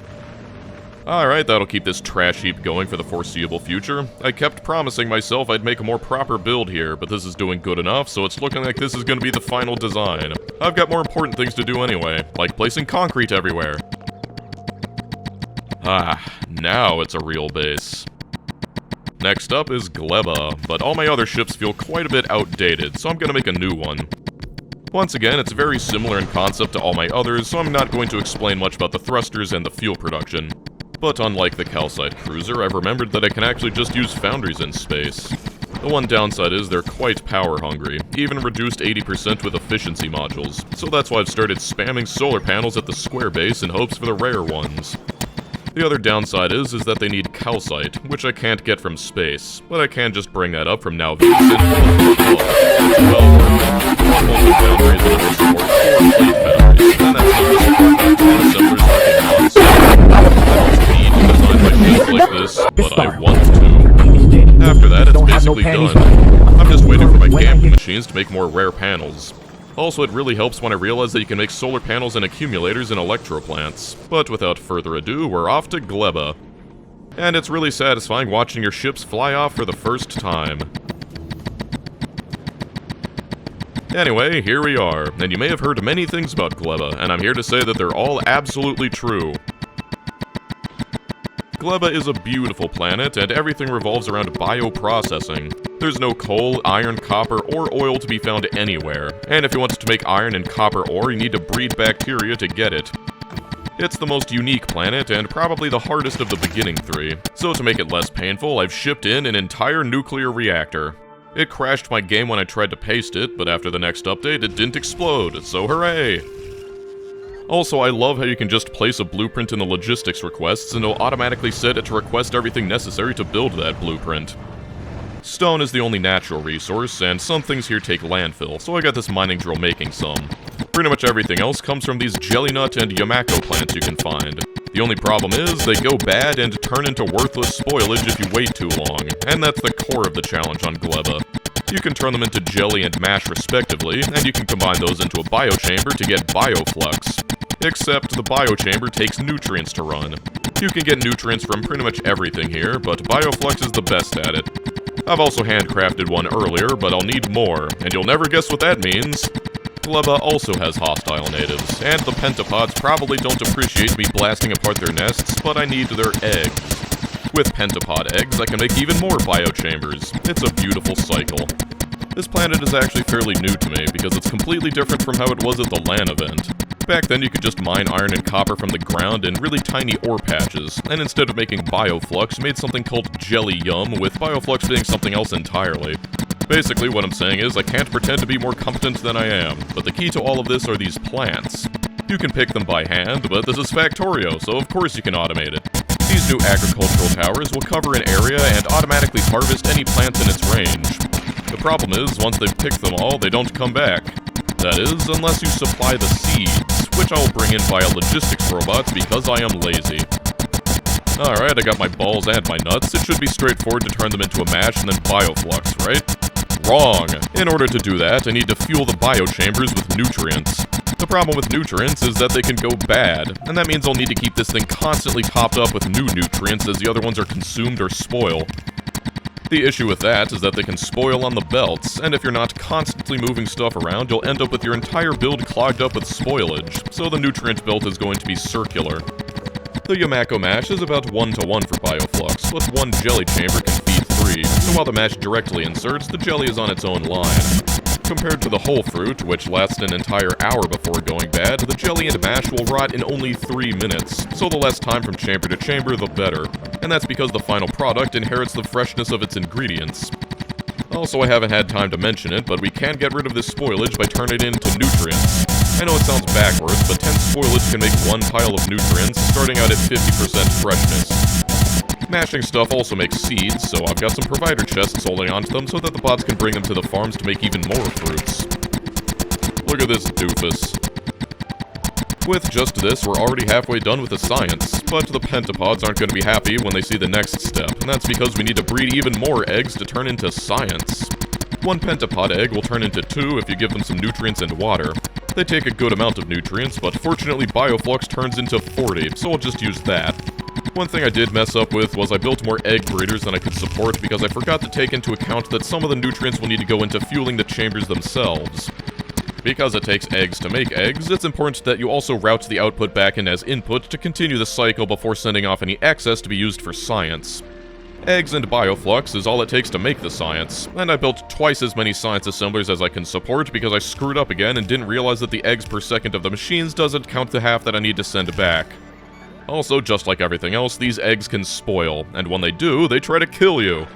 Alright, that'll keep this trash heap going for the foreseeable future. I kept promising myself I'd make a more proper build here, but this is doing good enough, so it's looking like this is going to be the final design. I've got more important things to do anyway, like placing concrete everywhere. Now it's a real base. Next up is Gleba, but all my other ships feel quite a bit outdated, so I'm going to make a new one. Once again, it's very similar in concept to all my others, so I'm not going to explain much about the thrusters and the fuel production. But unlike the Calcite Cruiser, I've remembered that I can actually just use foundries in space. The one downside is they're quite power hungry, even reduced 80% with efficiency modules, so that's why I've started spamming solar panels at the square base in hopes for the rare ones. The other downside is that they need calcite, which I can't get from space, but I can just bring that up from now Well, foundries and other support 4 plate foundries, and that's not to support 10 assemblers working non-stop. Like this, but I want to. After that, it's basically done. I'm just waiting for my gambling machines to make more rare panels. Also, it really helps when I realize that you can make solar panels and accumulators in electroplants. But without further ado, we're off to Gleba. And it's really satisfying watching your ships fly off for the first time. Anyway, here we are, and you may have heard many things about Gleba, and I'm here to say that they're all absolutely true. Gleba is a beautiful planet, and everything revolves around bioprocessing. There's no coal, iron, copper, or oil to be found anywhere, and if you want to make iron and copper ore, you need to breed bacteria to get it. It's the most unique planet, and probably the hardest of the beginning 3, so to make it less painful, I've shipped in an entire nuclear reactor. It crashed my game when I tried to paste it, but after the next update, it didn't explode, so hooray! Also, I love how you can just place a blueprint in the logistics requests and it'll automatically set it to request everything necessary to build that blueprint. Stone is the only natural resource, and some things here take landfill, so I got this mining drill making some. Pretty much everything else comes from these jelly nut and Yamako plants you can find. The only problem is, they go bad and turn into worthless spoilage if you wait too long, and that's the core of the challenge on Gleba. You can turn them into jelly and mash respectively, and you can combine those into a biochamber to get bioflux. Except the biochamber takes nutrients to run. You can get nutrients from pretty much everything here, but bioflux is the best at it. I've also handcrafted one earlier, but I'll need more, and you'll never guess what that means. Gleba also has hostile natives, and the pentapods probably don't appreciate me blasting apart their nests, but I need their eggs. With pentapod eggs, I can make even more biochambers. It's a beautiful cycle. This planet is actually fairly new to me, because it's completely different from how it was at the LAN event. Back then, you could just mine iron and copper from the ground in really tiny ore patches, and instead of making bioflux, made something called jelly yum, with bioflux being something else entirely. Basically, what I'm saying is, I can't pretend to be more competent than I am, but the key to all of this are these plants. You can pick them by hand, but this is Factorio, so of course you can automate it. These new agricultural towers will cover an area and automatically harvest any plants in its range. The problem is, once they've picked them all, they don't come back. That is, unless you supply the seeds, which I'll bring in via logistics robots because I am lazy. Alright, I got my balls and my nuts. It should be straightforward to turn them into a mash and then bioflux, right? Wrong! In order to do that, I need to fuel the biochambers with nutrients. The problem with nutrients is that they can go bad, and that means I'll need to keep this thing constantly topped up with new nutrients as the other ones are consumed or spoil. The issue with that is that they can spoil on the belts, and if you're not constantly moving stuff around, you'll end up with your entire build clogged up with spoilage, so the nutrient belt is going to be circular. The Yamako mash is about 1-to-1 for bioflux, but one jelly chamber can feed 3, so while the mash directly inserts, the jelly is on its own line. Compared to the whole fruit, which lasts an entire hour before going bad, the jelly and mash will rot in only 3 minutes, so the less time from chamber to chamber, the better. And that's because the final product inherits the freshness of its ingredients. Also, I haven't had time to mention it, but we can get rid of this spoilage by turning it into nutrients. I know it sounds backwards, but 10 spoilage can make 1 pile of nutrients, starting out at 50% freshness. Mashing stuff also makes seeds, so I've got some provider chests holding onto them so that the bots can bring them to the farms to make even more fruits. Look at this doofus. With just this, we're already halfway done with the science, but the pentapods aren't going to be happy when they see the next step, and that's because we need to breed even more eggs to turn into science. 1 pentapod egg will turn into 2 if you give them some nutrients and water. They take a good amount of nutrients, but fortunately bioflux turns into 40, so I'll just use that. One thing I did mess up with was I built more egg breeders than I could support because I forgot to take into account that some of the nutrients will need to go into fueling the chambers themselves. Because it takes eggs to make eggs, it's important that you also route the output back in as input to continue the cycle before sending off any excess to be used for science. Eggs and bioflux is all it takes to make the science, and I built twice as many science assemblers as I can support because I screwed up again and didn't realize that the eggs per second of the machines doesn't count the half that I need to send back. Also, just like everything else, these eggs can spoil, and when they do, they try to kill you.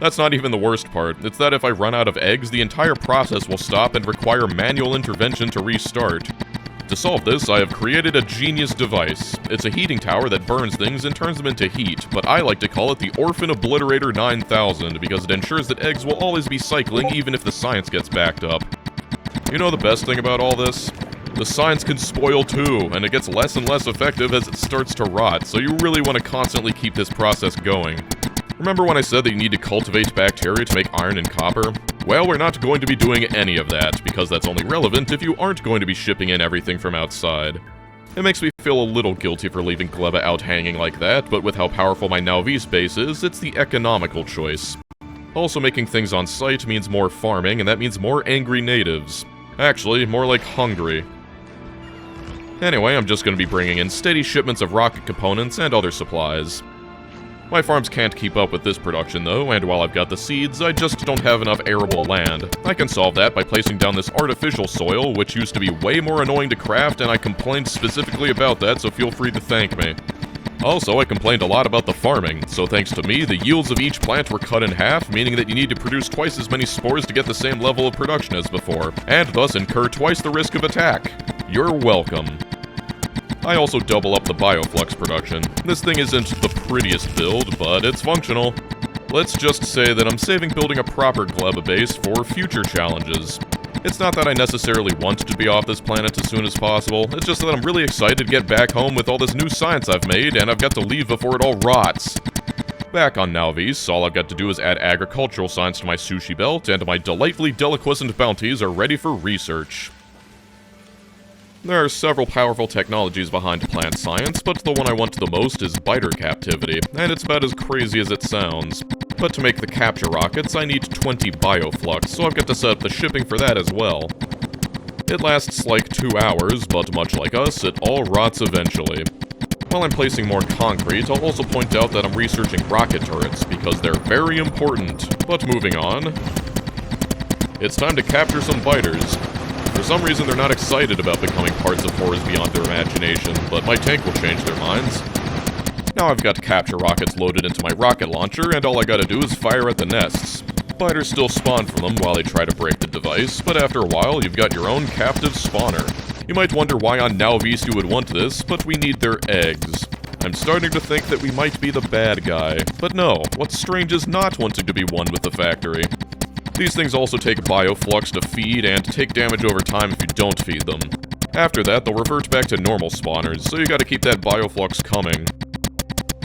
That's not even the worst part. It's that if I run out of eggs, the entire process will stop and require manual intervention to restart. To solve this, I have created a genius device. It's a heating tower that burns things and turns them into heat, but I like to call it the Orphan Obliterator 9000 because it ensures that eggs will always be cycling even if the science gets backed up. You know the best thing about all this? The science can spoil too, and it gets less and less effective as it starts to rot, so you really want to constantly keep this process going. Remember when I said that you need to cultivate bacteria to make iron and copper? Well, we're not going to be doing any of that, because that's only relevant if you aren't going to be shipping in everything from outside. It makes me feel a little guilty for leaving Gleba out hanging like that, but with how powerful my Nauvis base is, it's the economical choice. Also, making things on site means more farming, and that means more angry natives. Actually, more like hungry. Anyway, I'm just going to be bringing in steady shipments of rocket components and other supplies. My farms can't keep up with this production though, and while I've got the seeds, I just don't have enough arable land. I can solve that by placing down this artificial soil, which used to be way more annoying to craft, and I complained specifically about that, so feel free to thank me. Also, I complained a lot about the farming, so thanks to me, the yields of each plant were cut in half, meaning that you need to produce twice as many spores to get the same level of production as before, and thus incur twice the risk of attack. You're welcome. I also double up the bioflux production. This thing isn't the prettiest build, but it's functional. Let's just say that I'm saving building a proper Gleba base for future challenges. It's not that I necessarily want to be off this planet as soon as possible, it's just that I'm really excited to get back home with all this new science I've made, and I've got to leave before it all rots. Back on Nowvis, all I've got to do is add agricultural science to my sushi belt, and my delightfully deliquescent bounties are ready for research. There are several powerful technologies behind plant science, but the one I want the most is biter captivity, and it's about as crazy as it sounds. But to make the capture rockets, I need 20 bioflux, so I've got to set up the shipping for that as well. It lasts like 2 hours, but much like us, it all rots eventually. While I'm placing more concrete, I'll also point out that I'm researching rocket turrets, because they're very important. But moving on, it's time to capture some biters. For some reason, they're not excited about becoming parts of horrors beyond their imagination, but my tank will change their minds. Now I've got capture rockets loaded into my rocket launcher, and all I gotta do is fire at the nests. Biters still spawn from them while they try to break the device, but after a while, you've got your own captive spawner. You might wonder why on Nowvis you would want this, but we need their eggs. I'm starting to think that we might be the bad guy. But no, what's strange is not wanting to be one with the factory. These things also take bioflux to feed and take damage over time if you don't feed them. After that, they'll revert back to normal spawners, so you gotta keep that bioflux coming.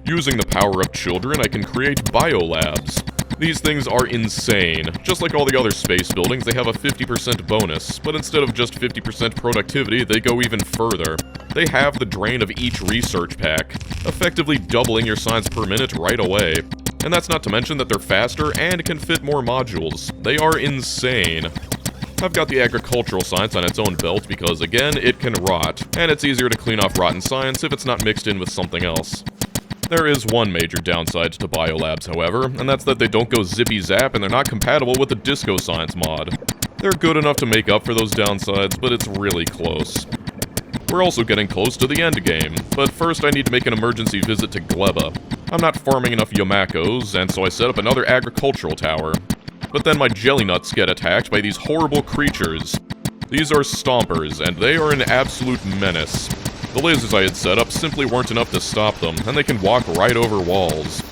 Using the power of children, I can create biolabs. These things are insane. Just like all the other space buildings, they have a 50% bonus, but instead of just 50% productivity, they go even further. They have the drain of each research pack, effectively doubling your science per minute right away. And that's not to mention that they're faster and can fit more modules. They are insane. I've got the agricultural science on its own belt because, again, it can rot, and it's easier to clean off rotten science if it's not mixed in with something else. There is one major downside to biolabs, however, and that's that they don't go zippy-zap and they're not compatible with the Disco Science mod. They're good enough to make up for those downsides, but it's really close. We're also getting close to the end game, but first I need to make an emergency visit to Gleba. I'm not farming enough Yamakos, and so I set up another agricultural tower. But then my jelly nuts get attacked by these horrible creatures. These are stompers, and they are an absolute menace. The lasers I had set up simply weren't enough to stop them, and they can walk right over walls.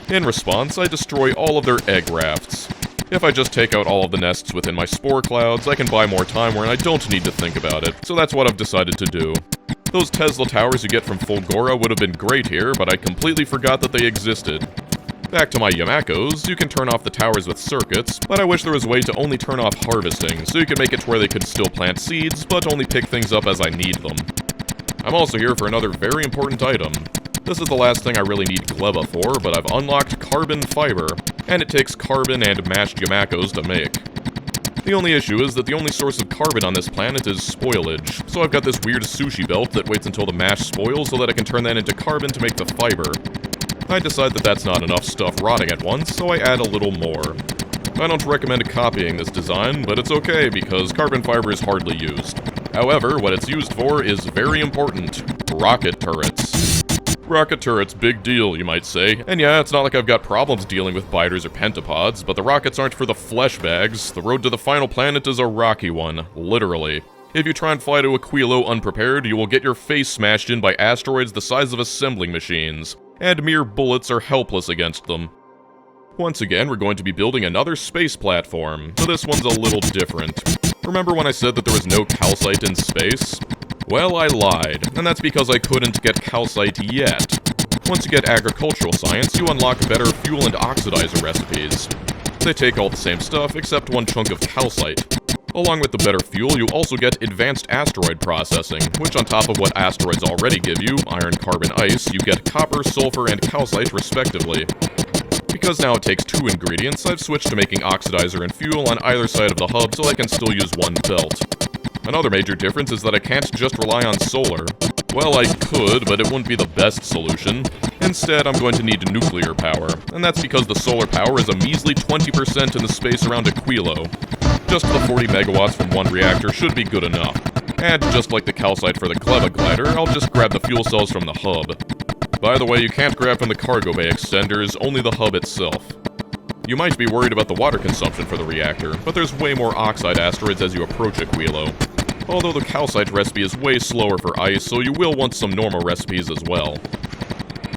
In response, I destroy all of their egg rafts. If I just take out all of the nests within my spore clouds, I can buy more time where I don't need to think about it, so that's what I've decided to do. Those Tesla towers you get from Fulgora would have been great here, but I completely forgot that they existed. Back to my Yamakos, you can turn off the towers with circuits, but I wish there was a way to only turn off harvesting, so you could make it to where they could still plant seeds, but only pick things up as I need them. I'm also here for another very important item. This is the last thing I really need Gleba for, but I've unlocked carbon fiber, and it takes carbon and mashed Yamakos to make. The only issue is that the only source of carbon on this planet is spoilage, so I've got this weird sushi belt that waits until the mash spoils so that I can turn that into carbon to make the fiber. I decide that that's not enough stuff rotting at once, so I add a little more. I don't recommend copying this design, but it's okay because carbon fiber is hardly used. However, what it's used for is very important. Rocket turrets. Rocket turrets, big deal, you might say. And yeah, it's not like I've got problems dealing with biters or pentapods, but the rockets aren't for the flesh bags. The road to the final planet is a rocky one, literally. If you try and fly to Aquilo unprepared, you will get your face smashed in by asteroids the size of assembling machines, and mere bullets are helpless against them. Once again, we're going to be building another space platform, so this one's a little different. Remember when I said that there was no calcite in space? Well, I lied, and that's because I couldn't get calcite yet. Once you get agricultural science, you unlock better fuel and oxidizer recipes. They take all the same stuff, except one chunk of calcite. Along with the better fuel, you also get advanced asteroid processing, which on top of what asteroids already give you, iron, carbon, ice, you get copper, sulfur, and calcite respectively. Because now it takes 2 ingredients, I've switched to making oxidizer and fuel on either side of the hub so I can still use one belt. Another major difference is that I can't just rely on solar. Well, I could, but it wouldn't be the best solution. Instead, I'm going to need nuclear power, and that's because the solar power is a measly 20% in the space around Aquilo. Just the 40 megawatts from one reactor should be good enough. And just like the calcite for the Gleba glider, I'll just grab the fuel cells from the hub. By the way, you can't grab from the cargo bay extenders, only the hub itself. You might be worried about the water consumption for the reactor, but there's way more oxide asteroids as you approach Aquilo. Although the calcite recipe is way slower for ice, so you will want some normal recipes as well.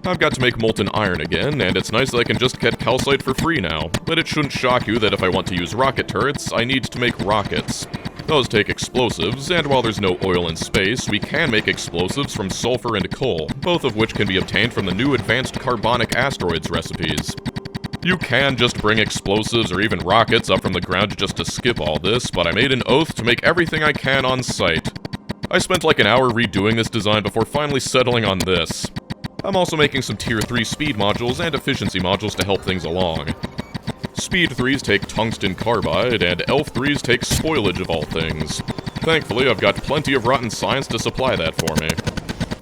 I've got to make molten iron again, and it's nice that I can just get calcite for free now, but it shouldn't shock you that if I want to use rocket turrets, I need to make rockets. Those take explosives, and while there's no oil in space, we can make explosives from sulfur and coal, both of which can be obtained from the new advanced carbonic asteroids recipes. You can just bring explosives or even rockets up from the ground just to skip all this, but I made an oath to make everything I can on site. I spent like an hour redoing this design before finally settling on this. I'm also making some Tier 3 speed modules and efficiency modules to help things along. Speed 3s take tungsten carbide, and Elf 3s take spoilage of all things. Thankfully, I've got plenty of rotten science to supply that for me.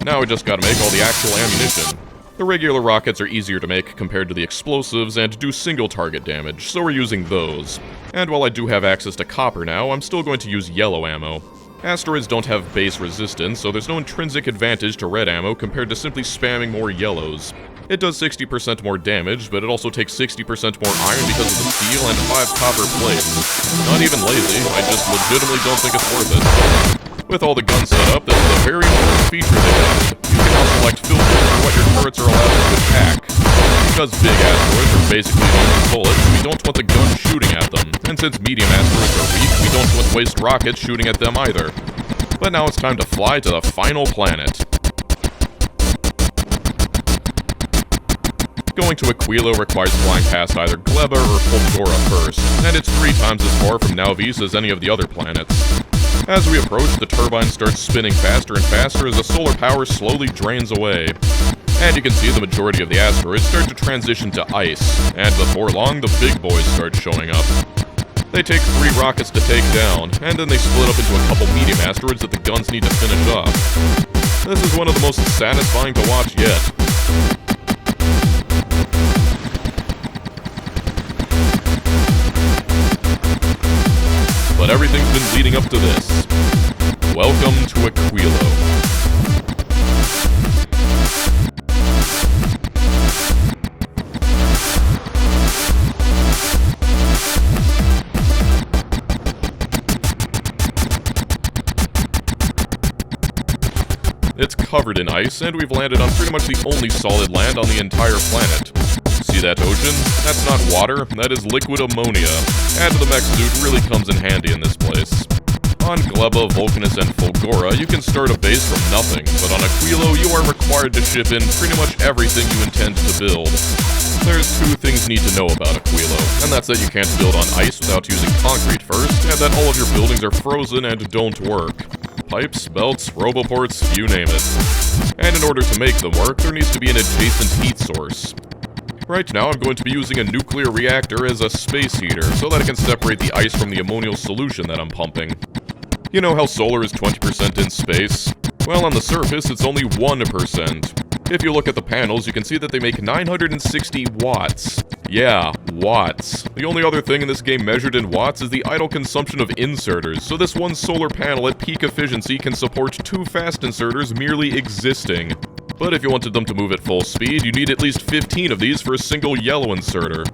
Now I just gotta make all the actual ammunition. The regular rockets are easier to make compared to the explosives and do single target damage, so we're using those. And while I do have access to copper now, I'm still going to use yellow ammo. Asteroids don't have base resistance, so there's no intrinsic advantage to red ammo compared to simply spamming more yellows. It does 60% more damage, but it also takes 60% more iron because of the steel and 5 copper plates. Not even lazy, I just legitimately don't think it's worth it. With all the guns set up, this is a very important feature they added. You can now select filters for what your turrets are allowed to attack. Because big asteroids are basically using bullets, we don't want the guns shooting at them. And since medium asteroids are weak, we don't want to waste rockets shooting at them either. But now it's time to fly to the final planet. Going to Aquilo requires flying past either Gleba or Fulgora first, and it's 3 times as far from Nauvis as any of the other planets. As we approach, the turbine starts spinning faster and faster as the solar power slowly drains away. And you can see the majority of the asteroids start to transition to ice, and before long, the big boys start showing up. They take 3 rockets to take down, and then they split up into a couple medium asteroids that the guns need to finish off. This is one of the most satisfying to watch yet. But everything's been leading up to this. Welcome to Aquilo. It's covered in ice, and we've landed on pretty much the only solid land on the entire planet. See that ocean? That's not water, that is liquid ammonia. And the mech suit really comes in handy in this place. On Gleba, Vulcanus, and Fulgora, you can start a base from nothing, but on Aquilo, you are required to ship in pretty much everything you intend to build. There's 2 things you need to know about Aquilo, and that's that you can't build on ice without using concrete first, and that all of your buildings are frozen and don't work. Pipes, belts, roboports, you name it. And in order to make them work, there needs to be an adjacent heat source. Right now, I'm going to be using a nuclear reactor as a space heater, so that I can separate the ice from the ammonial solution that I'm pumping. You know how solar is 20% in space? Well, on the surface, it's only 1%. If you look at the panels, you can see that they make 960 watts. Yeah, watts. The only other thing in this game measured in watts is the idle consumption of inserters, so this one solar panel at peak efficiency can support 2 fast inserters merely existing. But if you wanted them to move at full speed, you need at least 15 of these for a single yellow inserter.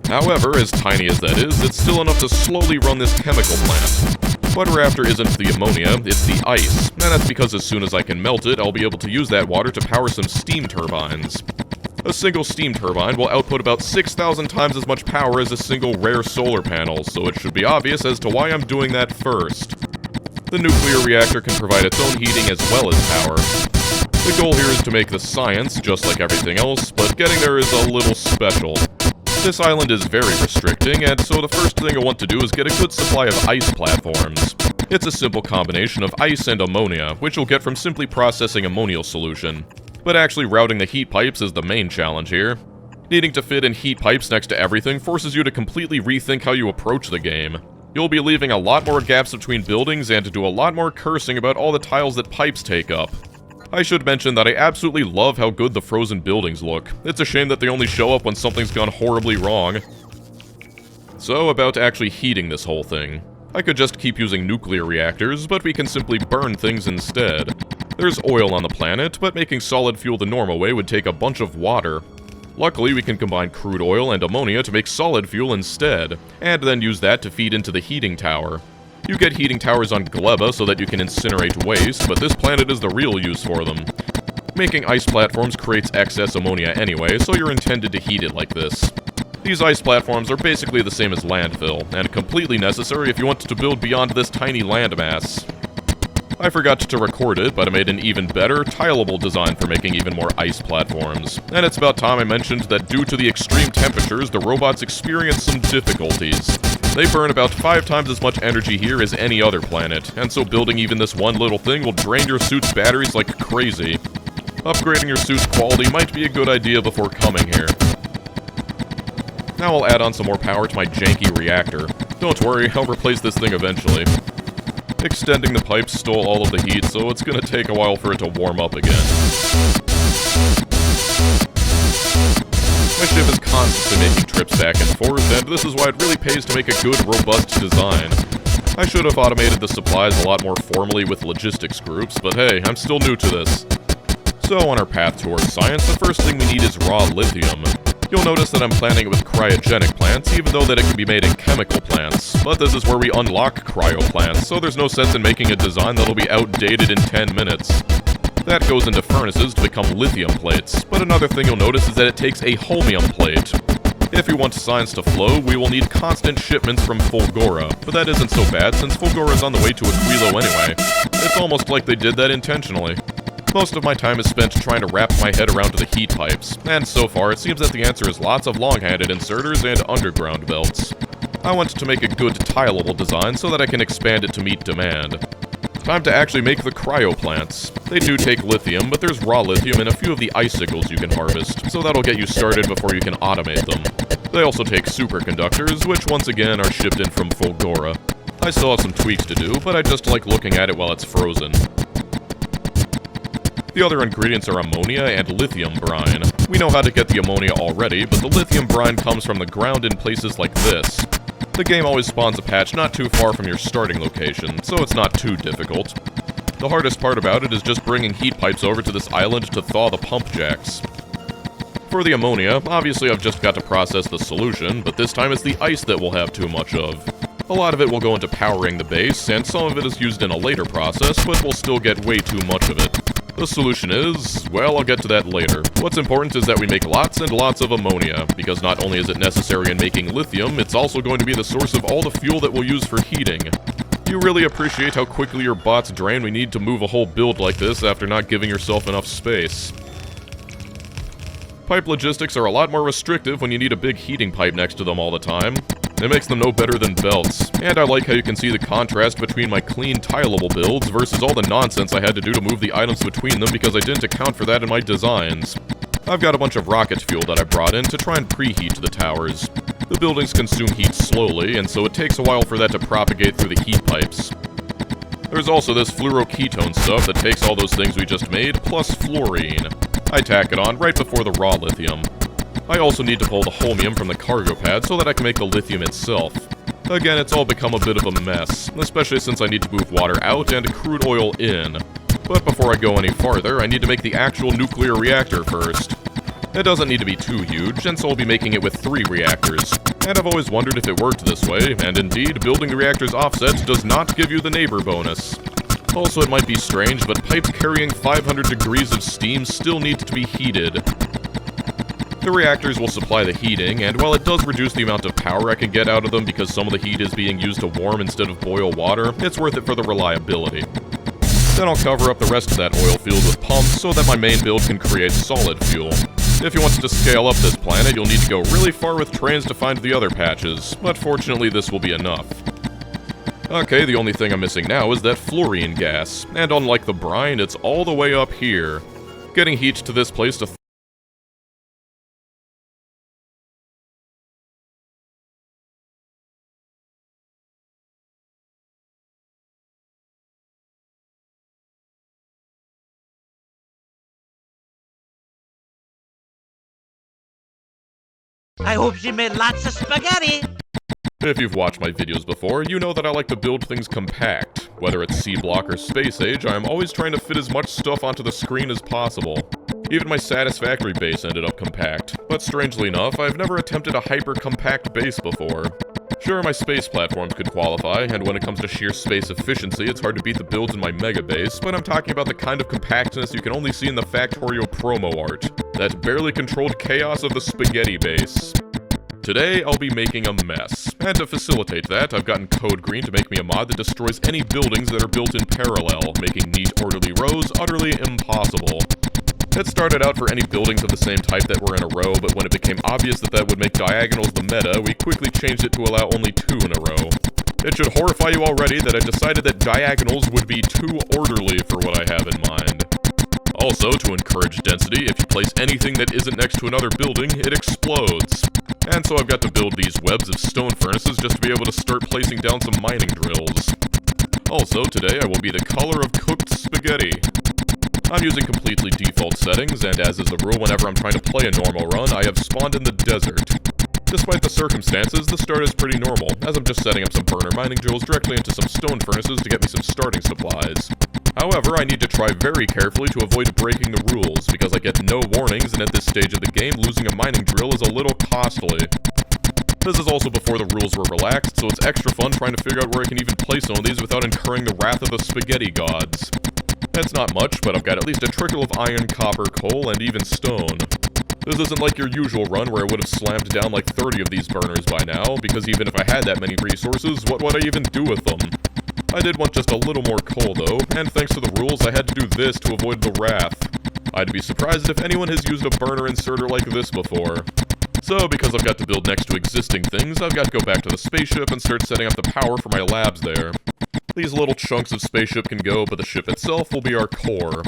However, as tiny as that is, it's still enough to slowly run this chemical plant. What we're after isn't the ammonia, it's the ice, and that's because as soon as I can melt it, I'll be able to use that water to power some steam turbines. A single steam turbine will output about 6,000 times as much power as a single rare solar panel, so it should be obvious as to why I'm doing that first. The nuclear reactor can provide its own heating as well as power. The goal here is to make the science, just like everything else, but getting there is a little special. This island is very restricting, and so the first thing I want to do is get a good supply of ice platforms. It's a simple combination of ice and ammonia, which you'll get from simply processing ammonial solution. But actually routing the heat pipes is the main challenge here. Needing to fit in heat pipes next to everything forces you to completely rethink how you approach the game. You'll be leaving a lot more gaps between buildings and to do a lot more cursing about all the tiles that pipes take up. I should mention that I absolutely love how good the frozen buildings look. It's a shame that they only show up when something's gone horribly wrong. So, about actually heating this whole thing. I could just keep using nuclear reactors, but we can simply burn things instead. There's oil on the planet, but making solid fuel the normal way would take a bunch of water. Luckily, we can combine crude oil and ammonia to make solid fuel instead, and then use that to feed into the heating tower. You get heating towers on Gleba so that you can incinerate waste, but this planet is the real use for them. Making ice platforms creates excess ammonia anyway, so you're intended to heat it like this. These ice platforms are basically the same as landfill, and completely necessary if you want to build beyond this tiny landmass. I forgot to record it, but I made an even better, tileable design for making even more ice platforms. And it's about time I mentioned that due to the extreme temperatures, the robots experience some difficulties. They burn about 5 times as much energy here as any other planet, and so building even this one little thing will drain your suit's batteries like crazy. Upgrading your suit's quality might be a good idea before coming here. Now I'll add on some more power to my janky reactor. Don't worry, I'll replace this thing eventually. Extending the pipes stole all of the heat, so it's gonna take a while for it to warm up again. My ship is constantly making trips back and forth, and this is why it really pays to make a good, robust design. I should have automated the supplies a lot more formally with logistics groups, but hey, I'm still new to this. So on our path towards science, the first thing we need is raw lithium. You'll notice that I'm planning it with cryogenic plants, even though that it can be made in chemical plants. But this is where we unlock cryo plants, so there's no sense in making a design that'll be outdated in 10 minutes. That goes into furnaces to become lithium plates, but another thing you'll notice is that it takes a holmium plate. If we want science to flow, we will need constant shipments from Fulgora, but that isn't so bad since Fulgora is on the way to Aquilo anyway. It's almost like they did that intentionally. Most of my time is spent trying to wrap my head around the heat pipes, and so far it seems that the answer is lots of long-handed inserters and underground belts. I want to make a good tileable design so that I can expand it to meet demand. Time to actually make the cryo plants. They do take lithium, but there's raw lithium in a few of the icicles you can harvest, so that'll get you started before you can automate them. They also take superconductors, which once again are shipped in from Fulgora. I still have some tweaks to do, but I just like looking at it while it's frozen. The other ingredients are ammonia and lithium brine. We know how to get the ammonia already, but the lithium brine comes from the ground in places like this. The game always spawns a patch not too far from your starting location, so it's not too difficult. The hardest part about it is just bringing heat pipes over to this island to thaw the pump jacks. For the ammonia, obviously I've just got to process the solution, but this time it's the ice that we'll have too much of. A lot of it will go into powering the base, and some of it is used in a later process, but we'll still get way too much of it. The solution is, well, I'll get to that later. What's important is that we make lots and lots of ammonia, because not only is it necessary in making lithium, it's also going to be the source of all the fuel that we'll use for heating. You really appreciate how quickly your bots drain when you need to move a whole build like this after not giving yourself enough space. Pipe logistics are a lot more restrictive when you need a big heating pipe next to them all the time. It makes them no better than belts, and I like how you can see the contrast between my clean, tileable builds versus all the nonsense I had to do to move the items between them because I didn't account for that in my designs. I've got a bunch of rocket fuel that I brought in to try and preheat the towers. The buildings consume heat slowly, and so it takes a while for that to propagate through the heat pipes. There's also this fluoroketone stuff that takes all those things we just made, plus fluorine. I tack it on right before the raw lithium. I also need to pull the holmium from the cargo pad so that I can make the lithium itself. Again, it's all become a bit of a mess, especially since I need to move water out and crude oil in. But before I go any farther, I need to make the actual nuclear reactor first. It doesn't need to be too huge, and so I'll be making it with 3 reactors. And I've always wondered if it worked this way, and indeed, building the reactor's offset does not give you the neighbor bonus. Also, it might be strange, but pipes carrying 500 degrees of steam still need to be heated. The reactors will supply the heating, and while it does reduce the amount of power I can get out of them because some of the heat is being used to warm instead of boil water, it's worth it for the reliability. Then I'll cover up the rest of that oil field with pumps so that my main build can create solid fuel. If you want to scale up this planet, you'll need to go really far with trains to find the other patches, but fortunately this will be enough. Okay, the only thing I'm missing now is that fluorine gas, and unlike the brine, it's all the way up here. Getting heat to this place to I hope she made lots of spaghetti. If you've watched my videos before, you know that I like to build things compact. Whether it's C-Block or Space Age, I'm always trying to fit as much stuff onto the screen as possible. Even my Satisfactory base ended up compact, but strangely enough, I've never attempted a hyper-compact base before. Sure, my space platforms could qualify, and when it comes to sheer space efficiency, it's hard to beat the builds in my mega base, but I'm talking about the kind of compactness you can only see in the Factorio promo art. That barely controlled chaos of the spaghetti base. Today, I'll be making a mess, and to facilitate that, I've gotten Code Green to make me a mod that destroys any buildings that are built in parallel, making neat, orderly rows utterly impossible. It started out for any buildings of the same type that were in a row, but when it became obvious that that would make diagonals the meta, we quickly changed it to allow only 2 in a row. It should horrify you already that I decided that diagonals would be too orderly for what I have in mind. Also, to encourage density, if you place anything that isn't next to another building, it explodes. And so I've got to build these webs of stone furnaces just to be able to start placing down some mining drills. Also, today I will be the color of cooked spaghetti. I'm using completely default settings, and as is the rule whenever I'm trying to play a normal run, I have spawned in the desert. Despite the circumstances, the start is pretty normal, as I'm just setting up some burner mining drills directly into some stone furnaces to get me some starting supplies. However, I need to try very carefully to avoid breaking the rules, because I get no warnings, and at this stage of the game, losing a mining drill is a little costly. This is also before the rules were relaxed, so it's extra fun trying to figure out where I can even place some of these without incurring the wrath of the spaghetti gods. It's not much, but I've got at least a trickle of iron, copper, coal, and even stone. This isn't like your usual run where I would have slammed down like 30 of these burners by now, because even if I had that many resources, what would I even do with them? I did want just a little more coal though, and thanks to the rules I had to do this to avoid the wrath. I'd be surprised if anyone has used a burner inserter like this before. So, because I've got to build next to existing things, I've got to go back to the spaceship and start setting up the power for my labs there. These little chunks of spaceship can go, but the ship itself will be our core.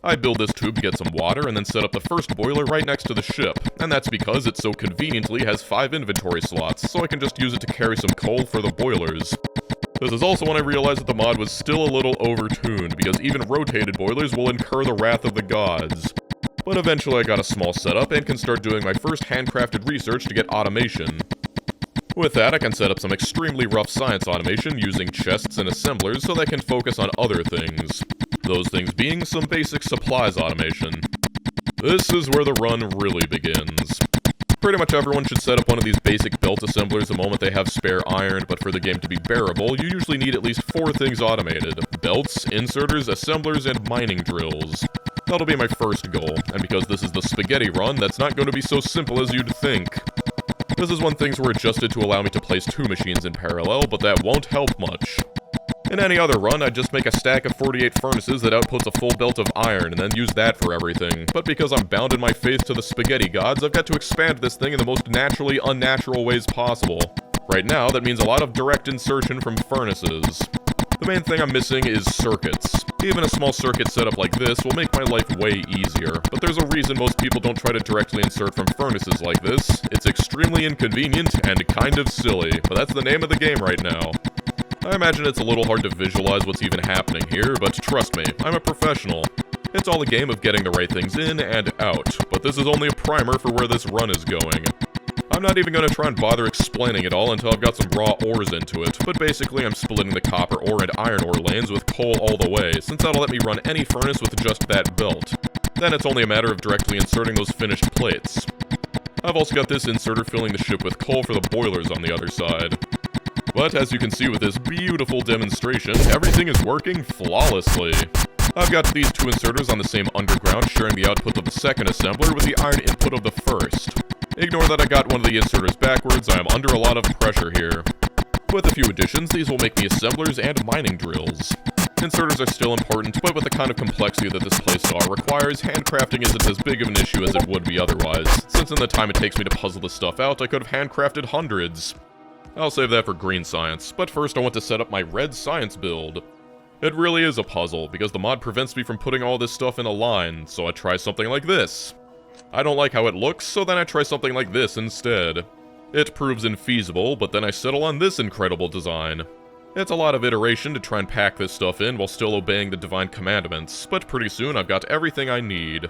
I build this tube to get some water and then set up the first boiler right next to the ship, and that's because it so conveniently has 5 inventory slots, so I can just use it to carry some coal for the boilers. This is also when I realized that the mod was still a little overtuned, because even rotated boilers will incur the wrath of the gods. But eventually I got a small setup and can start doing my first handcrafted research to get automation. With that, I can set up some extremely rough science automation using chests and assemblers so that I can focus on other things. Those things being some basic supplies automation. This is where the run really begins. Pretty much everyone should set up one of these basic belt assemblers the moment they have spare iron, but for the game to be bearable, you usually need at least 4 things automated: belts, inserters, assemblers, and mining drills. That'll be my first goal, and because this is the spaghetti run, that's not going to be so simple as you'd think. This is when things were adjusted to allow me to place 2 machines in parallel, but that won't help much. In any other run, I'd just make a stack of 48 furnaces that outputs a full belt of iron and then use that for everything. But because I'm bound in my faith to the spaghetti gods, I've got to expand this thing in the most naturally unnatural ways possible. Right now, that means a lot of direct insertion from furnaces. The main thing I'm missing is circuits. Even a small circuit setup like this will make my life way easier, but there's a reason most people don't try to directly insert from furnaces like this. It's extremely inconvenient and kind of silly, but that's the name of the game right now. I imagine it's a little hard to visualize what's even happening here, but trust me, I'm a professional. It's all a game of getting the right things in and out, but this is only a primer for where this run is going. I'm not even going to try and bother explaining it all until I've got some raw ores into it, but basically I'm splitting the copper ore and iron ore lanes with coal all the way, since that'll let me run any furnace with just that belt. Then it's only a matter of directly inserting those finished plates. I've also got this inserter filling the ship with coal for the boilers on the other side. But as you can see with this beautiful demonstration, everything is working flawlessly. I've got these 2 inserters on the same underground, sharing the output of the second assembler with the iron input of the first. Ignore that I got one of the inserters backwards, I am under a lot of pressure here. With a few additions, these will make me assemblers and mining drills. Inserters are still important, but with the kind of complexity that this playstyle requires, handcrafting isn't as big of an issue as it would be otherwise, since in the time it takes me to puzzle this stuff out, I could have handcrafted hundreds. I'll save that for green science, but first I want to set up my red science build. It really is a puzzle, because the mod prevents me from putting all this stuff in a line, so I try something like this. I don't like how it looks, so then I try something like this instead. It proves infeasible, but then I settle on this incredible design. It's a lot of iteration to try and pack this stuff in while still obeying the divine commandments, but pretty soon I've got everything I need.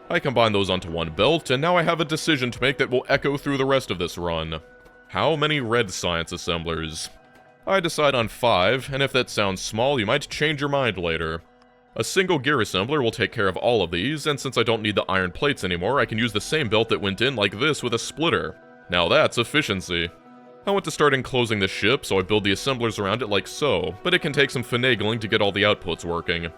I combine those onto one belt, and now I have a decision to make that will echo through the rest of this run. How many red science assemblers? I decide on 5, and if that sounds small, you might change your mind later. A single gear assembler will take care of all of these, and since I don't need the iron plates anymore, I can use the same belt that went in like this with a splitter. Now that's efficiency. I want to start enclosing the ship, so I build the assemblers around it like so, but it can take some finagling to get all the outputs working.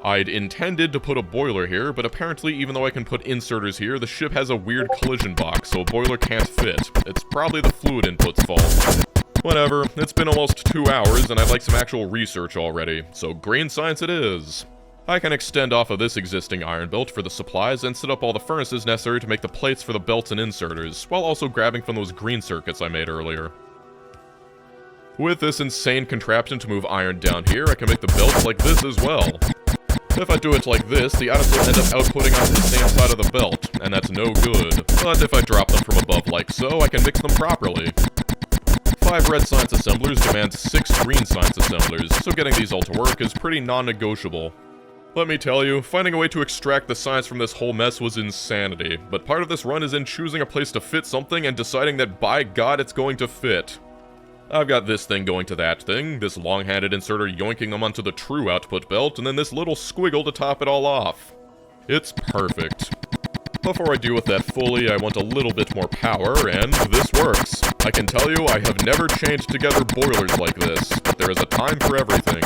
I'd intended to put a boiler here, but apparently even though I can put inserters here, the ship has a weird collision box, so a boiler can't fit. It's probably the fluid input's fault. Whatever, it's been almost 2 hours and I'd like some actual research already, so green science it is. I can extend off of this existing iron belt for the supplies and set up all the furnaces necessary to make the plates for the belts and inserters, while also grabbing from those green circuits I made earlier. With this insane contraption to move iron down here, I can make the belts like this as well. If I do it like this, the items will end up outputting onto the same side of the belt, and that's no good. But if I drop them from above like so, I can mix them properly. 5 red science assemblers demand 6 green science assemblers, so getting these all to work is pretty non-negotiable. Let me tell you, finding a way to extract the science from this whole mess was insanity, but part of this run is in choosing a place to fit something and deciding that by God it's going to fit. I've got this thing going to that thing, this long-handed inserter yoinking them onto the true output belt, and then this little squiggle to top it all off. It's perfect. Before I deal with that fully, I want a little bit more power, and this works. I can tell you, I have never chained together boilers like this, but there is a time for everything.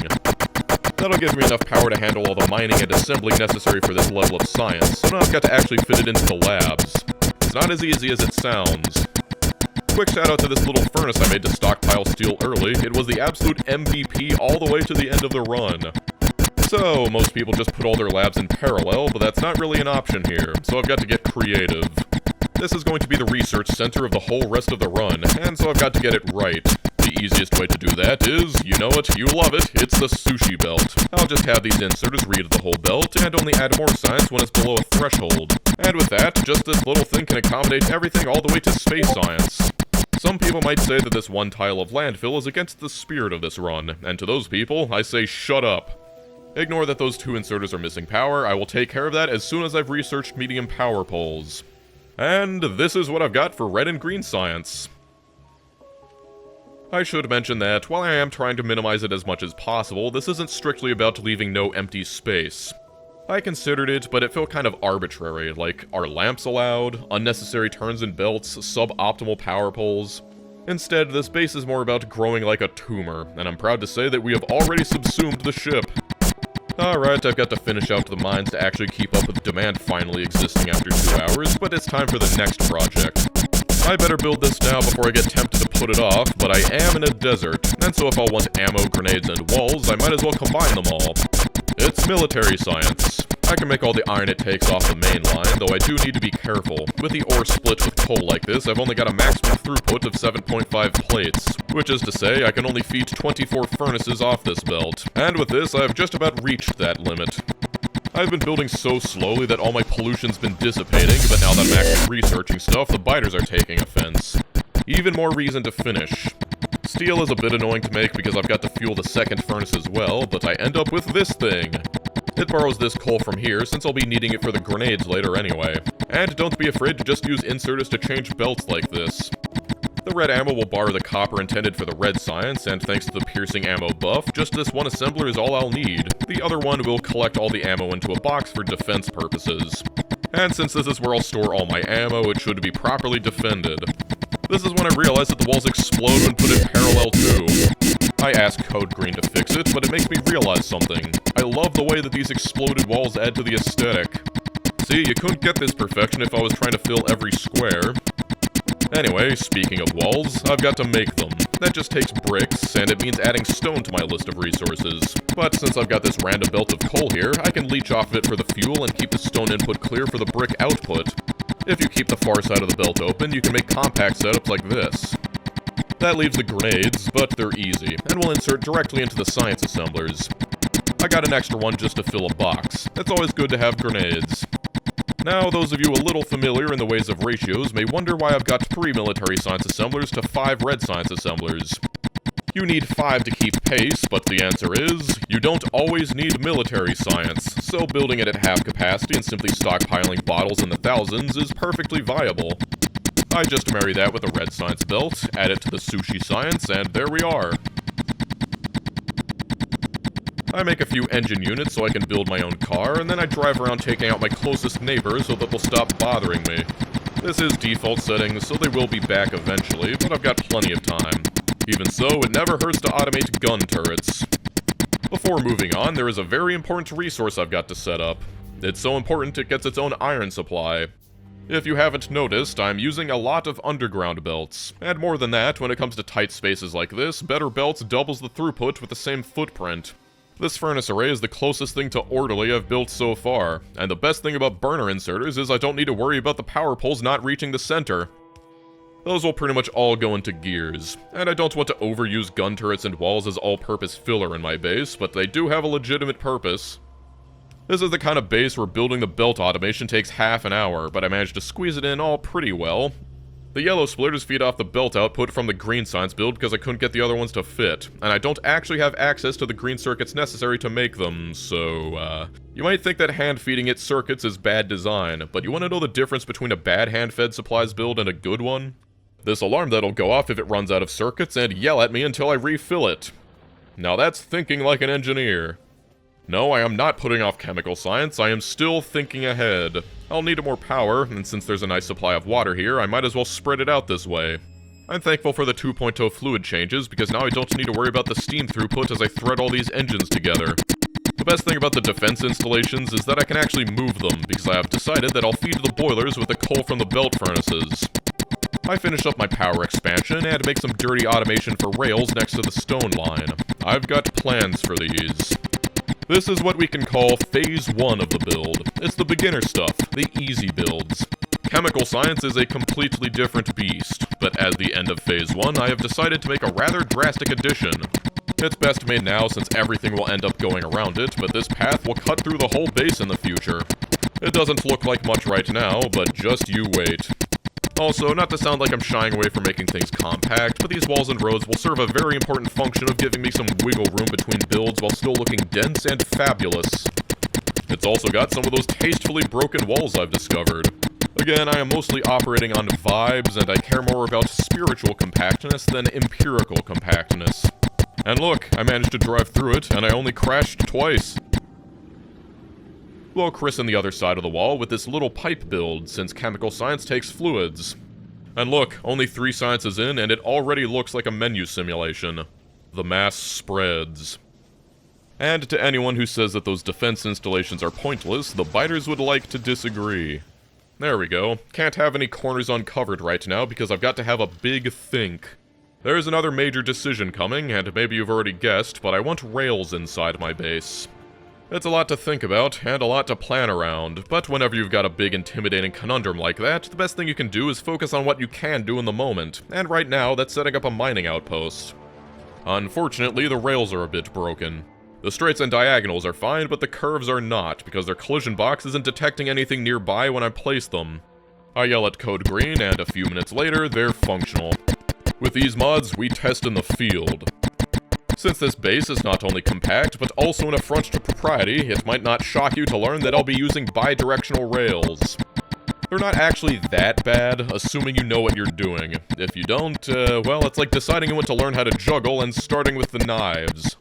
That'll give me enough power to handle all the mining and assembly necessary for this level of science, so now I've got to actually fit it into the labs. It's not as easy as it sounds. Quick shout out to this little furnace I made to stockpile steel early. It was the absolute MVP all the way to the end of the run. So, most people just put all their labs in parallel, but that's not really an option here, so I've got to get creative. This is going to be the research center of the whole rest of the run, and so I've got to get it right. The easiest way to do that is, you know it, you love it, it's the sushi belt. I'll just have these inserters read the whole belt, and only add more science when it's below a threshold. And with that, just this little thing can accommodate everything all the way to space science. Some people might say that this one tile of landfill is against the spirit of this run, and to those people, I say shut up. Ignore that those 2 inserters are missing power, I will take care of that as soon as I've researched medium power poles. And this is what I've got for red and green science. I should mention that, while I am trying to minimize it as much as possible, this isn't strictly about leaving no empty space. I considered it, but it felt kind of arbitrary, like, are lamps allowed, unnecessary turns and belts, suboptimal power poles? Instead, this base is more about growing like a tumor, and I'm proud to say that we have already subsumed the ship. Alright, I've got to finish out the mines to actually keep up with demand finally existing after 2 hours, but it's time for the next project. I better build this now before I get tempted to put it off, but I am in a desert, and so if I'll want ammo, grenades, and walls, I might as well combine them all. It's military science. I can make all the iron it takes off the main line, though I do need to be careful. With the ore split with coal like this, I've only got a maximum throughput of 7.5 plates, which is to say I can only feed 24 furnaces off this belt, and with this I've just about reached that limit. I've been building so slowly that all my pollution's been dissipating, but now that I'm actually researching stuff, the biters are taking offense. Even more reason to finish. Steel is a bit annoying to make because I've got to fuel the second furnace as well, but I end up with this thing. It borrows this coal from here, since I'll be needing it for the grenades later anyway. And don't be afraid to just use inserters to change belts like this. The red ammo will borrow the copper intended for the red science, and thanks to the piercing ammo buff, just this one assembler is all I'll need. The other one will collect all the ammo into a box for defense purposes. And since this is where I'll store all my ammo, it should be properly defended. This is when I realized that the walls explode when put in parallel too. I asked Code Green to fix it, but it makes me realize something. I love the way that these exploded walls add to the aesthetic. See, you couldn't get this perfection if I was trying to fill every square. Anyway, speaking of walls, I've got to make them. That just takes bricks, and it means adding stone to my list of resources. But since I've got this random belt of coal here, I can leech off of it for the fuel and keep the stone input clear for the brick output. If you keep the far side of the belt open, you can make compact setups like this. That leaves the grenades, but they're easy, and will insert directly into the science assemblers. I got an extra one just to fill a box. It's always good to have grenades. Now, those of you a little familiar in the ways of ratios may wonder why I've got 3 military science assemblers to 5 red science assemblers. You need 5 to keep pace, but the answer is, you don't always need military science, so building it at half capacity and simply stockpiling bottles in the thousands is perfectly viable. I just marry that with a red science belt, add it to the sushi science, and there we are. I make a few engine units so I can build my own car, and then I drive around taking out my closest neighbors so that they'll stop bothering me. This is default settings, so they will be back eventually, but I've got plenty of time. Even so, it never hurts to automate gun turrets. Before moving on, there is a very important resource I've got to set up. It's so important it gets its own iron supply. If you haven't noticed, I'm using a lot of underground belts, and more than that, when it comes to tight spaces like this, better belts doubles the throughput with the same footprint. This furnace array is the closest thing to orderly I've built so far, and the best thing about burner inserters is I don't need to worry about the power poles not reaching the center. Those will pretty much all go into gears, and I don't want to overuse gun turrets and walls as all-purpose filler in my base, but they do have a legitimate purpose. This is the kind of base where building the belt automation takes half an hour, but I managed to squeeze it in all pretty well. The yellow splitters feed off the belt output from the green science build because I couldn't get the other ones to fit, and I don't actually have access to the green circuits necessary to make them, so, you might think that hand-feeding it circuits is bad design, but you want to know the difference between a bad hand-fed supplies build and a good one? This alarm that'll go off if it runs out of circuits and yell at me until I refill it. Now that's thinking like an engineer. No, I am not putting off chemical science, I am still thinking ahead. I'll need more power, and since there's a nice supply of water here, I might as well spread it out this way. I'm thankful for the 2.0 fluid changes, because now I don't need to worry about the steam throughput as I thread all these engines together. The best thing about the defense installations is that I can actually move them, because I have decided that I'll feed the boilers with the coal from the belt furnaces. I finished up my power expansion and make some dirty automation for rails next to the stone line. I've got plans for these. This is what we can call Phase 1 of the build. It's the beginner stuff, the easy builds. Chemical science is a completely different beast, but as the end of Phase 1, I have decided to make a rather drastic addition. It's best made now since everything will end up going around it, but this path will cut through the whole base in the future. It doesn't look like much right now, but just you wait. Also, not to sound like I'm shying away from making things compact, but these walls and roads will serve a very important function of giving me some wiggle room between builds while still looking dense and fabulous. It's also got some of those tastefully broken walls I've discovered. Again, I am mostly operating on vibes, and I care more about spiritual compactness than empirical compactness. And look, I managed to drive through it, and I only crashed twice. We'll christen the other side of the wall with this little pipe build, since chemical science takes fluids. And look, only 3 sciences in, and it already looks like a menu simulation. The mass spreads. And to anyone who says that those defense installations are pointless, the biters would like to disagree. There we go. Can't have any corners uncovered right now because I've got to have a big think. There's another major decision coming, and maybe you've already guessed, but I want rails inside my base. It's a lot to think about, and a lot to plan around, but whenever you've got a big intimidating conundrum like that, the best thing you can do is focus on what you can do in the moment, and right now that's setting up a mining outpost. Unfortunately, the rails are a bit broken. The straights and diagonals are fine, but the curves are not, because their collision box isn't detecting anything nearby when I place them. I yell at code green, and a few minutes later, they're functional. With these mods, we test in the field. Since this base is not only compact, but also an affront to propriety, it might not shock you to learn that I'll be using bi-directional rails. They're not actually that bad, assuming you know what you're doing. If you don't, well, it's like deciding when to learn how to juggle and starting with the knives.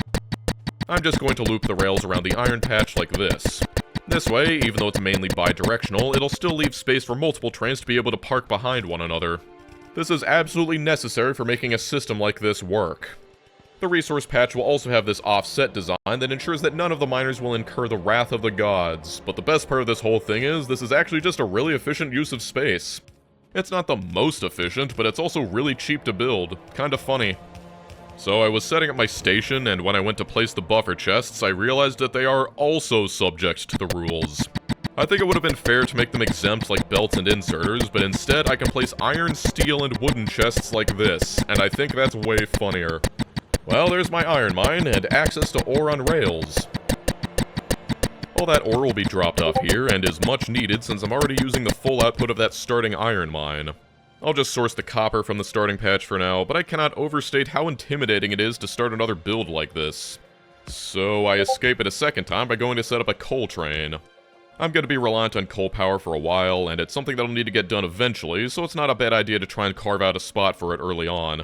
I'm just going to loop the rails around the iron patch like this. This way, even though it's mainly bi-directional, it'll still leave space for multiple trains to be able to park behind one another. This is absolutely necessary for making a system like this work. The resource patch will also have this offset design that ensures that none of the miners will incur the wrath of the gods, but the best part of this whole thing is this is actually just a really efficient use of space. It's not the most efficient, but it's also really cheap to build. Kinda funny. So I was setting up my station, and when I went to place the buffer chests, I realized that they are also subject to the rules. I think it would have been fair to make them exempt like belts and inserters, but instead I can place iron, steel, and wooden chests like this, and I think that's way funnier. Well, there's my iron mine, and access to ore on rails. All that ore will be dropped off here, and is much needed since I'm already using the full output of that starting iron mine. I'll just source the copper from the starting patch for now, but I cannot overstate how intimidating it is to start another build like this. So I escape it a second time by going to set up a coal train. I'm going to be reliant on coal power for a while, and it's something that'll need to get done eventually, so it's not a bad idea to try and carve out a spot for it early on.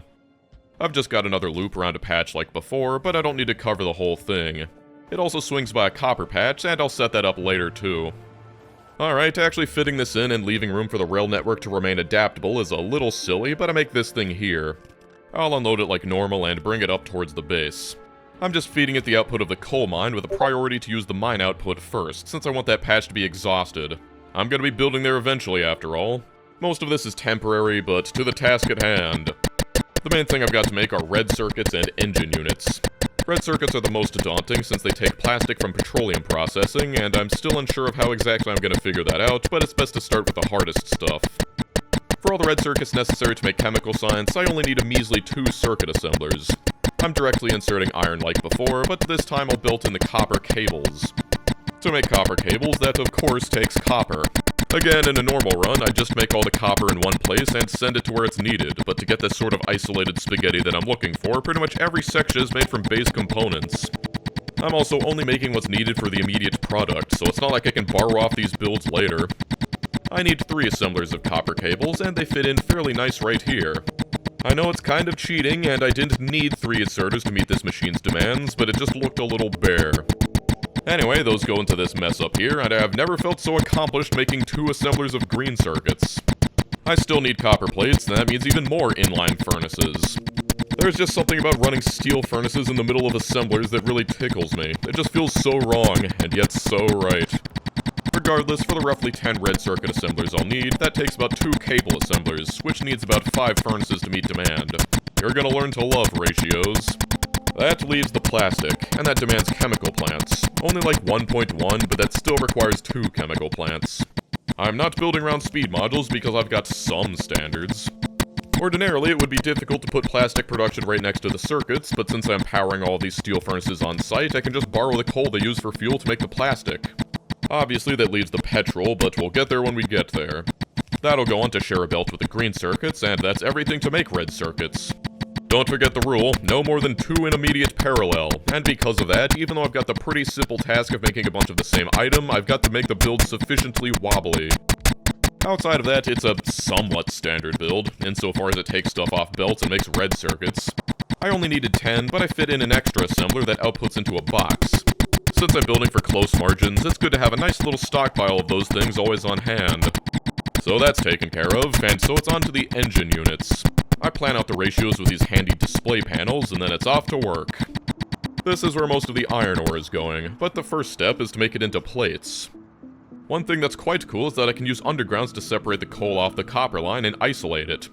I've just got another loop around a patch like before, but I don't need to cover the whole thing. It also swings by a copper patch, and I'll set that up later too. Alright, actually fitting this in and leaving room for the rail network to remain adaptable is a little silly, but I make this thing here. I'll unload it like normal and bring it up towards the base. I'm just feeding it the output of the coal mine with a priority to use the mine output first, since I want that patch to be exhausted. I'm gonna be building there eventually, after all. Most of this is temporary, but to the task at hand. The main thing I've got to make are red circuits and engine units. Red circuits are the most daunting since they take plastic from petroleum processing, and I'm still unsure of how exactly I'm gonna figure that out, but it's best to start with the hardest stuff. For all the red circuits necessary to make chemical science, I only need a measly 2 circuit assemblers. I'm directly inserting iron like before, but this time I'll build in the copper cables. To make copper cables, that of course takes copper. Again, in a normal run, I just make all the copper in one place and send it to where it's needed, but to get this sort of isolated spaghetti that I'm looking for, pretty much every section is made from base components. I'm also only making what's needed for the immediate product, so it's not like I can borrow off these builds later. I need 3 assemblers of copper cables, and they fit in fairly nice right here. I know it's kind of cheating, and I didn't need 3 inserters to meet this machine's demands, but it just looked a little bare. Anyway, those go into this mess up here, and I have never felt so accomplished making 2 assemblers of green circuits. I still need copper plates, and that means even more inline furnaces. There's just something about running steel furnaces in the middle of assemblers that really tickles me. It just feels so wrong, and yet so right. Regardless, for the roughly 10 red circuit assemblers I'll need, that takes about 2 cable assemblers, which needs about 5 furnaces to meet demand. You're gonna learn to love ratios. That leaves the plastic, and that demands chemical plants. Only like 1.1, but that still requires 2 chemical plants. I'm not building around speed modules because I've got some standards. Ordinarily, it would be difficult to put plastic production right next to the circuits, but since I'm powering all these steel furnaces on site, I can just borrow the coal they use for fuel to make the plastic. Obviously, that leaves the petrol, but we'll get there when we get there. That'll go on to share a belt with the green circuits, and that's everything to make red circuits. Don't forget the rule, no more than 2 in immediate parallel, and because of that, even though I've got the pretty simple task of making a bunch of the same item, I've got to make the build sufficiently wobbly. Outside of that, it's a somewhat standard build, insofar as it takes stuff off belts and makes red circuits. I only needed 10, but I fit in an extra assembler that outputs into a box. Since I'm building for close margins, it's good to have a nice little stockpile of those things always on hand. So that's taken care of, and so it's on to the engine units. I plan out the ratios with these handy display panels, and then it's off to work. This is where most of the iron ore is going, but the first step is to make it into plates. One thing that's quite cool is that I can use undergrounds to separate the coal off the copper line and isolate it.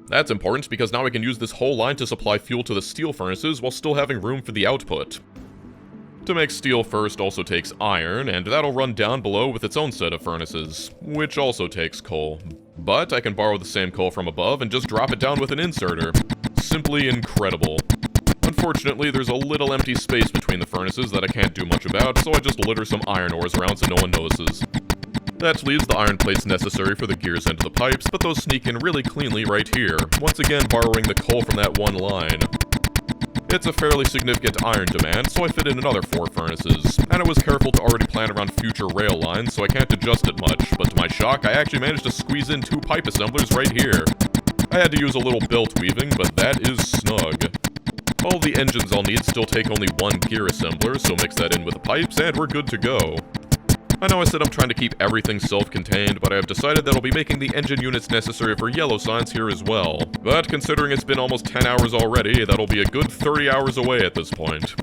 That's important because now I can use this whole line to supply fuel to the steel furnaces while still having room for the output. To make steel first also takes iron, and that'll run down below with its own set of furnaces, which also takes coal. But I can borrow the same coal from above and just drop it down with an inserter. Simply incredible. Unfortunately, there's a little empty space between the furnaces that I can't do much about, so I just litter some iron ores around so no one notices. That leaves the iron plates necessary for the gears into the pipes, but those sneak in really cleanly right here, once again borrowing the coal from that one line. It's a fairly significant iron demand, so I fit in another 4 furnaces, and I was careful to already plan around future rail lines, so I can't adjust it much, but to my shock, I actually managed to squeeze in 2 pipe assemblers right here. I had to use a little belt weaving, but that is snug. All the engines I'll need still take only 1 gear assembler, so mix that in with the pipes, and we're good to go. I know I said I'm trying to keep everything self-contained, but I have decided that I'll be making the engine units necessary for yellow science here as well. But considering it's been almost 10 hours already, that'll be a good 30 hours away at this point.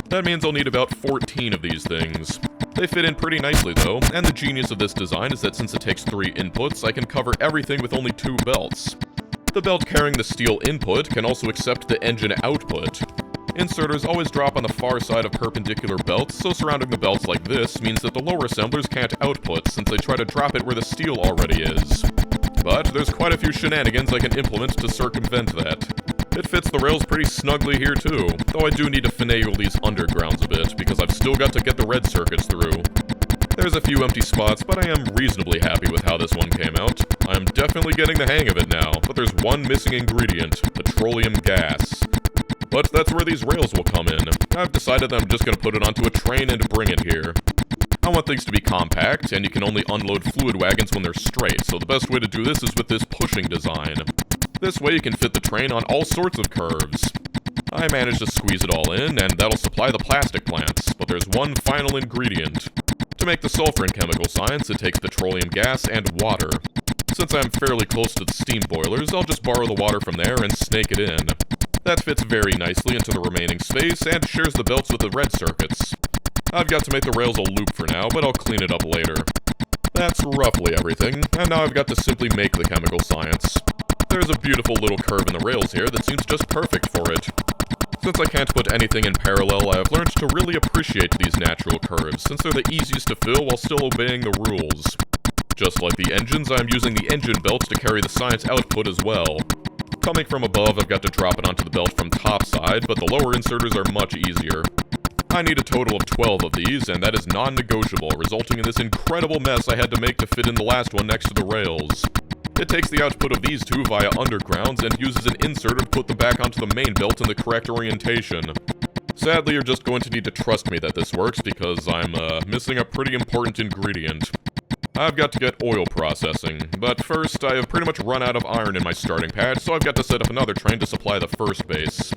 That means I'll need about 14 of these things. They fit in pretty nicely though, and the genius of this design is that since it takes 3 inputs, I can cover everything with only 2 belts. The belt carrying the steel input can also accept the engine output. Inserters always drop on the far side of perpendicular belts, so surrounding the belts like this means that the lower assemblers can't output since they try to drop it where the steel already is. But there's quite a few shenanigans I can implement to circumvent that. It fits the rails pretty snugly here too, though I do need to finagle these undergrounds a bit because I've still got to get the red circuits through. There's a few empty spots, but I am reasonably happy with how this one came out. I'm definitely getting the hang of it now, but there's one missing ingredient: petroleum gas. But that's where these rails will come in. I've decided that I'm just going to put it onto a train and bring it here. I want things to be compact, and you can only unload fluid wagons when they're straight, so the best way to do this is with this pushing design. This way you can fit the train on all sorts of curves. I managed to squeeze it all in, and that'll supply the plastic plants, but there's one final ingredient. To make the sulfur in chemical science, it takes petroleum gas and water. Since I'm fairly close to the steam boilers, I'll just borrow the water from there and snake it in. That fits very nicely into the remaining space and shares the belts with the red circuits. I've got to make the rails a loop for now, but I'll clean it up later. That's roughly everything, and now I've got to simply make the chemical science. There's a beautiful little curve in the rails here that seems just perfect for it. Since I can't put anything in parallel, I have learned to really appreciate these natural curves, since they're the easiest to fill while still obeying the rules. Just like the engines, I'm using the engine belt to carry the science output as well. Coming from above, I've got to drop it onto the belt from topside, but the lower inserters are much easier. I need a total of 12 of these, and that is non-negotiable, resulting in this incredible mess I had to make to fit in the last one next to the rails. It takes the output of these two via undergrounds and uses an inserter to put them back onto the main belt in the correct orientation. Sadly, you're just going to need to trust me that this works, because I'm, missing a pretty important ingredient. I've got to get oil processing, but first, I have pretty much run out of iron in my starting pad, so I've got to set up another train to supply the first base.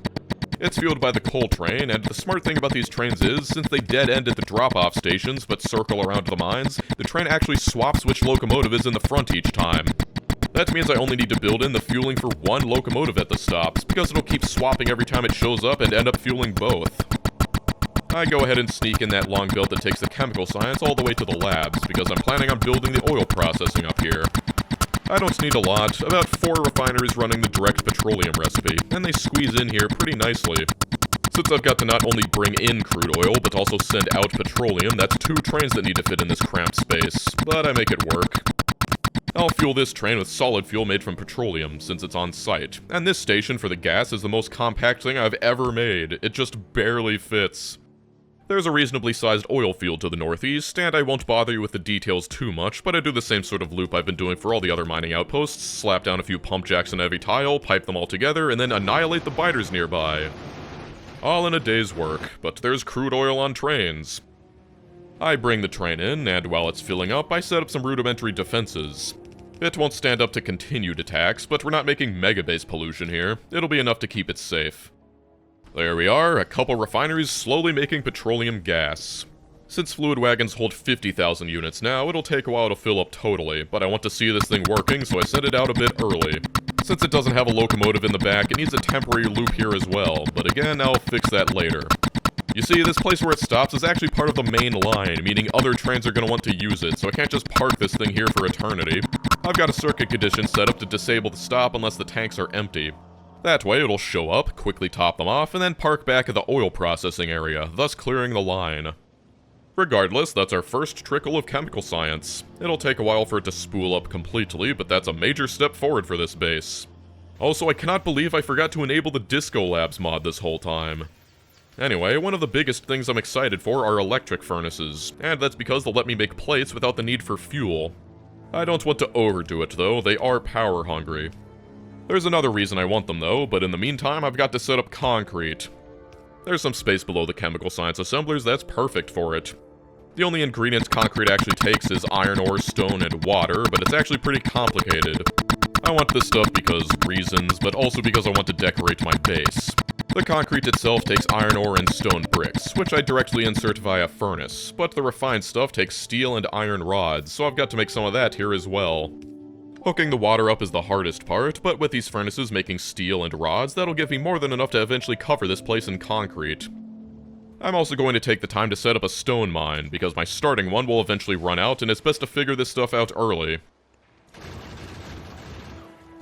It's fueled by the coal train, and the smart thing about these trains is, since they dead end at the drop-off stations but circle around the mines, the train actually swaps which locomotive is in the front each time. That means I only need to build in the fueling for one locomotive at the stops, because it'll keep swapping every time it shows up and end up fueling both. I go ahead and sneak in that long belt that takes the chemical science all the way to the labs, because I'm planning on building the oil processing up here. I don't need a lot, about 4 refineries running the direct petroleum recipe, and they squeeze in here pretty nicely. Since I've got to not only bring in crude oil, but also send out petroleum, that's 2 trains that need to fit in this cramped space, but I make it work. I'll fuel this train with solid fuel made from petroleum, since it's on site, and this station for the gas is the most compact thing I've ever made. It just barely fits. There's a reasonably sized oil field to the northeast, and I won't bother you with the details too much, but I do the same sort of loop I've been doing for all the other mining outposts, slap down a few pump jacks and heavy tile, pipe them all together, and then annihilate the biters nearby. All in a day's work, but there's crude oil on trains. I bring the train in, and while it's filling up, I set up some rudimentary defenses. It won't stand up to continued attacks, but we're not making megabase pollution here. It'll be enough to keep it safe. There we are, a couple refineries slowly making petroleum gas. Since fluid wagons hold 50,000 units now, it'll take a while to fill up totally, but I want to see this thing working, so I sent it out a bit early. Since it doesn't have a locomotive in the back, it needs a temporary loop here as well, but again, I'll fix that later. You see, this place where it stops is actually part of the main line, meaning other trains are going to want to use it, so I can't just park this thing here for eternity. I've got a circuit condition set up to disable the stop unless the tanks are empty. That way, it'll show up, quickly top them off, and then park back at the oil processing area, thus clearing the line. Regardless, that's our first trickle of chemical science. It'll take a while for it to spool up completely, but that's a major step forward for this base. Also, I cannot believe I forgot to enable the Disco Labs mod this whole time. Anyway, one of the biggest things I'm excited for are electric furnaces, and that's because they'll let me make plates without the need for fuel. I don't want to overdo it though, they are power hungry. There's another reason I want them though, but in the meantime I've got to set up concrete. There's some space below the chemical science assemblers that's perfect for it. The only ingredients concrete actually takes is iron ore, stone, and water, but it's actually pretty complicated. I want this stuff because reasons, but also because I want to decorate my base. The concrete itself takes iron ore and stone bricks, which I directly insert via furnace, but the refined stuff takes steel and iron rods, so I've got to make some of that here as well. Hooking the water up is the hardest part, but with these furnaces making steel and rods, that'll give me more than enough to eventually cover this place in concrete. I'm also going to take the time to set up a stone mine, because my starting one will eventually run out, and it's best to figure this stuff out early.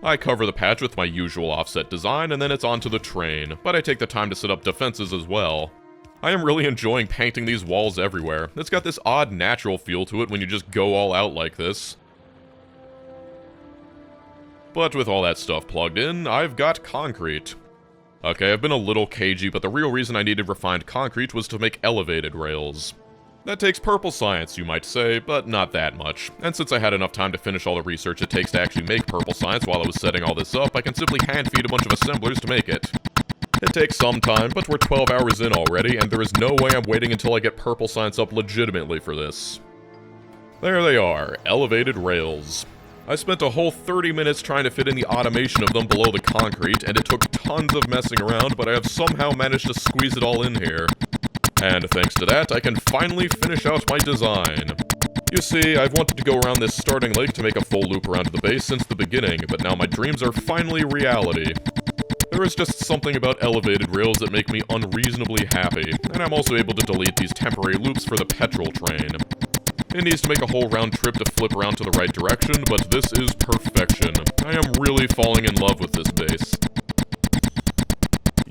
I cover the patch with my usual offset design, and then it's onto the train, but I take the time to set up defenses as well. I am really enjoying painting these walls everywhere. It's got this odd natural feel to it when you just go all out like this. But with all that stuff plugged in, I've got concrete. Okay, I've been a little cagey, but the real reason I needed refined concrete was to make elevated rails. That takes purple science, you might say, but not that much. And since I had enough time to finish all the research it takes to actually make purple science while I was setting all this up, I can simply hand feed a bunch of assemblers to make it. It takes some time, but we're 12 hours in already, and there is no way I'm waiting until I get purple science up legitimately for this. There they are, elevated rails. I spent a whole 30 minutes trying to fit in the automation of them below the concrete, and it took tons of messing around, but I have somehow managed to squeeze it all in here. And thanks to that, I can finally finish out my design. You see, I've wanted to go around this starting lake to make a full loop around the base since the beginning, but now my dreams are finally reality. There is just something about elevated rails that make me unreasonably happy, and I'm also able to delete these temporary loops for the petrol train. It needs to make a whole round trip to flip around to the right direction, but this is perfection. I am really falling in love with this base.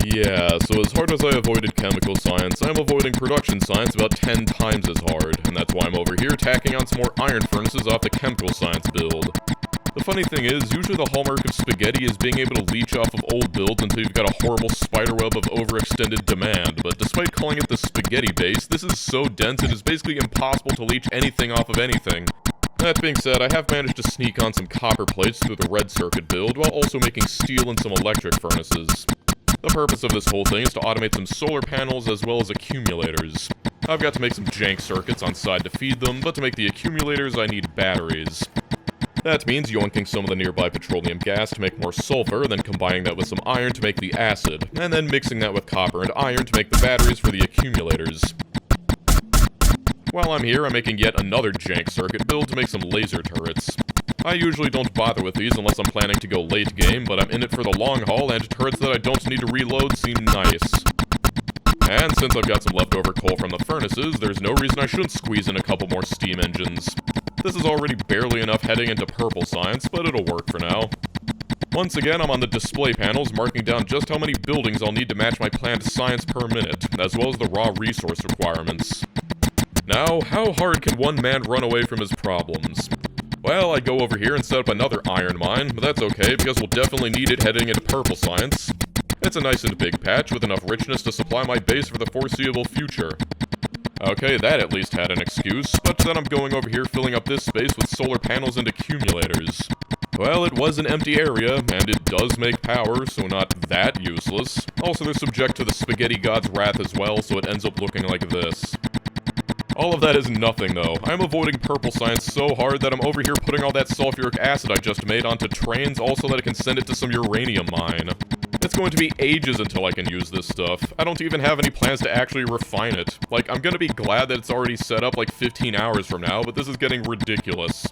Yeah, so as hard as I avoided chemical science, I'm avoiding production science about 10 times as hard, and that's why I'm over here tacking on some more iron furnaces off the chemical science build. The funny thing is, usually the hallmark of spaghetti is being able to leech off of old builds until you've got a horrible spiderweb of overextended demand, but despite calling it the spaghetti base, this is so dense it is basically impossible to leech anything off of anything. That being said, I have managed to sneak on some copper plates through the red circuit build, while also making steel and some electric furnaces. The purpose of this whole thing is to automate some solar panels as well as accumulators. I've got to make some jank circuits on side to feed them, but to make the accumulators I need batteries. That means yoinking some of the nearby petroleum gas to make more sulfur, then combining that with some iron to make the acid, and then mixing that with copper and iron to make the batteries for the accumulators. While I'm here, I'm making yet another jank circuit build to make some laser turrets. I usually don't bother with these unless I'm planning to go late game, but I'm in it for the long haul, and turrets that I don't need to reload seem nice. And since I've got some leftover coal from the furnaces, there's no reason I shouldn't squeeze in a couple more steam engines. This is already barely enough heading into purple science, but it'll work for now. Once again, I'm on the display panels, marking down just how many buildings I'll need to match my planned science per minute, as well as the raw resource requirements. Now, how hard can one man run away from his problems? Well, I go over here and set up another iron mine, but that's okay because we'll definitely need it heading into purple science. It's a nice and big patch with enough richness to supply my base for the foreseeable future. Okay, that at least had an excuse, but then I'm going over here filling up this space with solar panels and accumulators. Well, it was an empty area, and it does make power, so not that useless. Also, they're subject to the spaghetti god's wrath as well, so it ends up looking like this. All of that is nothing, though. I'm avoiding purple science so hard that I'm over here putting all that sulfuric acid I just made onto trains, also that I can send it to some uranium mine. It's going to be ages until I can use this stuff. I don't even have any plans to actually refine it. Like, I'm gonna be glad that it's already set up like 15 hours from now, but this is getting ridiculous.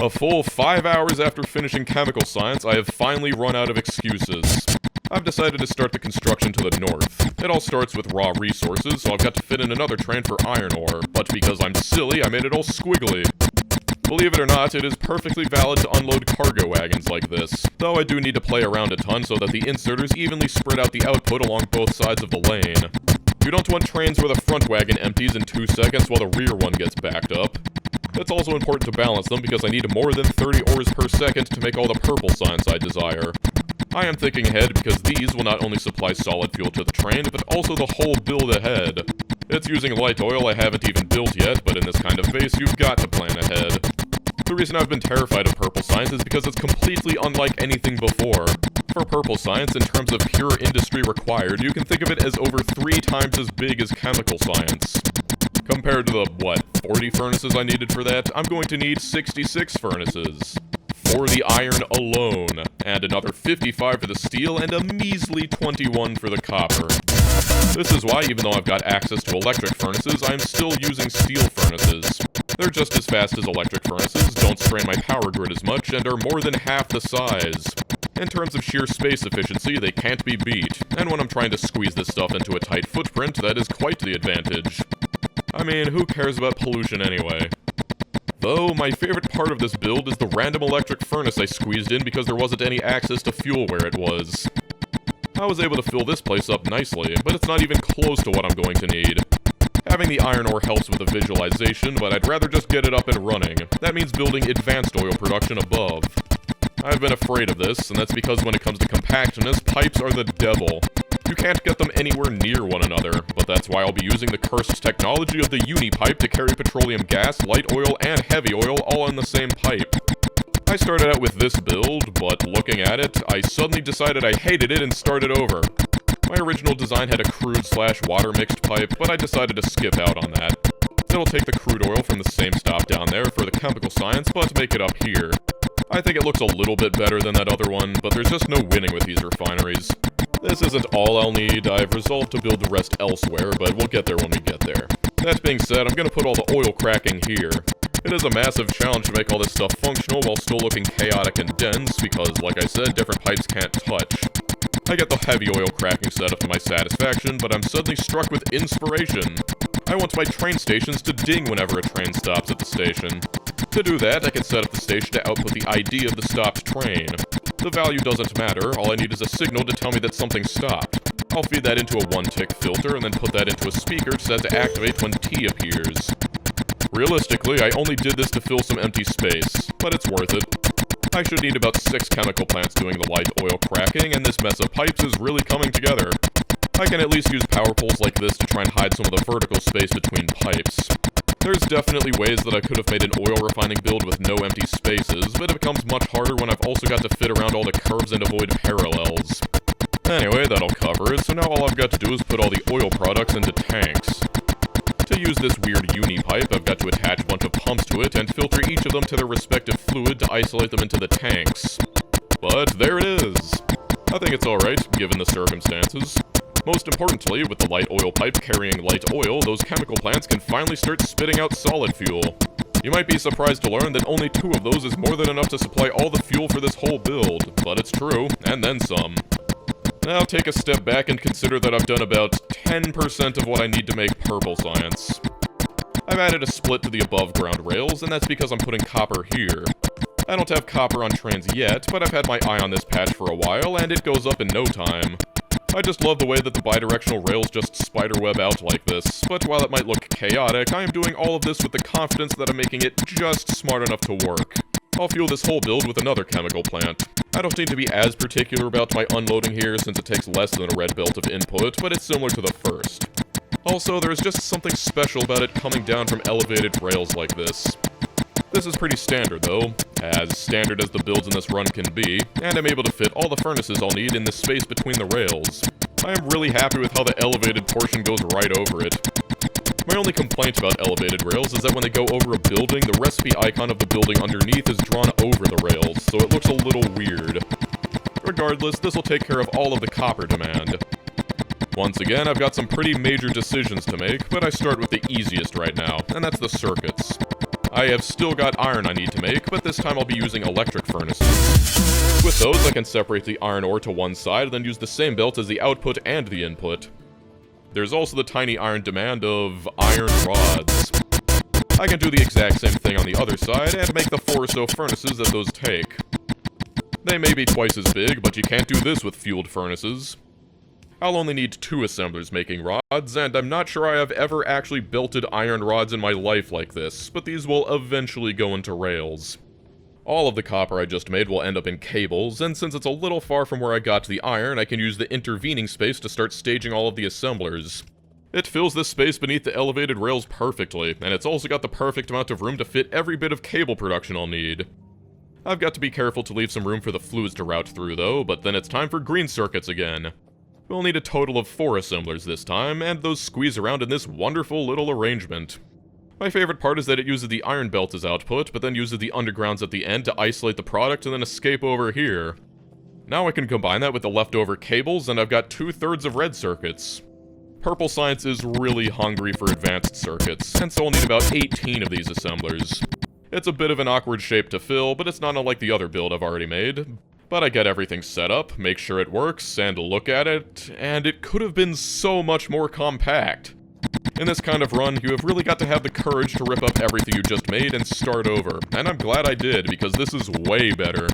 A full 5 hours after finishing chemical science, I have finally run out of excuses. I've decided to start the construction to the north. It all starts with raw resources, so I've got to fit in another train for iron ore, but because I'm silly, I made it all squiggly. Believe it or not, it is perfectly valid to unload cargo wagons like this, though I do need to play around a ton so that the inserters evenly spread out the output along both sides of the lane. You don't want trains where the front wagon empties in 2 seconds while the rear one gets backed up. It's also important to balance them because I need more than 30 ores per second to make all the purple science I desire. I am thinking ahead because these will not only supply solid fuel to the train, but also the whole build ahead. It's using light oil I haven't even built yet, but in this kind of base, you've got to plan ahead. The reason I've been terrified of purple science is because it's completely unlike anything before. For purple science, in terms of pure industry required, you can think of it as over 3 times as big as chemical science. Compared to the, 40 furnaces I needed for that, I'm going to need 66 furnaces. For the iron alone, and another 55 for the steel, and a measly 21 for the copper. This is why, even though I've got access to electric furnaces, I'm still using steel furnaces. They're just as fast as electric furnaces, don't strain my power grid as much, and are more than half the size. In terms of sheer space efficiency, they can't be beat, and when I'm trying to squeeze this stuff into a tight footprint, that is quite the advantage. I mean, who cares about pollution anyway? Though, my favorite part of this build is the random electric furnace I squeezed in because there wasn't any access to fuel where it was. I was able to fill this place up nicely, but it's not even close to what I'm going to need. Having the iron ore helps with the visualization, but I'd rather just get it up and running. That means building advanced oil production above. I've been afraid of this, and that's because when it comes to compactness, pipes are the devil. You can't get them anywhere near one another, but that's why I'll be using the cursed technology of the Unipipe to carry petroleum gas, light oil, and heavy oil all in the same pipe. I started out with this build, but looking at it, I suddenly decided I hated it and started over. My original design had a crude/water mixed pipe, but I decided to skip out on that. It'll take the crude oil from the same stop down there for the chemical science, but make it up here. I think it looks a little bit better than that other one, but there's just no winning with these refineries. This isn't all I'll need. I've resolved to build the rest elsewhere, but we'll get there when we get there. That being said, I'm gonna put all the oil cracking here. It is a massive challenge to make all this stuff functional while still looking chaotic and dense, because, like I said, different pipes can't touch. I get the heavy oil cracking setup to my satisfaction, but I'm suddenly struck with inspiration. I want my train stations to ding whenever a train stops at the station. To do that, I can set up the station to output the ID of the stopped train. The value doesn't matter, all I need is a signal to tell me that something stopped. I'll feed that into a one-tick filter and then put that into a speaker set to activate when T appears. Realistically, I only did this to fill some empty space, but it's worth it. I should need about 6 chemical plants doing the light oil cracking, and this mess of pipes is really coming together. I can at least use power poles like this to try and hide some of the vertical space between pipes. There's definitely ways that I could have made an oil refining build with no empty spaces, but it becomes much harder when I've also got to fit around all the curves and avoid parallels. Anyway, that'll cover it, so now all I've got to do is put all the oil products into tanks. To use this weird uni pipe, I've got to attach a bunch of pumps to it and filter each of them to their respective fluid to isolate them into the tanks. But there it is! I think it's alright, given the circumstances. Most importantly, with the light oil pipe carrying light oil, those chemical plants can finally start spitting out solid fuel. You might be surprised to learn that only 2 of those is more than enough to supply all the fuel for this whole build, but it's true, and then some. Now take a step back and consider that I've done about 10% of what I need to make purple science. I've added a split to the above ground rails, and that's because I'm putting copper here. I don't have copper on trains yet, but I've had my eye on this patch for a while, and it goes up in no time. I just love the way that the bidirectional rails just spiderweb out like this, but while it might look chaotic, I am doing all of this with the confidence that I'm making it just smart enough to work. I'll fuel this whole build with another chemical plant. I don't need to be as particular about my unloading here since it takes less than a red belt of input, but it's similar to the first. Also, there is just something special about it coming down from elevated rails like this. This is pretty standard though, as standard as the builds in this run can be, and I'm able to fit all the furnaces I'll need in the space between the rails. I am really happy with how the elevated portion goes right over it. My only complaint about elevated rails is that when they go over a building, the recipe icon of the building underneath is drawn over the rails, so it looks a little weird. Regardless, this will take care of all of the copper demand. Once again, I've got some pretty major decisions to make, but I start with the easiest right now, and that's the circuits. I have still got iron I need to make, but this time I'll be using electric furnaces. With those, I can separate the iron ore to one side, and then use the same belt as the output and the input. There's also the tiny iron demand of iron rods. I can do the exact same thing on the other side, and make the 4 or so furnaces that those take. They may be twice as big, but you can't do this with fueled furnaces. I'll only need 2 assemblers making rods, and I'm not sure I have ever actually belted iron rods in my life like this, but these will eventually go into rails. All of the copper I just made will end up in cables, and since it's a little far from where I got the iron, I can use the intervening space to start staging all of the assemblers. It fills this space beneath the elevated rails perfectly, and it's also got the perfect amount of room to fit every bit of cable production I'll need. I've got to be careful to leave some room for the fluids to route through though, but then it's time for green circuits again. We'll need a total of 4 assemblers this time, and those squeeze around in this wonderful little arrangement. My favorite part is that it uses the iron belt as output, but then uses the undergrounds at the end to isolate the product and then escape over here. Now I can combine that with the leftover cables, and I've got 2/3 of red circuits. Purple Science is really hungry for advanced circuits, and so I'll need about 18 of these assemblers. It's a bit of an awkward shape to fill, but it's not unlike the other build I've already made. But I get everything set up, make sure it works, and look at it, and it could have been so much more compact. In this kind of run, you have really got to have the courage to rip up everything you just made and start over, and I'm glad I did, because this is way better.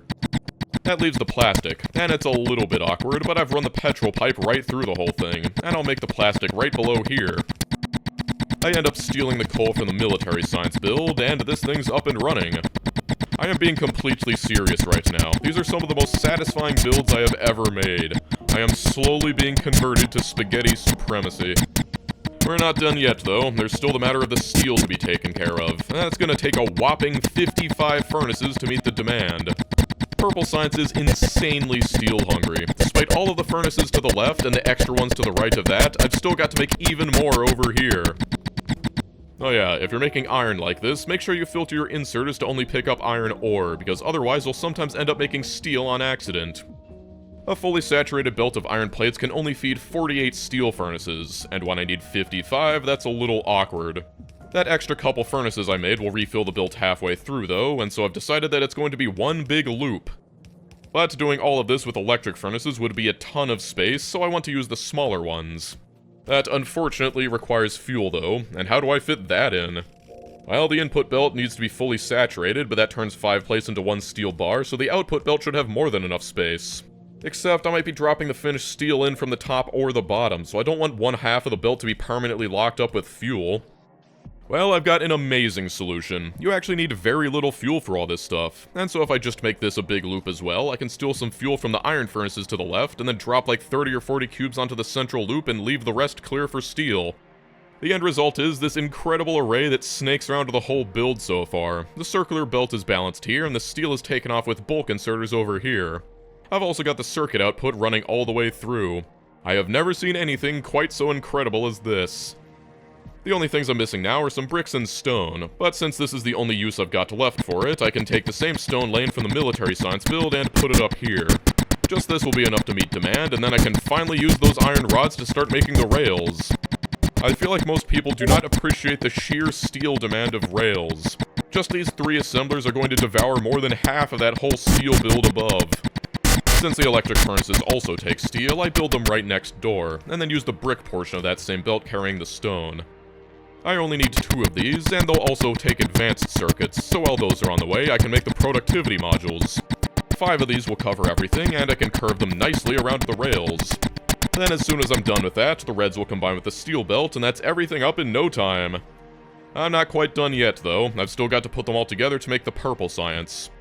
That leaves the plastic, and it's a little bit awkward, but I've run the petrol pipe right through the whole thing, and I'll make the plastic right below here. I end up stealing the coal from the military science build, and this thing's up and running. I am being completely serious right now. These are some of the most satisfying builds I have ever made. I am slowly being converted to spaghetti supremacy. We're not done yet, though. There's still the matter of the steel to be taken care of. That's gonna take a whopping 55 furnaces to meet the demand. Purple Science is insanely steel hungry. Despite all of the furnaces to the left and the extra ones to the right of that, I've still got to make even more over here. Oh yeah, if you're making iron like this, make sure you filter your inserters to only pick up iron ore, because otherwise you'll sometimes end up making steel on accident. A fully saturated belt of iron plates can only feed 48 steel furnaces, and when I need 55, that's a little awkward. That extra couple furnaces I made will refill the belt halfway through though, and so I've decided that it's going to be one big loop. But doing all of this with electric furnaces would be a ton of space, so I want to use the smaller ones. That unfortunately requires fuel though, and how do I fit that in? Well, the input belt needs to be fully saturated, but that turns 5 plates into 1 steel bar, so the output belt should have more than enough space. Except I might be dropping the finished steel in from the top or the bottom, so I don't want one half of the belt to be permanently locked up with fuel. Well, I've got an amazing solution. You actually need very little fuel for all this stuff, and so if I just make this a big loop as well, I can steal some fuel from the iron furnaces to the left, and then drop like 30 or 40 cubes onto the central loop and leave the rest clear for steel. The end result is this incredible array that snakes around to the whole build so far. The circular belt is balanced here, and the steel is taken off with bulk inserters over here. I've also got the circuit output running all the way through. I have never seen anything quite so incredible as this. The only things I'm missing now are some bricks and stone, but since this is the only use I've got left for it, I can take the same stone lane from the military science build and put it up here. Just this will be enough to meet demand, and then I can finally use those iron rods to start making the rails. I feel like most people do not appreciate the sheer steel demand of rails. Just these 3 assemblers are going to devour more than half of that whole steel build above. Since the electric furnaces also take steel, I build them right next door, and then use the brick portion of that same belt carrying the stone. I only need 2 of these, and they'll also take advanced circuits, so while those are on the way, I can make the productivity modules. 5 of these will cover everything, and I can curve them nicely around the rails. Then as soon as I'm done with that, the reds will combine with the steel belt, and that's everything up in no time. I'm not quite done yet, though. I've still got to put them all together to make the purple science.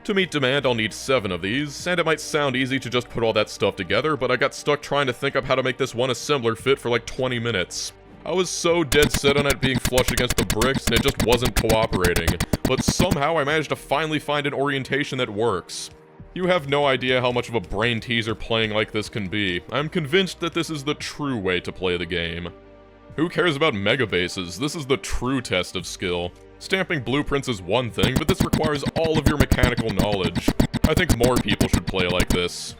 To meet demand, I'll need 7 of these, and it might sound easy to just put all that stuff together, but I got stuck trying to think up how to make this one assembler fit for like 20 minutes. I was so dead set on it being flush against the bricks, and it just wasn't cooperating. But somehow I managed to finally find an orientation that works. You have no idea how much of a brain teaser playing like this can be. I'm convinced that this is the true way to play the game. Who cares about mega bases? This is the true test of skill. Stamping blueprints is one thing, but this requires all of your mechanical knowledge. I think more people should play like this.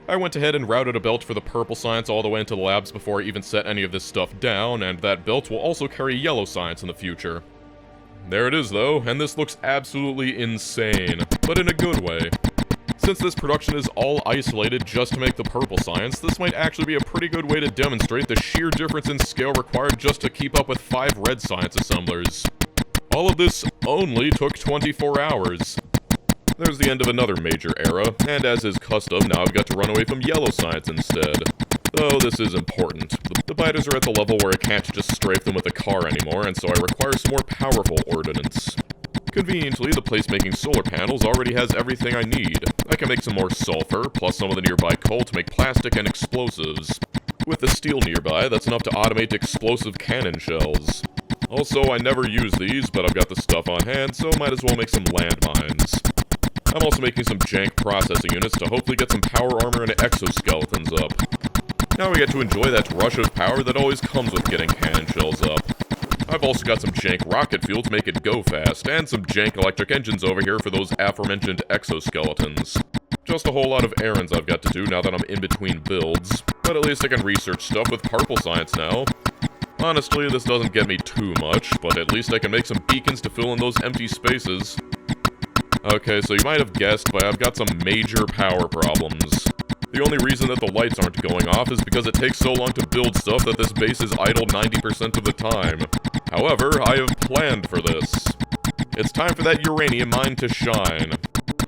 I went ahead and routed a belt for the purple science all the way into the labs before I even set any of this stuff down, and that belt will also carry yellow science in the future. There it is though, and this looks absolutely insane, but in a good way. Since this production is all isolated just to make the purple science, this might actually be a pretty good way to demonstrate the sheer difference in scale required just to keep up with 5 red science assemblers. All of this only took 24 hours. There's the end of another major era, and as is custom, now I've got to run away from yellow science instead. Though this is important. The biters are at the level where I can't just strafe them with a car anymore, and so I require some more powerful ordnance. Conveniently, the place-making solar panels already has everything I need. I can make some more sulfur, plus some of the nearby coal to make plastic and explosives. With the steel nearby, that's enough to automate explosive cannon shells. Also, I never use these, but I've got the stuff on hand, so might as well make some landmines. I'm also making some jank processing units to hopefully get some power armor and exoskeletons up. Now we get to enjoy that rush of power that always comes with getting cannon shells up. I've also got some jank rocket fuel to make it go fast, and some jank electric engines over here for those aforementioned exoskeletons. Just a whole lot of errands I've got to do now that I'm in between builds, but at least I can research stuff with purple science now. Honestly, this doesn't get me too much, but at least I can make some beacons to fill in those empty spaces. Okay, so you might have guessed, but I've got some major power problems. The only reason that the lights aren't going off is because it takes so long to build stuff that this base is idle 90% of the time. However, I have planned for this. It's time for that uranium mine to shine.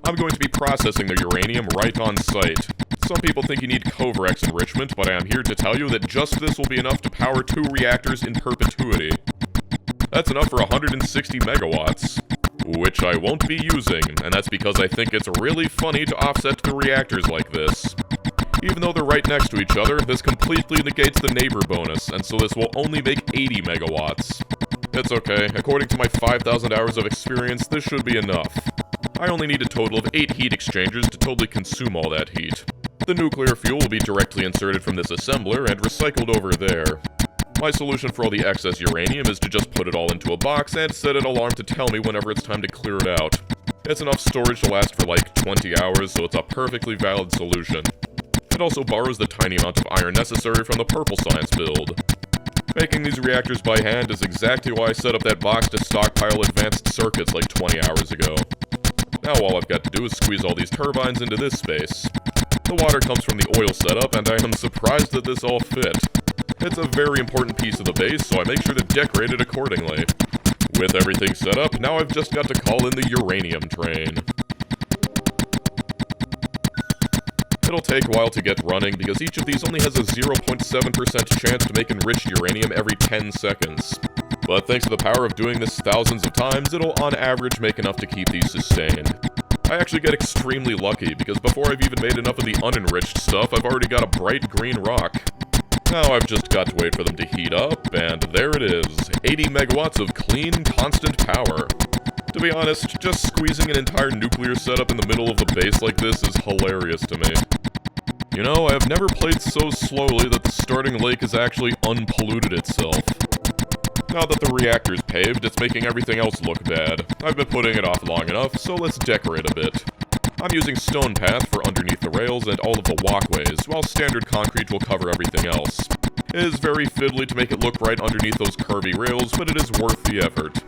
I'm going to be processing the uranium right on site. Some people think you need Covarex enrichment, but I am here to tell you that just this will be enough to power 2 reactors in perpetuity. That's enough for 160 megawatts. Which I won't be using, and that's because I think it's really funny to offset the reactors like this. Even though they're right next to each other, this completely negates the neighbor bonus, and so this will only make 80 megawatts. It's okay, according to my 5,000 hours of experience, this should be enough. I only need a total of 8 heat exchangers to totally consume all that heat. The nuclear fuel will be directly inserted from this assembler and recycled over there. My solution for all the excess uranium is to just put it all into a box and set an alarm to tell me whenever it's time to clear it out. It's enough storage to last for like 20 hours, so it's a perfectly valid solution. It also borrows the tiny amount of iron necessary from the purple science build. Making these reactors by hand is exactly why I set up that box to stockpile advanced circuits like 20 hours ago. Now all I've got to do is squeeze all these turbines into this space. The water comes from the oil setup, and I am surprised that this all fit. It's a very important piece of the base, so I make sure to decorate it accordingly. With everything set up, now I've just got to call in the uranium train. It'll take a while to get running because each of these only has a 0.7% chance to make enriched uranium every 10 seconds. But thanks to the power of doing this thousands of times, it'll on average make enough to keep these sustained. I actually get extremely lucky because before I've even made enough of the unenriched stuff, I've already got a bright green rock. Now I've just got to wait for them to heat up, and there it is, 80 megawatts of clean, constant power. To be honest, just squeezing an entire nuclear setup in the middle of the base like this is hilarious to me. You know, I have never played so slowly that the starting lake has actually unpolluted itself. Now that the reactor's paved, it's making everything else look bad. I've been putting it off long enough, so let's decorate a bit. I'm using stone path for underneath the rails and all of the walkways, while standard concrete will cover everything else. It is very fiddly to make it look right underneath those curvy rails, but it is worth the effort.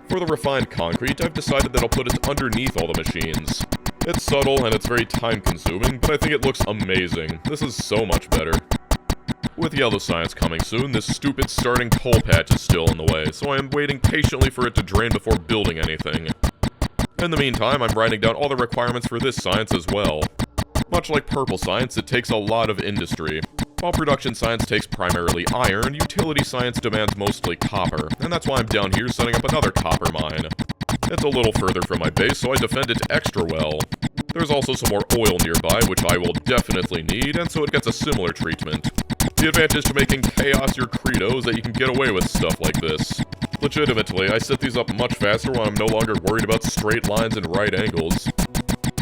For the refined concrete, I've decided that I'll put it underneath all the machines. It's subtle and it's very time-consuming, but I think it looks amazing. This is so much better. With yellow science coming soon, this stupid starting coal patch is still in the way, so I am waiting patiently for it to drain before building anything. In the meantime, I'm writing down all the requirements for this science as well. Much like purple science, it takes a lot of industry. While production science takes primarily iron, utility science demands mostly copper, and that's why I'm down here setting up another copper mine. It's a little further from my base, so I defend it extra well. There's also some more oil nearby, which I will definitely need, and so it gets a similar treatment. The advantage to making chaos your credo is that you can get away with stuff like this. Legitimately, I set these up much faster when I'm no longer worried about straight lines and right angles.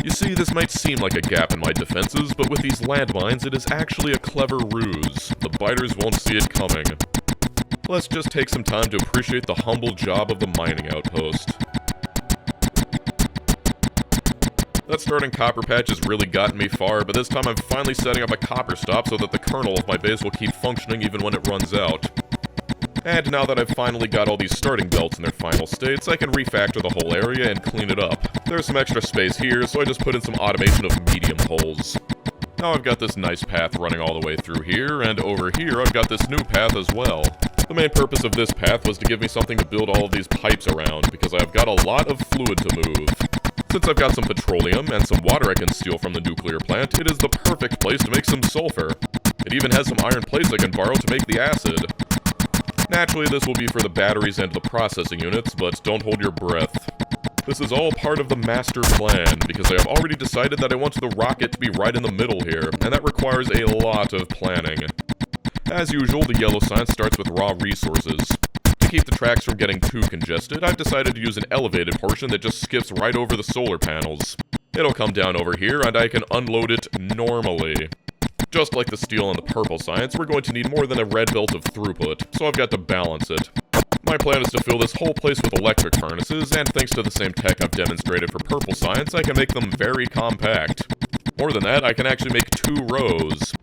You see, this might seem like a gap in my defenses, but with these landmines, it is actually a clever ruse. The biters won't see it coming. Let's just take some time to appreciate the humble job of the mining outpost. That starting copper patch has really gotten me far, but this time I'm finally setting up a copper stop so that the kernel of my base will keep functioning even when it runs out. And now that I've finally got all these starting belts in their final states, I can refactor the whole area and clean it up. There's some extra space here, so I just put in some automation of medium holes. Now I've got this nice path running all the way through here, and over here I've got this new path as well. The main purpose of this path was to give me something to build all of these pipes around, because I've got a lot of fluid to move. Since I've got some petroleum and some water I can steal from the nuclear plant, it is the perfect place to make some sulfur. It even has some iron plates I can borrow to make the acid. Naturally, this will be for the batteries and the processing units, but don't hold your breath. This is all part of the master plan, because I have already decided that I want the rocket to be right in the middle here, and that requires a lot of planning. As usual, the yellow science starts with raw resources. To keep the tracks from getting too congested, I've decided to use an elevated portion that just skips right over the solar panels. It'll come down over here, and I can unload it normally. Just like the steel and the purple science, we're going to need more than a red belt of throughput, so I've got to balance it. My plan is to fill this whole place with electric furnaces, and thanks to the same tech I've demonstrated for purple science, I can make them very compact. More than that, I can actually make 2 rows.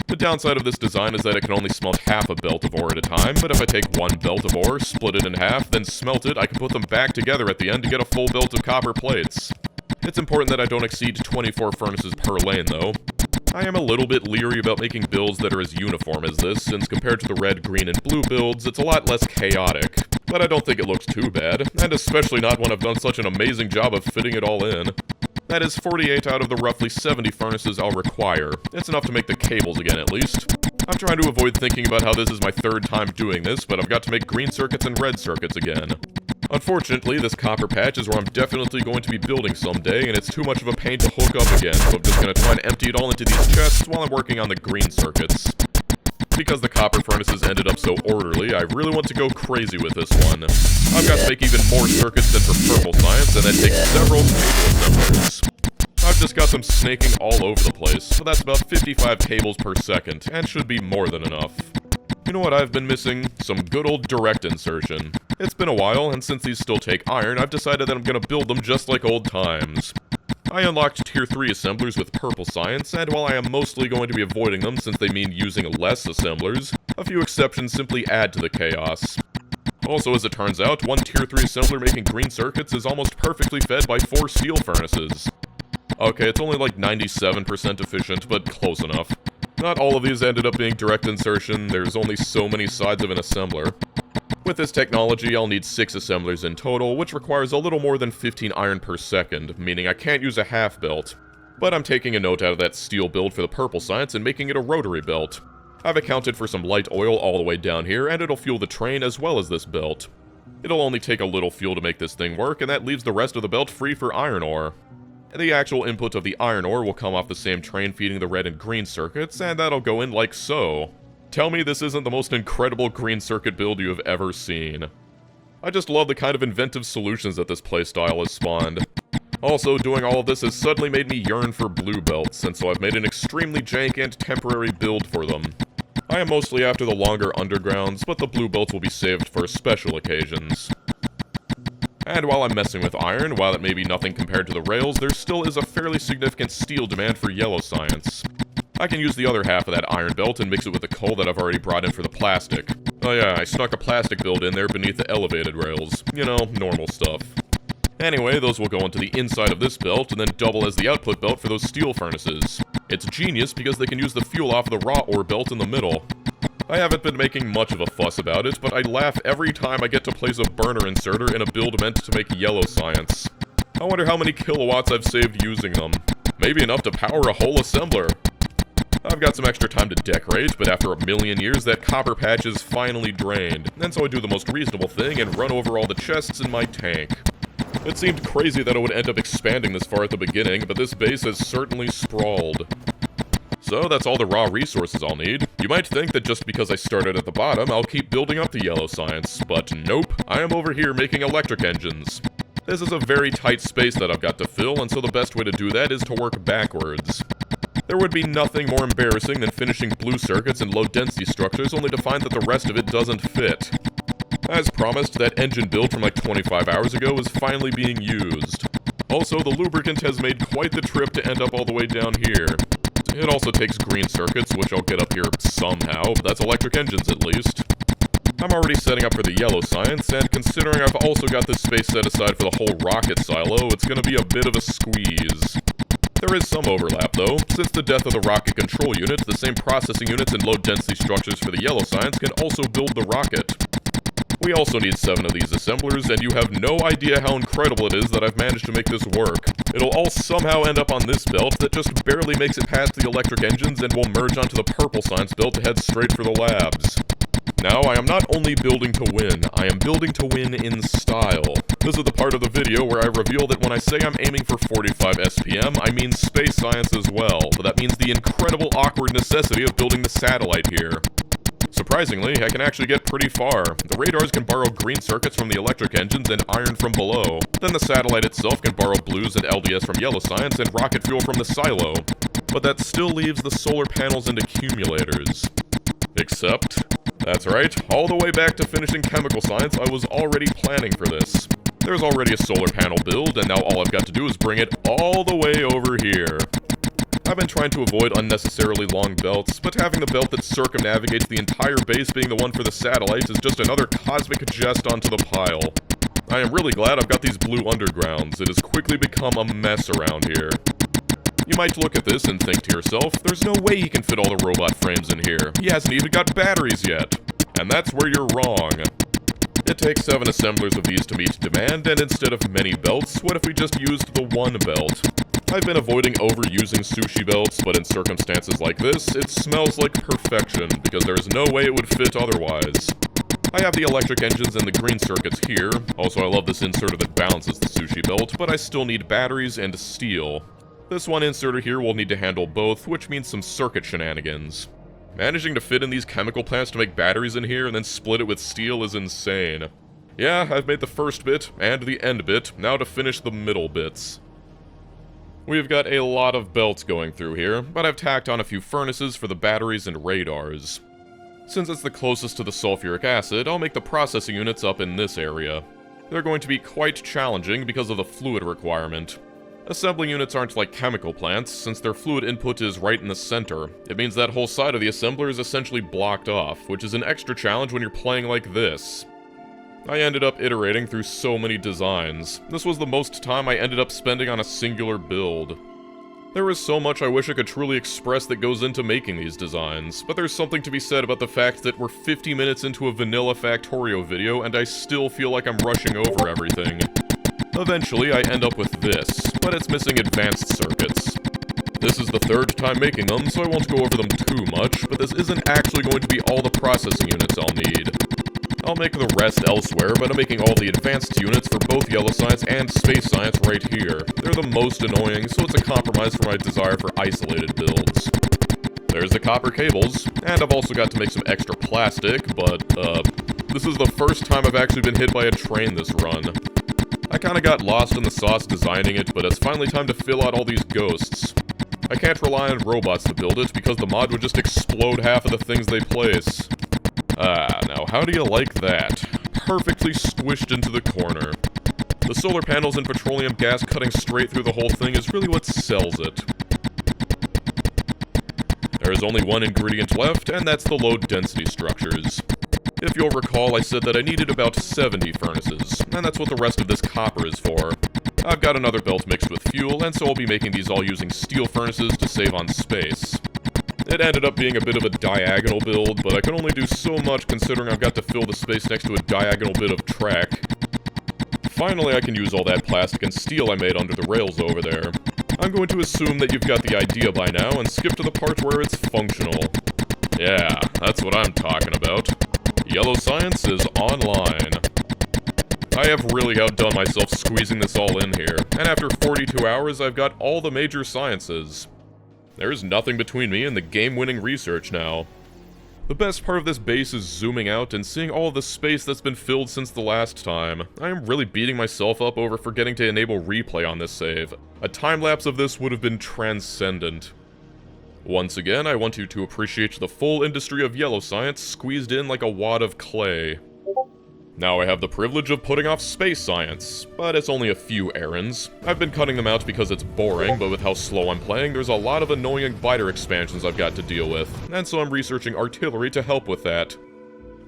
The downside of this design is that it can only smelt half a belt of ore at a time, but if I take 1 belt of ore, split it in half, then smelt it, I can put them back together at the end to get a full belt of copper plates. It's important that I don't exceed 24 furnaces per lane, though. I am a little bit leery about making builds that are as uniform as this, since compared to the red, green, and blue builds, it's a lot less chaotic. But I don't think it looks too bad, and especially not when I've done such an amazing job of fitting it all in. That is 48 out of the roughly 70 furnaces I'll require. It's enough to make the cables again, at least. I'm trying to avoid thinking about how this is my 3rd time doing this, but I've got to make green circuits and red circuits again. Unfortunately, this copper patch is where I'm definitely going to be building someday, and it's too much of a pain to hook up again, so I'm just going to try and empty it all into these chests while I'm working on the green circuits. Because the copper furnaces ended up so orderly, I really want to go crazy with this one. I've got to make even more circuits than for purple science, and that takes several cable assemblers. I've just got them snaking all over the place, so that's about 55 cables per second, and should be more than enough. You know what I've been missing? Some good old direct insertion. It's been a while, and since these still take iron, I've decided that I'm gonna build them just like old times. I unlocked Tier 3 assemblers with purple science, and while I am mostly going to be avoiding them since they mean using less assemblers, a few exceptions simply add to the chaos. Also, as it turns out, one Tier 3 assembler making green circuits is almost perfectly fed by 4 steel furnaces. Okay, it's only like 97% efficient, but close enough. Not all of these ended up being direct insertion, there's only so many sides of an assembler. With this technology, I'll need 6 assemblers in total, which requires a little more than 15 iron per second, meaning I can't use a half belt. But I'm taking a note out of that steel build for the purple science and making it a rotary belt. I've accounted for some light oil all the way down here, and it'll fuel the train as well as this belt. It'll only take a little fuel to make this thing work, and that leaves the rest of the belt free for iron ore. The actual input of the iron ore will come off the same train feeding the red and green circuits, and that'll go in like so. Tell me this isn't the most incredible green circuit build you have ever seen. I just love the kind of inventive solutions that this playstyle has spawned. Also, doing all of this has suddenly made me yearn for blue belts, and so I've made an extremely jank and temporary build for them. I am mostly after the longer undergrounds, but the blue belts will be saved for special occasions. And while I'm messing with iron, while it may be nothing compared to the rails, there still is a fairly significant steel demand for yellow science. I can use the other half of that iron belt and mix it with the coal that I've already brought in for the plastic. Oh yeah, I snuck a plastic build in there beneath the elevated rails. You know, normal stuff. Anyway, those will go into the inside of this belt and then double as the output belt for those steel furnaces. It's genius because they can use the fuel off the raw ore belt in the middle. I haven't been making much of a fuss about it, but I laugh every time I get to place a burner inserter in a build meant to make yellow science. I wonder how many kilowatts I've saved using them. Maybe enough to power a whole assembler. I've got some extra time to decorate, but after a million years that copper patch is finally drained, and so I do the most reasonable thing and run over all the chests in my tank. It seemed crazy that it would end up expanding this far at the beginning, but this base has certainly sprawled. So that's all the raw resources I'll need. You might think that just because I started at the bottom, I'll keep building up the yellow science, but nope, I am over here making electric engines. This is a very tight space that I've got to fill, and so the best way to do that is to work backwards. There would be nothing more embarrassing than finishing blue circuits and low-density structures only to find that the rest of it doesn't fit. As promised, that engine build from like 25 hours ago is finally being used. Also, the lubricant has made quite the trip to end up all the way down here. It also takes green circuits, which I'll get up here somehow, but that's electric engines at least. I'm already setting up for the yellow science, and considering I've also got this space set aside for the whole rocket silo, it's gonna be a bit of a squeeze. There is some overlap though. Since the death of the rocket control unit, the same processing units and low-density structures for the yellow science can also build the rocket. We also need 7 of these assemblers, and you have no idea how incredible it is that I've managed to make this work. It'll all somehow end up on this belt that just barely makes it past the electric engines and will merge onto the purple science belt to head straight for the labs. Now, I am not only building to win, I am building to win in style. This is the part of the video where I reveal that when I say I'm aiming for 45 SPM, I mean space science as well, but that means the incredible awkward necessity of building the satellite here. Surprisingly, I can actually get pretty far. The radars can borrow green circuits from the electric engines and iron from below. Then the satellite itself can borrow blues and LDS from yellow science and rocket fuel from the silo. But that still leaves the solar panels and accumulators. Except, that's right, all the way back to finishing chemical science, I was already planning for this. There's already a solar panel build, and now all I've got to do is bring it all the way over here. I've been trying to avoid unnecessarily long belts, but having the belt that circumnavigates the entire base being the one for the satellite is just another cosmic jest onto the pile. I am really glad I've got these blue undergrounds. It has quickly become a mess around here. You might look at this and think to yourself, there's no way he can fit all the robot frames in here. He hasn't even got batteries yet. And that's where you're wrong. It takes 7 assemblers of these to meet demand, and instead of many belts, what if we just used the one belt? I've been avoiding overusing sushi belts, but in circumstances like this, it smells like perfection, because there is no way it would fit otherwise. I have the electric engines and the green circuits here. Also, I love this inserter that balances the sushi belt, but I still need batteries and steel. This one inserter here will need to handle both, which means some circuit shenanigans. Managing to fit in these chemical plants to make batteries in here and then split it with steel is insane. Yeah, I've made the first bit and the end bit, now to finish the middle bits. We've got a lot of belts going through here, but I've tacked on a few furnaces for the batteries and radars. Since it's the closest to the sulfuric acid, I'll make the processing units up in this area. They're going to be quite challenging because of the fluid requirement. Assembly units aren't like chemical plants, since their fluid input is right in the center. It means that whole side of the assembler is essentially blocked off, which is an extra challenge when you're playing like this. I ended up iterating through so many designs. This was the most time I ended up spending on a singular build. There is so much I wish I could truly express that goes into making these designs, but there's something to be said about the fact that we're 50 minutes into a vanilla Factorio video and I still feel like I'm rushing over everything. Eventually, I end up with this, but it's missing advanced circuits. This is the third time making them, so I won't go over them too much, but this isn't actually going to be all the processing units I'll need. I'll make the rest elsewhere, but I'm making all the advanced units for both Yellow Science and Space Science right here. They're the most annoying, so it's a compromise for my desire for isolated builds. There's the copper cables, and I've also got to make some extra plastic, but, this is the first time I've actually been hit by a train this run. I kinda got lost in the sauce designing it, but it's finally time to fill out all these ghosts. I can't rely on robots to build it, because the mod would just explode half of the things they place. Now how do you like that? Perfectly squished into the corner. The solar panels and petroleum gas cutting straight through the whole thing is really what sells it. There is only one ingredient left, and that's the low density structures. If you'll recall, I said that I needed about 70 furnaces, and that's what the rest of this copper is for. I've got another belt mixed with fuel, and so I'll be making these all using steel furnaces to save on space. It ended up being a bit of a diagonal build, but I can only do so much considering I've got to fill the space next to a diagonal bit of track. Finally, I can use all that plastic and steel I made under the rails over there. I'm going to assume that you've got the idea by now and skip to the part where it's functional. Yeah, that's what I'm talking about. Yellow Science is online. I have really outdone myself squeezing this all in here, and after 42 hours I've got all the major sciences. There's nothing between me and the game-winning research now. The best part of this base is zooming out and seeing all of the space that's been filled since the last time. I am really beating myself up over forgetting to enable replay on this save. A time-lapse of this would have been transcendent. Once again, I want you to appreciate the full industry of Yellow Science squeezed in like a wad of clay. Now I have the privilege of putting off Space Science, but it's only a few errands. I've been cutting them out because it's boring, but with how slow I'm playing, there's a lot of annoying biter expansions I've got to deal with, and so I'm researching artillery to help with that.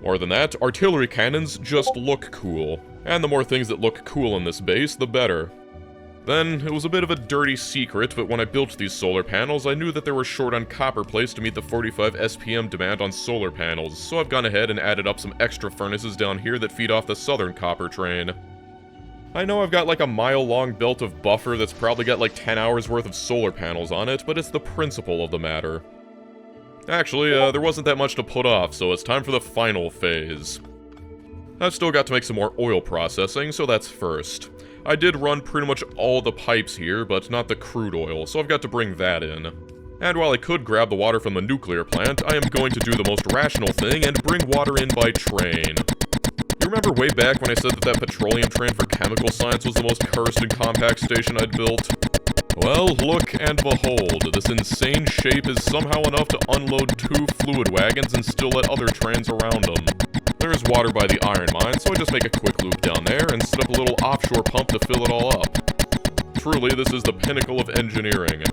More than that, artillery cannons just look cool, and the more things that look cool in this base, the better. Then, it was a bit of a dirty secret, but when I built these solar panels, I knew that they were short on copper plates to meet the 45 SPM demand on solar panels, so I've gone ahead and added up some extra furnaces down here that feed off the southern copper train. I know I've got like a mile-long belt of buffer that's probably got like 10 hours worth of solar panels on it, but it's the principle of the matter. Actually, there wasn't that much to put off, so it's time for the final phase. I've still got to make some more oil processing, so that's first. I did run pretty much all the pipes here, but not the crude oil, so I've got to bring that in. And while I could grab the water from the nuclear plant, I am going to do the most rational thing and bring water in by train. You remember way back when I said that petroleum train for chemical science was the most cursed and compact station I'd built? Well, look and behold, this insane shape is somehow enough to unload 2 fluid wagons and still let other trains around them. There's water by the iron mine, so I just make a quick loop down there and set up a little offshore pump to fill it all up. Truly, this is the pinnacle of engineering.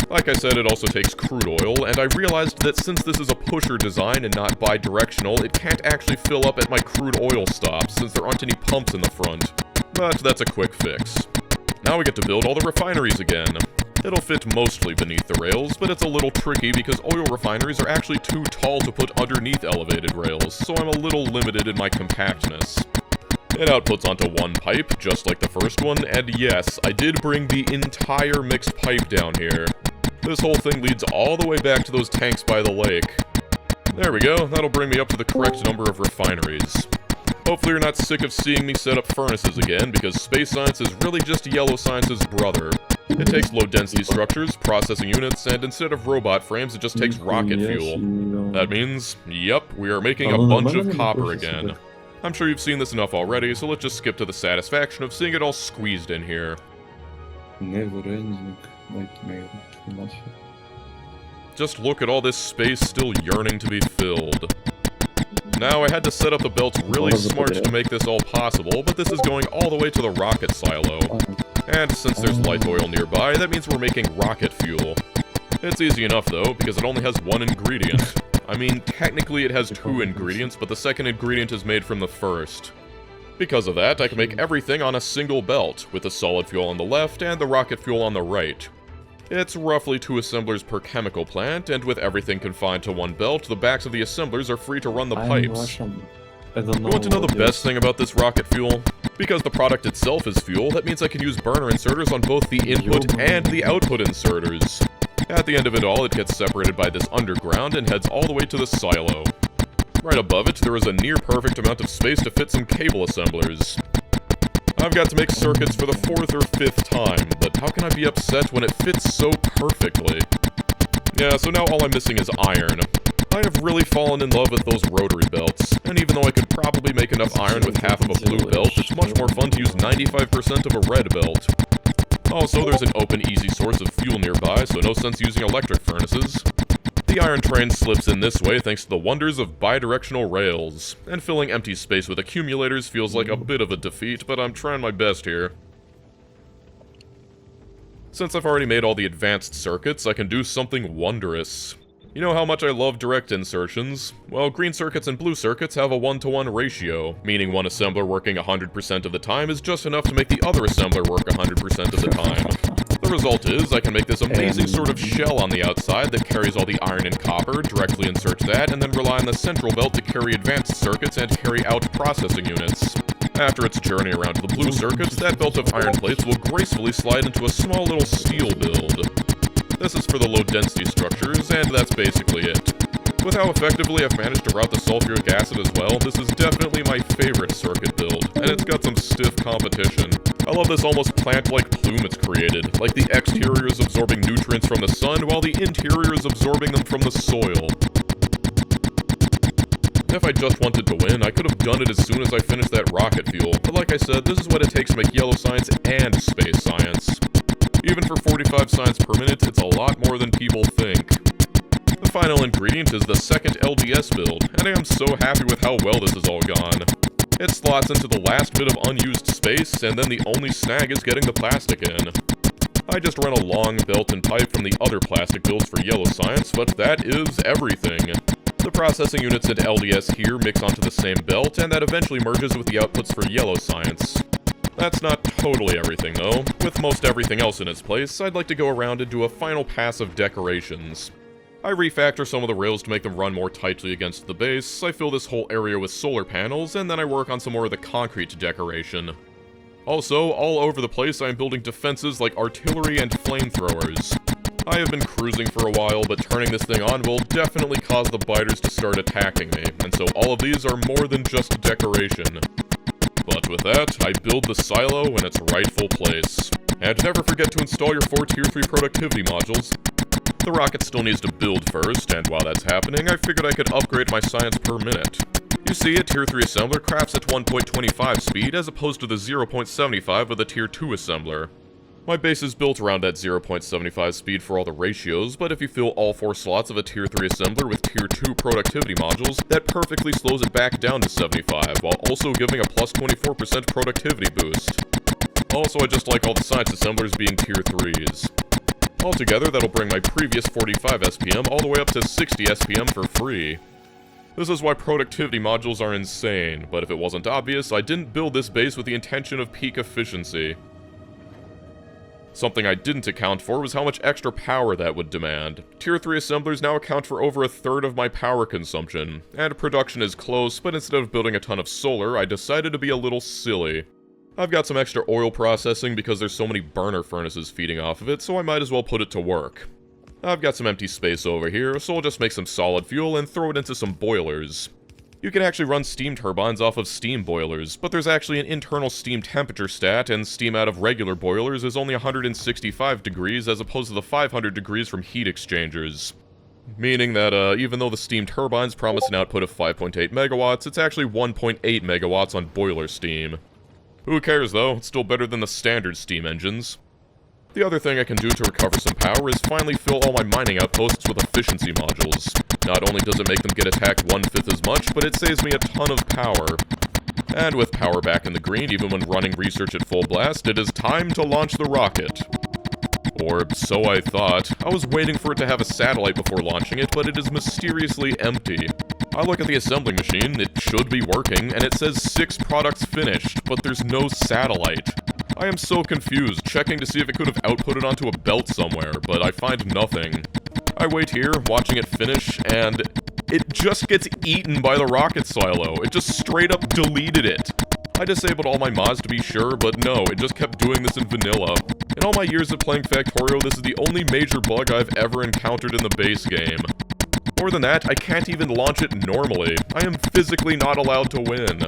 Like I said, it also takes crude oil, and I realized that since this is a pusher design and not bi-directional, it can't actually fill up at my crude oil stops since there aren't any pumps in the front. But that's a quick fix. Now we get to build all the refineries again. It'll fit mostly beneath the rails, but it's a little tricky because oil refineries are actually too tall to put underneath elevated rails, so I'm a little limited in my compactness. It outputs onto one pipe, just like the first one, and yes, I did bring the entire mixed pipe down here. This whole thing leads all the way back to those tanks by the lake. There we go, that'll bring me up to the correct number of refineries. Hopefully you're not sick of seeing me set up furnaces again, because Space Science is really just Yellow Science's brother. It takes low-density structures, processing units, and instead of robot frames, it just takes rocket fuel. That means, yep, we are making a bunch of copper again. I'm sure you've seen this enough already, so let's just skip to the satisfaction of seeing it all squeezed in here. NEVERNDING, Nightmarish. Just look at all this space still yearning to be filled. Now, I had to set up the belts really smart to make this all possible, but this is going all the way to the rocket silo. And since there's light oil nearby, that means we're making rocket fuel. It's easy enough though, because it only has one ingredient. I mean, technically it has 2 ingredients, but the second ingredient is made from the first. Because of that, I can make everything on a single belt, with the solid fuel on the left and the rocket fuel on the right. It's roughly 2 assemblers per chemical plant, and with everything confined to one belt, the backs of the assemblers are free to run the pipes. Russian. I don't You know. want to know what the best thing about this rocket fuel? Because the product itself is fuel, that means I can use burner inserters on both the input and the output inserters. At the end of it all, it gets separated by this underground and heads all the way to the silo. Right above it, there is a near-perfect amount of space to fit some cable assemblers. I've got to make circuits for the 4th or 5th time, but how can I be upset when it fits so perfectly? Yeah, so now all I'm missing is iron. I have really fallen in love with those rotary belts, and even though I could probably make enough iron with half of a blue belt, it's much more fun to use 95% of a red belt. Also, there's an open, easy source of fuel nearby, so no sense using electric furnaces. The iron train slips in this way thanks to the wonders of bidirectional rails, and filling empty space with accumulators feels like a bit of a defeat, but I'm trying my best here. Since I've already made all the advanced circuits, I can do something wondrous. You know how much I love direct insertions? Well, green circuits and blue circuits have a 1-to-1 ratio, meaning one assembler working 100% of the time is just enough to make the other assembler work 100% of the time. The result is, I can make this amazing sort of shell on the outside that carries all the iron and copper, directly insert that, and then rely on the central belt to carry advanced circuits and carry out processing units. After its journey around to the blue circuits, that belt of iron plates will gracefully slide into a small little steel build. This is for the low-density structures, and that's basically it. With how effectively I've managed to route the sulfuric acid as well, this is definitely my favorite circuit build, and it's got some stiff competition. I love this almost plant-like plume it's created, like the exterior is absorbing nutrients from the sun, while the interior is absorbing them from the soil. If I just wanted to win, I could have done it as soon as I finished that rocket fuel, but like I said, this is what it takes to make yellow science and space science. Even for 45 science per minute, it's a lot more than people think. The final ingredient is the second LDS build, and I am so happy with how well this has all gone. It slots into the last bit of unused space, and then the only snag is getting the plastic in. I just run a long belt and pipe from the other plastic builds for yellow science, but that is everything. The processing units into LDS here mix onto the same belt, and that eventually merges with the outputs for yellow science. That's not totally everything, though. With most everything else in its place, I'd like to go around and do a final pass of decorations. I refactor some of the rails to make them run more tightly against the base, I fill this whole area with solar panels, and then I work on some more of the concrete decoration. Also, all over the place I am building defenses like artillery and flamethrowers. I have been cruising for a while, but turning this thing on will definitely cause the biters to start attacking me, and so all of these are more than just decoration. But with that, I build the silo in its rightful place. And never forget to install your 4 Tier 3 productivity modules. The rocket still needs to build first, and while that's happening, I figured I could upgrade my science per minute. You see, a Tier 3 assembler crafts at 1.25 speed as opposed to the 0.75 of the Tier 2 assembler. My base is built around that 0.75 speed for all the ratios, but if you fill all 4 slots of a Tier 3 assembler with Tier 2 productivity modules, that perfectly slows it back down to 75, while also giving a plus 24% productivity boost. Also, I just like all the science assemblers being Tier 3s. Altogether, that'll bring my previous 45 SPM all the way up to 60 SPM for free. This is why productivity modules are insane, but if it wasn't obvious, I didn't build this base with the intention of peak efficiency. Something I didn't account for was how much extra power that would demand. Tier 3 assemblers now account for over 1/3 of my power consumption, and production is close, but instead of building a ton of solar, I decided to be a little silly. I've got some extra oil processing because there's so many burner furnaces feeding off of it, so I might as well put it to work. I've got some empty space over here, so I'll just make some solid fuel and throw it into some boilers. You can actually run steam turbines off of steam boilers, but there's actually an internal steam temperature stat, and steam out of regular boilers is only 165 degrees as opposed to the 500 degrees from heat exchangers. Meaning that, even though the steam turbines promise an output of 5.8 megawatts, it's actually 1.8 megawatts on boiler steam. Who cares though, it's still better than the standard steam engines. The other thing I can do to recover some power is finally fill all my mining outposts with efficiency modules. Not only does it make them get attacked 1/5 as much, but it saves me a ton of power. And with power back in the green, even when running research at full blast, it is time to launch the rocket. Or so I thought. I was waiting for it to have a satellite before launching it, but it is mysteriously empty. I look at the assembling machine, it should be working, and it says 6 products finished, but there's no satellite. I am so confused, checking to see if it could have outputted onto a belt somewhere, but I find nothing. I wait here, watching it finish, and it just gets eaten by the rocket silo. It just straight up deleted it. I disabled all my mods to be sure, but no, it just kept doing this in vanilla. In all my years of playing Factorio, this is the only major bug I've ever encountered in the base game. More than that, I can't even launch it normally. I am physically not allowed to win.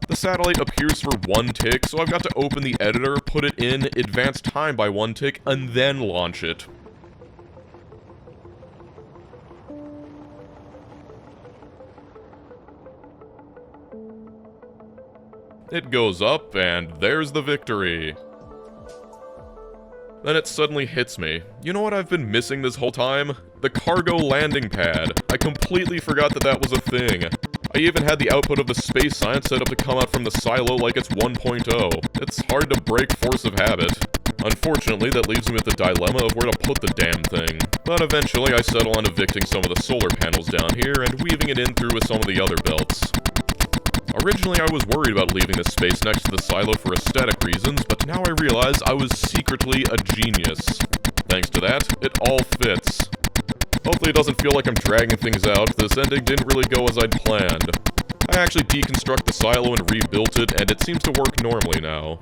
The satellite appears for 1 tick, so I've got to open the editor, put it in, advance time by 1 tick, and then launch it. It goes up, and there's the victory. Then it suddenly hits me. You know what I've been missing this whole time? The cargo landing pad. I completely forgot that that was a thing. I even had the output of the space science set up to come out from the silo like it's 1.0. It's hard to break force of habit. Unfortunately, that leaves me with the dilemma of where to put the damn thing. But eventually I settle on evicting some of the solar panels down here and weaving it in through with some of the other belts. Originally, I was worried about leaving this space next to the silo for aesthetic reasons, but now I realize I was secretly a genius. Thanks to that, it all fits. Hopefully it doesn't feel like I'm dragging things out. This ending didn't really go as I'd planned. I actually deconstructed the silo and rebuilt it, and it seems to work normally now.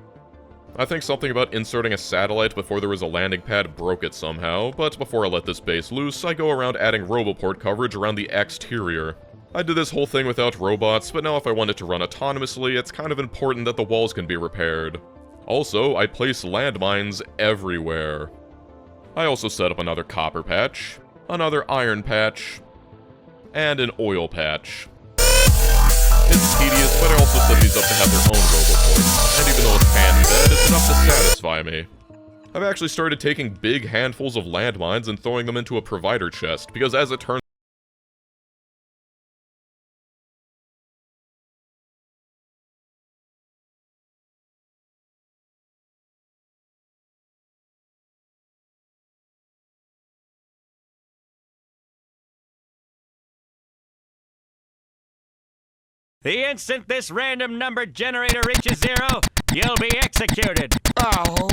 I think something about inserting a satellite before there was a landing pad broke it somehow, but before I let this base loose, I go around adding Roboport coverage around the exterior. I did this whole thing without robots, but now if I want it to run autonomously, it's kind of important that the walls can be repaired. Also, I place landmines everywhere. I also set up another copper patch, another iron patch, and an oil patch. It's tedious, but I also set these up to have their own Roboports, and even though it's handy, it's enough to satisfy me. I've actually started taking big handfuls of landmines and throwing them into a provider chest, because as it turns The instant this random number generator reaches 0, you'll be executed. Oh.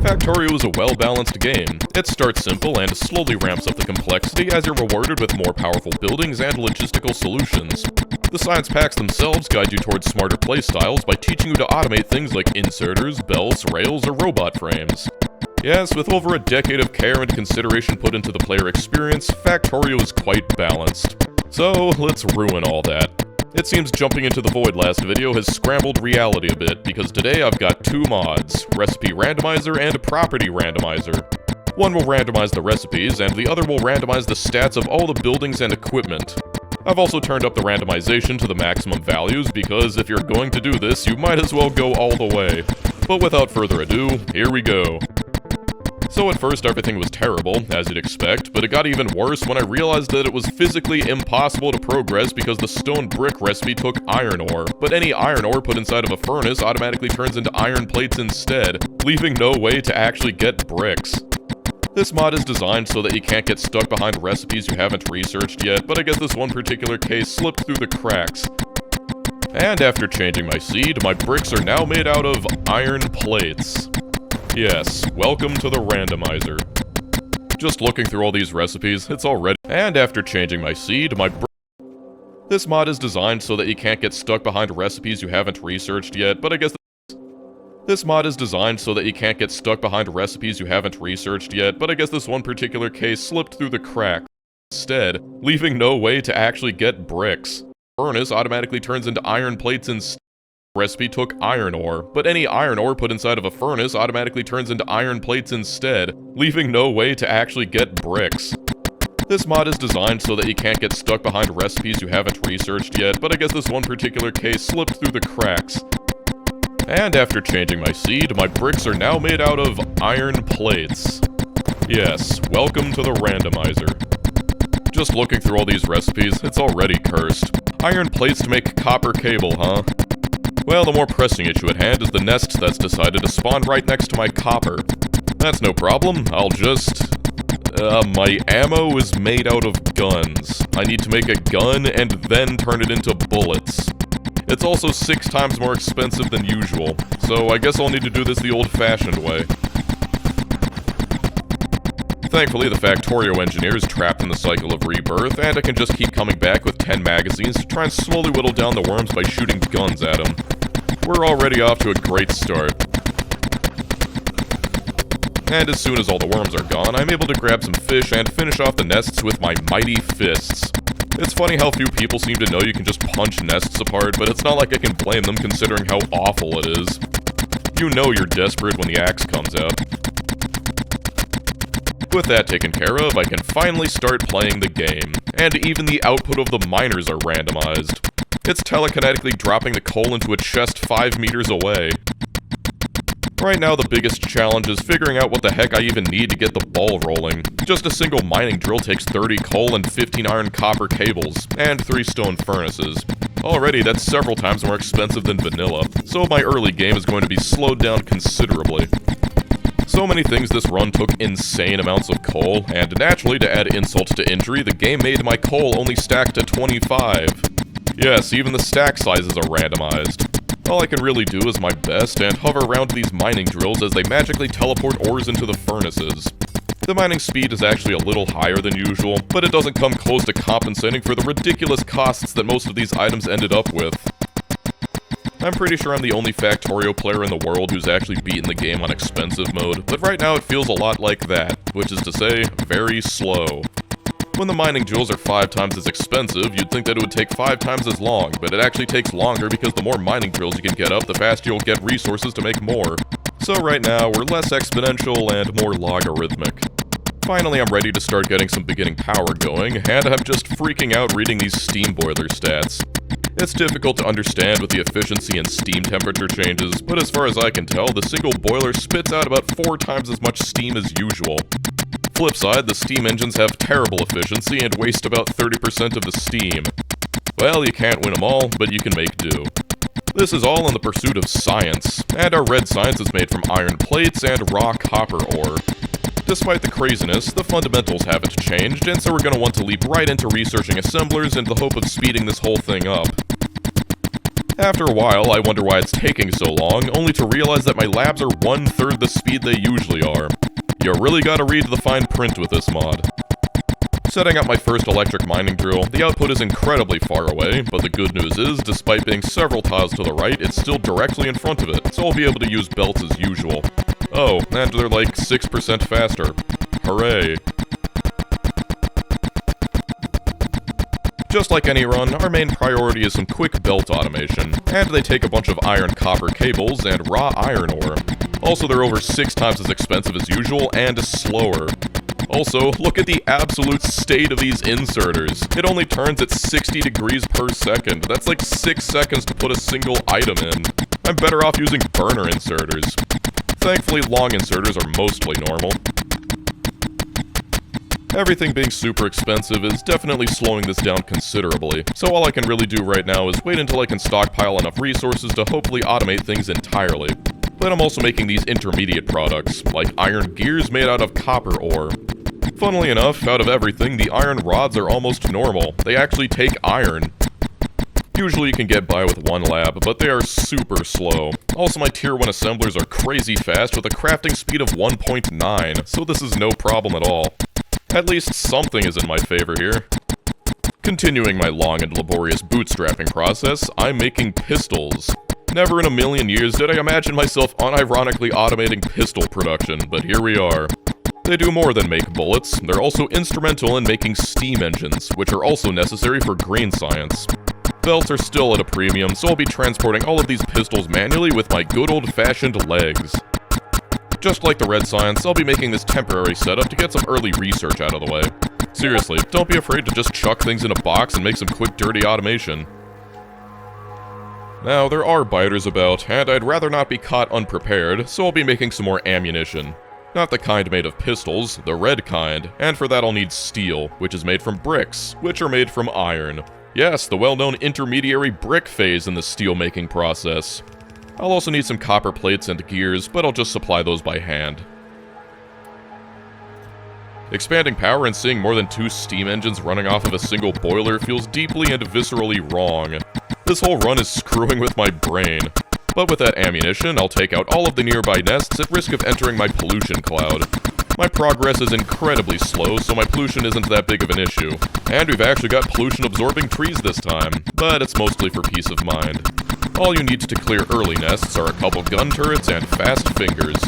Factorio is a well-balanced game. It starts simple and slowly ramps up the complexity as you're rewarded with more powerful buildings and logistical solutions. The science packs themselves guide you towards smarter playstyles by teaching you to automate things like inserters, belts, rails, or robot frames. Yes, with over a decade of care and consideration put into the player experience, Factorio is quite balanced. So, let's ruin all that. It seems jumping into the void last video has scrambled reality a bit, because today I've got 2 mods, Recipe Randomizer and Property Randomizer. One will randomize the recipes, and the other will randomize the stats of all the buildings and equipment. I've also turned up the randomization to the maximum values, because if you're going to do this, you might as well go all the way. But without further ado, here we go. So at first everything was terrible, as you'd expect, but it got even worse when I realized that it was physically impossible to progress because the stone brick recipe took iron ore, but any iron ore put inside of a furnace automatically turns into iron plates instead, leaving no way to actually get bricks. This mod is designed so that you can't get stuck behind recipes you haven't researched yet, but I guess this one particular case slipped through the cracks. And after changing my seed, my bricks are now made out of iron plates. Yes, welcome to the randomizer. Just looking through all these recipes, it's already. And after changing my seed, this mod is designed so that you can't get stuck behind recipes you haven't researched yet, but I guess this mod is designed so that you can't get stuck behind recipes you haven't researched yet, but I guess this one particular case slipped through the cracks instead, leaving no way to actually get bricks. Furnace automatically turns into iron plates instead. Recipe took iron ore, but any iron ore put inside of a furnace automatically turns into iron plates instead, leaving no way to actually get bricks. This mod is designed so that you can't get stuck behind recipes you haven't researched yet, but I guess this one particular case slipped through the cracks. And after changing my seed, my bricks are now made out of iron plates. Yes, welcome to the randomizer. Just looking through all these recipes, it's already cursed. Iron plates to make copper cable, huh? Well, the more pressing issue at hand is the nest that's decided to spawn right next to my copper. That's no problem, I'll just... my ammo is made out of guns. I need to make a gun and then turn it into bullets. It's also 6 times more expensive than usual, so I guess I'll need to do this the old-fashioned way. Thankfully, the Factorio engineer is trapped in the cycle of rebirth, and I can just keep coming back with 10 magazines to try and slowly whittle down the worms by shooting guns at them. We're already off to a great start. And as soon as all the worms are gone, I'm able to grab some fish and finish off the nests with my mighty fists. It's funny how few people seem to know you can just punch nests apart, but it's not like I can blame them considering how awful it is. You know you're desperate when the axe comes out. With that taken care of, I can finally start playing the game, and even the output of the miners are randomized. It's telekinetically dropping the coal into a chest 5 meters away. Right now, the biggest challenge is figuring out what the heck I even need to get the ball rolling. Just a single mining drill takes 30 coal and 15 iron copper cables, and 3 stone furnaces. Already, that's several times more expensive than vanilla, so my early game is going to be slowed down considerably. So many things this run took insane amounts of coal, and naturally, to add insult to injury, the game made my coal only stack to 25. Yes, even the stack sizes are randomized. All I can really do is my best and hover around these mining drills as they magically teleport ores into the furnaces. The mining speed is actually a little higher than usual, but it doesn't come close to compensating for the ridiculous costs that most of these items ended up with. I'm pretty sure I'm the only Factorio player in the world who's actually beaten the game on expensive mode, but right now it feels a lot like that, which is to say, very slow. When the mining drills are 5 times as expensive, you'd think that it would take 5 times as long, but it actually takes longer because the more mining drills you can get up, the faster you'll get resources to make more. So right now, we're less exponential and more logarithmic. Finally, I'm ready to start getting some beginning power going, and I'm just freaking out reading these steam boiler stats. It's difficult to understand with the efficiency and steam temperature changes, but as far as I can tell, the single boiler spits out about 4 times as much steam as usual. Flip side, the steam engines have terrible efficiency and waste about 30% of the steam. Well, you can't win them all, but you can make do. This is all in the pursuit of science, and our red science is made from iron plates and raw copper ore. Despite the craziness, the fundamentals haven't changed, and so we're going to want to leap right into researching assemblers in the hope of speeding this whole thing up. After a while, I wonder why it's taking so long, only to realize that my labs are 1/3 the speed they usually are. You really gotta read the fine print with this mod. Setting up my first electric mining drill, the output is incredibly far away, but the good news is, despite being several tiles to the right, it's still directly in front of it, so I'll be able to use belts as usual. Oh, and they're like 6% faster. Hooray. Just like any run, our main priority is some quick belt automation, and they take a bunch of iron copper cables and raw iron ore. Also, they're over 6 times as expensive as usual, and slower. Also, look at the absolute state of these inserters. It only turns at 60 degrees per second. That's like 6 seconds to put a single item in. I'm better off using burner inserters. Thankfully, long inserters are mostly normal. Everything being super expensive is definitely slowing this down considerably, so all I can really do right now is wait until I can stockpile enough resources to hopefully automate things entirely. But I'm also making these intermediate products, like iron gears made out of copper ore. Funnily enough, out of everything, the iron rods are almost normal. They actually take iron. Usually you can get by with 1 lab, but they are super slow. Also, my tier 1 assemblers are crazy fast with a crafting speed of 1.9, so this is no problem at all. At least something is in my favor here. Continuing my long and laborious bootstrapping process, I'm making pistols. Never in a million years did I imagine myself unironically automating pistol production, but here we are. They do more than make bullets, they're also instrumental in making steam engines, which are also necessary for green science. Belts are still at a premium, so I'll be transporting all of these pistols manually with my good old-fashioned legs. Just like the red science, I'll be making this temporary setup to get some early research out of the way. Seriously, don't be afraid to just chuck things in a box and make some quick dirty automation. Now, there are biters about, and I'd rather not be caught unprepared, so I'll be making some more ammunition. Not the kind made of pistols, the red kind, and for that I'll need steel, which is made from bricks, which are made from iron. Yes, the well-known intermediary brick phase in the steel-making process. I'll also need some copper plates and gears, but I'll just supply those by hand. Expanding power and seeing more than 2 steam engines running off of a single boiler feels deeply and viscerally wrong. This whole run is screwing with my brain. But with that ammunition, I'll take out all of the nearby nests at risk of entering my pollution cloud. My progress is incredibly slow, so my pollution isn't that big of an issue. And we've actually got pollution-absorbing trees this time, but it's mostly for peace of mind. All you need to clear early nests are a couple gun turrets and fast fingers.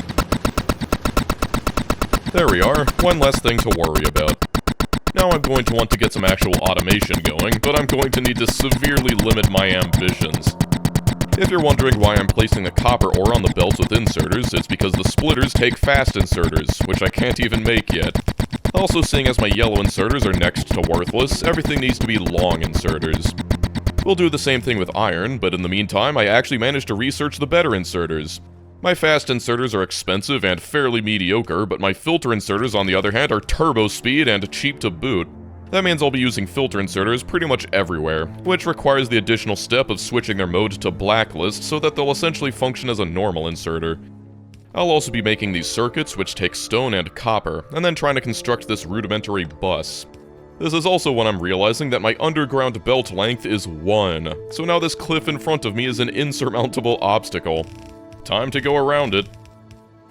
There we are, one less thing to worry about. Now I'm going to want to get some actual automation going, but I'm going to need to severely limit my ambitions. If you're wondering why I'm placing the copper ore on the belts with inserters, it's because the splitters take fast inserters, which I can't even make yet. Also, seeing as my yellow inserters are next to worthless, everything needs to be long inserters. We'll do the same thing with iron, but in the meantime, I actually managed to research the better inserters. My fast inserters are expensive and fairly mediocre, but my filter inserters on the other hand are turbo speed and cheap to boot. That means I'll be using filter inserters pretty much everywhere, which requires the additional step of switching their mode to blacklist so that they'll essentially function as a normal inserter. I'll also be making these circuits, which take stone and copper, and then trying to construct this rudimentary bus. This is also when I'm realizing that my underground belt length is 1, so now this cliff in front of me is an insurmountable obstacle. Time to go around it.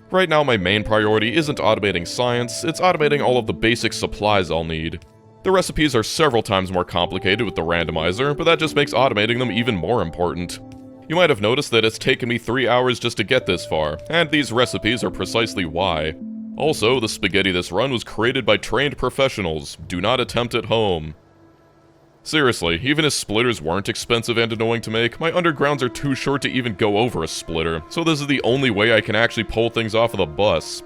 Right now my main priority isn't automating science, it's automating all of the basic supplies I'll need. The recipes are several times more complicated with the randomizer, but that just makes automating them even more important. You might have noticed that it's taken me 3 hours just to get this far, and these recipes are precisely why. Also, the spaghetti this run was created by trained professionals. Do not attempt at home. Seriously, even if splitters weren't expensive and annoying to make, my undergrounds are too short to even go over a splitter, so this is the only way I can actually pull things off of the bus.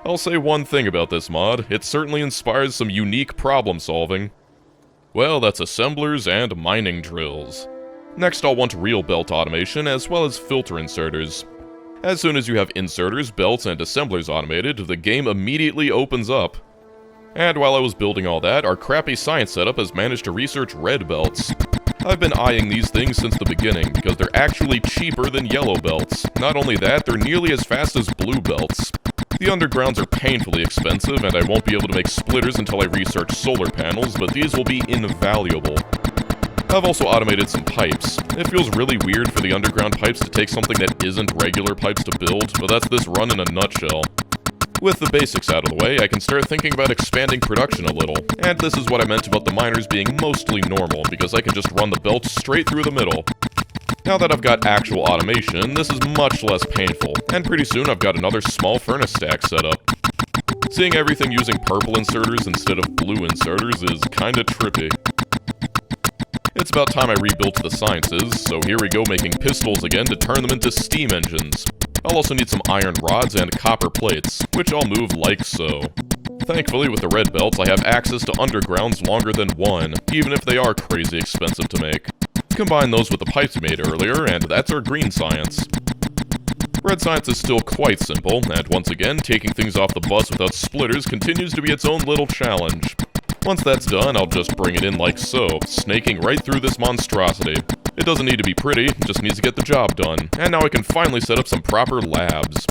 I'll say one thing about this mod, it certainly inspires some unique problem solving. Well, that's assemblers and mining drills. Next I'll want real belt automation as well as filter inserters. As soon as you have inserters, belts, and assemblers automated, the game immediately opens up. And while I was building all that, our crappy science setup has managed to research red belts. I've been eyeing these things since the beginning because they're actually cheaper than yellow belts. Not only that, they're nearly as fast as blue belts. The undergrounds are painfully expensive, and I won't be able to make splitters until I research solar panels, but these will be invaluable. I've also automated some pipes. It feels really weird for the underground pipes to take something that isn't regular pipes to build, but that's this run in a nutshell. With the basics out of the way, I can start thinking about expanding production a little, and this is what I meant about the miners being mostly normal, because I can just run the belt straight through the middle. Now that I've got actual automation, this is much less painful, and pretty soon I've got another small furnace stack set up. Seeing everything using purple inserters instead of blue inserters is kinda trippy. It's about time I rebuilt the sciences, so here we go making pistols again to turn them into steam engines. I'll also need some iron rods and copper plates, which I'll move like so. Thankfully, with the red belts, I have access to undergrounds longer than 1, even if they are crazy expensive to make. Combine those with the pipes we made earlier, and that's our green science. Red science is still quite simple, and once again, taking things off the bus without splitters continues to be its own little challenge. Once that's done, I'll just bring it in like so, snaking right through this monstrosity. It doesn't need to be pretty, it just needs to get the job done, and now I can finally set up some proper labs.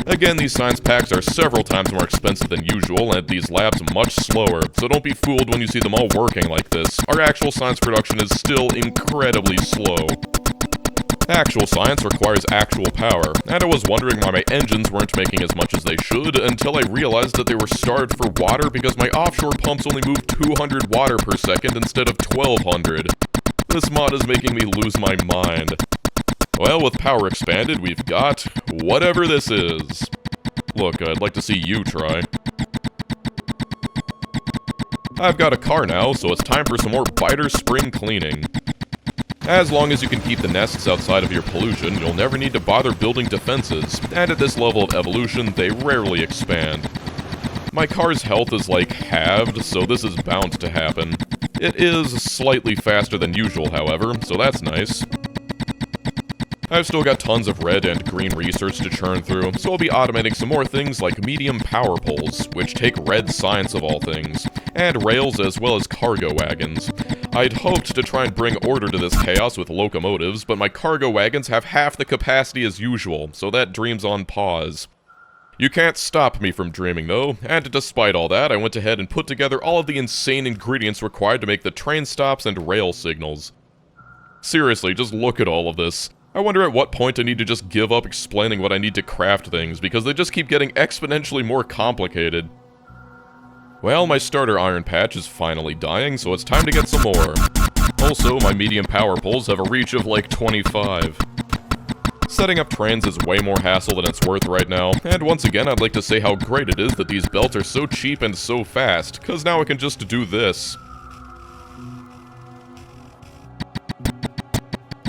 Again, these science packs are several times more expensive than usual, and these labs much slower, so don't be fooled when you see them all working like this. Our actual science production is still incredibly slow. Actual science requires actual power, and I was wondering why my engines weren't making as much as they should until I realized that they were starved for water because my offshore pumps only move 200 water per second instead of 1200. This mod is making me lose my mind. Well, with power expanded, we've got whatever this is. Look, I'd like to see you try. I've got a car now, so it's time for some more biter spring cleaning. As long as you can keep the nests outside of your pollution, you'll never need to bother building defenses, and at this level of evolution, they rarely expand. My car's health is like halved, so this is bound to happen. It is slightly faster than usual, however, so that's nice. I've still got tons of red and green research to churn through, so I'll be automating some more things like medium power poles, which take red science of all things, and rails as well as cargo wagons. I'd hoped to try and bring order to this chaos with locomotives, but my cargo wagons have half the capacity as usual, so that dream's on pause. You can't stop me from dreaming, though, and despite all that, I went ahead and put together all of the insane ingredients required to make the train stops and rail signals. Seriously, just look at all of this. I wonder at what point I need to just give up explaining what I need to craft things, because they just keep getting exponentially more complicated. Well, my starter iron patch is finally dying, so it's time to get some more. Also, my medium power poles have a reach of like 25. Setting up trains is way more hassle than it's worth right now, and once again I'd like to say how great it is that these belts are so cheap and so fast, cause now I can just do this.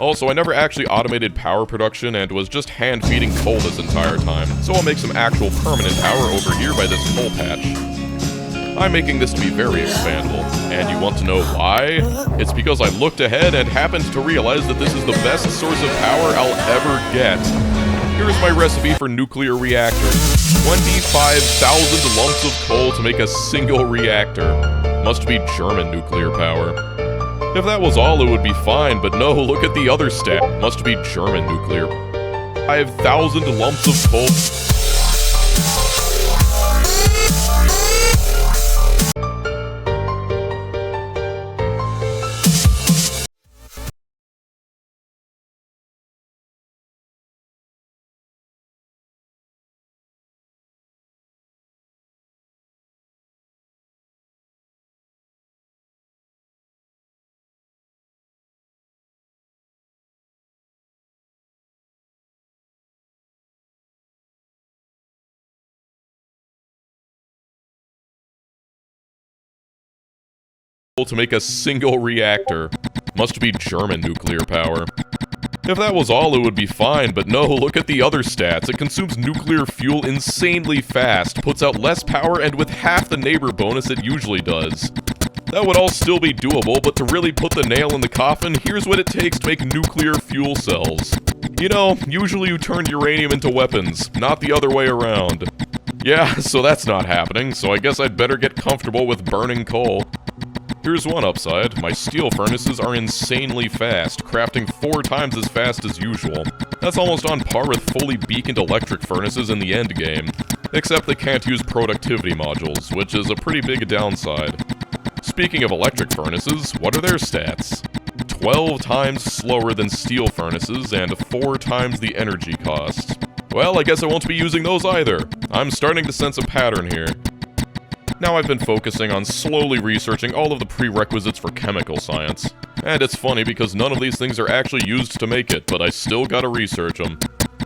Also, I never actually automated power production and was just hand-feeding coal this entire time, so I'll make some actual permanent power over here by this coal patch. I'm making this to be very expandable, and you want to know why? It's because I looked ahead and happened to realize that this is the best source of power I'll ever get. Here's my recipe for nuclear reactors. 25,000 lumps of coal to make a single reactor. Must be German nuclear power. If that was all, it would be fine, but no, look at the other stat. Must be German nuclear. 5,000 lumps of coal. To make a single reactor. Must be German nuclear power. If that was all, it would be fine, but no, look at the other stats. It consumes nuclear fuel insanely fast, puts out less power, and with half the neighbor bonus it usually does. That would all still be doable, but to really put the nail in the coffin, here's what it takes to make nuclear fuel cells. You know, usually you turn uranium into weapons, not the other way around. Yeah, so that's not happening, so I guess I'd better get comfortable with burning coal. Here's one upside, my steel furnaces are insanely fast, crafting 4 times as fast as usual. That's almost on par with fully beaconed electric furnaces in the endgame. Except they can't use productivity modules, which is a pretty big downside. Speaking of electric furnaces, what are their stats? 12 times slower than steel furnaces and 4 times the energy cost. Well, I guess I won't be using those either. I'm starting to sense a pattern here. Now I've been focusing on slowly researching all of the prerequisites for chemical science. And it's funny because none of these things are actually used to make it, but I still gotta research them.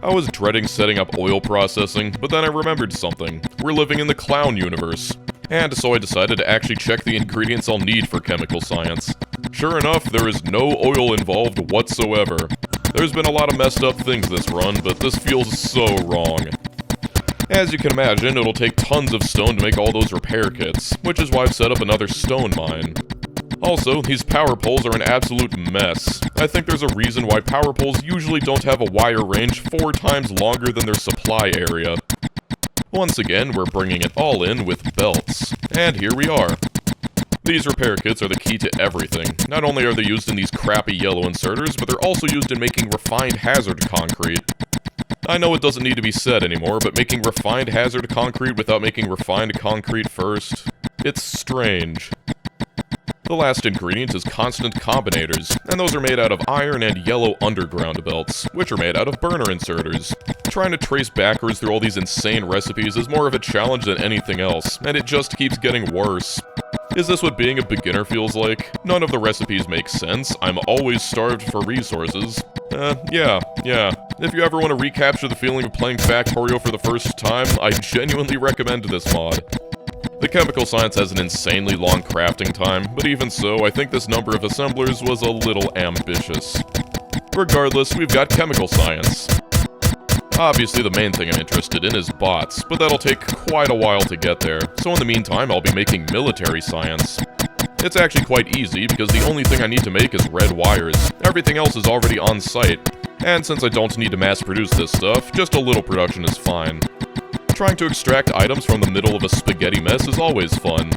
I was dreading setting up oil processing, but then I remembered something. We're living in the clown universe. And so I decided to actually check the ingredients I'll need for chemical science. Sure enough, there is no oil involved whatsoever. There's been a lot of messed up things this run, but this feels so wrong. As you can imagine, it'll take tons of stone to make all those repair kits, which is why I've set up another stone mine. Also, these power poles are an absolute mess. I think there's a reason why power poles usually don't have a wire range 4 times longer than their supply area. Once again, we're bringing it all in with belts. And here we are. These repair kits are the key to everything. Not only are they used in these crappy yellow inserters, but they're also used in making refined hazard concrete. I know it doesn't need to be said anymore, but making refined hazard concrete without making refined concrete first, it's strange. The last ingredient is constant combinators, and those are made out of iron and yellow underground belts, which are made out of burner inserters. Trying to trace backwards through all these insane recipes is more of a challenge than anything else, and it just keeps getting worse. Is this what being a beginner feels like? None of the recipes make sense, I'm always starved for resources. Yeah. If you ever want to recapture the feeling of playing Factorio for the first time, I genuinely recommend this mod. The chemical science has an insanely long crafting time, but even so, I think this number of assemblers was a little ambitious. Regardless, we've got chemical science. Obviously, the main thing I'm interested in is bots, but that'll take quite a while to get there, so in the meantime, I'll be making military science. It's actually quite easy, because the only thing I need to make is red wires. Everything else is already on site. And since I don't need to mass produce this stuff, just a little production is fine. Trying to extract items from the middle of a spaghetti mess is always fun.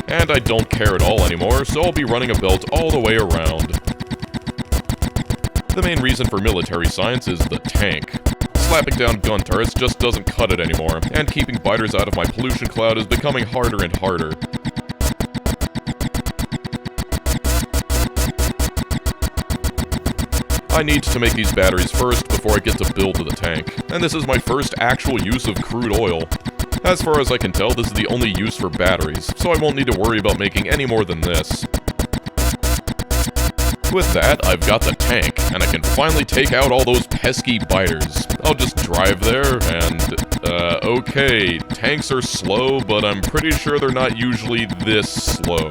And I don't care at all anymore, so I'll be running a belt all the way around. The main reason for military science is the tank. Slapping down gun turrets just doesn't cut it anymore, and keeping biters out of my pollution cloud is becoming harder and harder. I need to make these batteries first before I get to build the tank, and this is my first actual use of crude oil. As far as I can tell, this is the only use for batteries, so I won't need to worry about making any more than this. With that, I've got the tank, and I can finally take out all those pesky biters. I'll just drive there, and, okay, tanks are slow, but I'm pretty sure they're not usually this slow.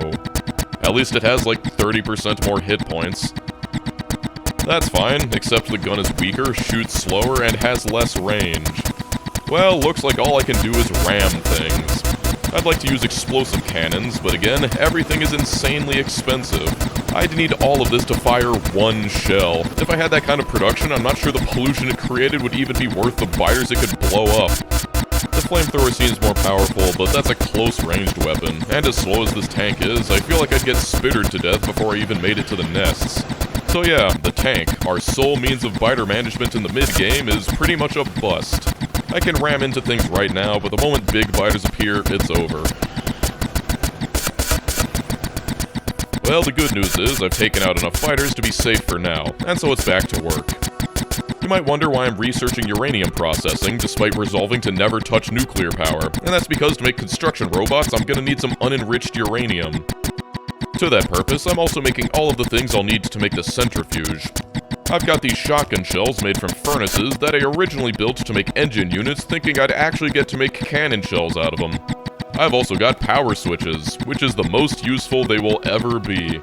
At least it has like 30% more hit points. That's fine, except the gun is weaker, shoots slower, and has less range. Well, looks like all I can do is ram things. I'd like to use explosive cannons, but again, everything is insanely expensive. I'd need all of this to fire one shell. If I had that kind of production, I'm not sure the pollution it created would even be worth the biters it could blow up. The flamethrower seems more powerful, but that's a close-ranged weapon, and as slow as this tank is, I feel like I'd get spittered to death before I even made it to the nests. So yeah, the tank, our sole means of biter management in the mid-game, is pretty much a bust. I can ram into things right now, but the moment big biters appear, it's over. Well, the good news is I've taken out enough fighters to be safe for now, and so it's back to work. You might wonder why I'm researching uranium processing, despite resolving to never touch nuclear power, and that's because to make construction robots, I'm gonna need some unenriched uranium. To that purpose, I'm also making all of the things I'll need to make the centrifuge. I've got these shotgun shells made from furnaces that I originally built to make engine units, thinking I'd actually get to make cannon shells out of them. I've also got power switches, which is the most useful they will ever be.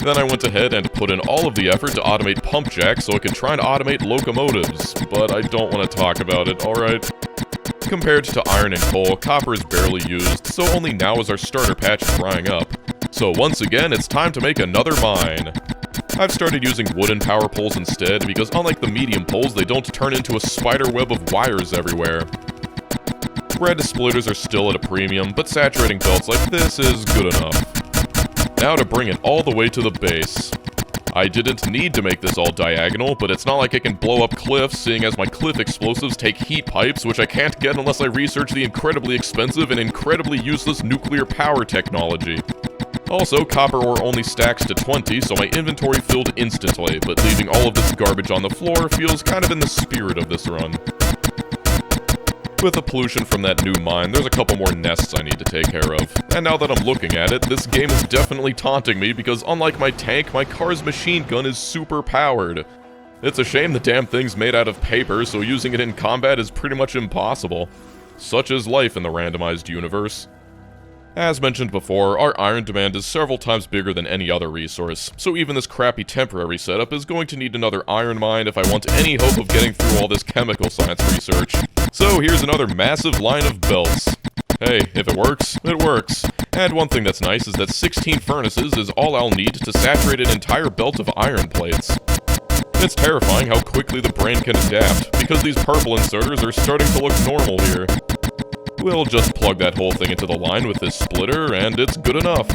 Then I went ahead and put in all of the effort to automate pump jacks so I could try and automate locomotives, but I don't want to talk about it, alright? Compared to iron and coal, copper is barely used, so only now is our starter patch drying up. So once again, it's time to make another mine. I've started using wooden power poles instead, because unlike the medium poles, they don't turn into a spider web of wires everywhere. Red splitters are still at a premium, but saturating belts like this is good enough. Now to bring it all the way to the base. I didn't need to make this all diagonal, but it's not like I can blow up cliffs, seeing as my cliff explosives take heat pipes, which I can't get unless I research the incredibly expensive and incredibly useless nuclear power technology. Also, copper ore only stacks to 20, so my inventory filled instantly, but leaving all of this garbage on the floor feels kind of in the spirit of this run. With the pollution from that new mine, there's a couple more nests I need to take care of. And now that I'm looking at it, this game is definitely taunting me because unlike my tank, my car's machine gun is super powered. It's a shame the damn thing's made out of paper, so using it in combat is pretty much impossible. Such is life in the randomized universe. As mentioned before, our iron demand is several times bigger than any other resource, so even this crappy temporary setup is going to need another iron mine if I want any hope of getting through all this chemical science research. So here's another massive line of belts. Hey, if it works, it works. And one thing that's nice is that 16 furnaces is all I'll need to saturate an entire belt of iron plates. It's terrifying how quickly the brain can adapt, because these purple inserters are starting to look normal here. We'll just plug that whole thing into the line with this splitter, and it's good enough.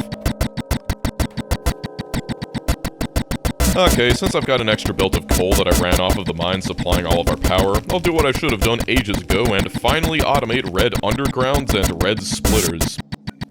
Okay, since I've got an extra belt of coal that I ran off of the mine supplying all of our power, I'll do what I should have done ages ago and finally automate red undergrounds and red splitters.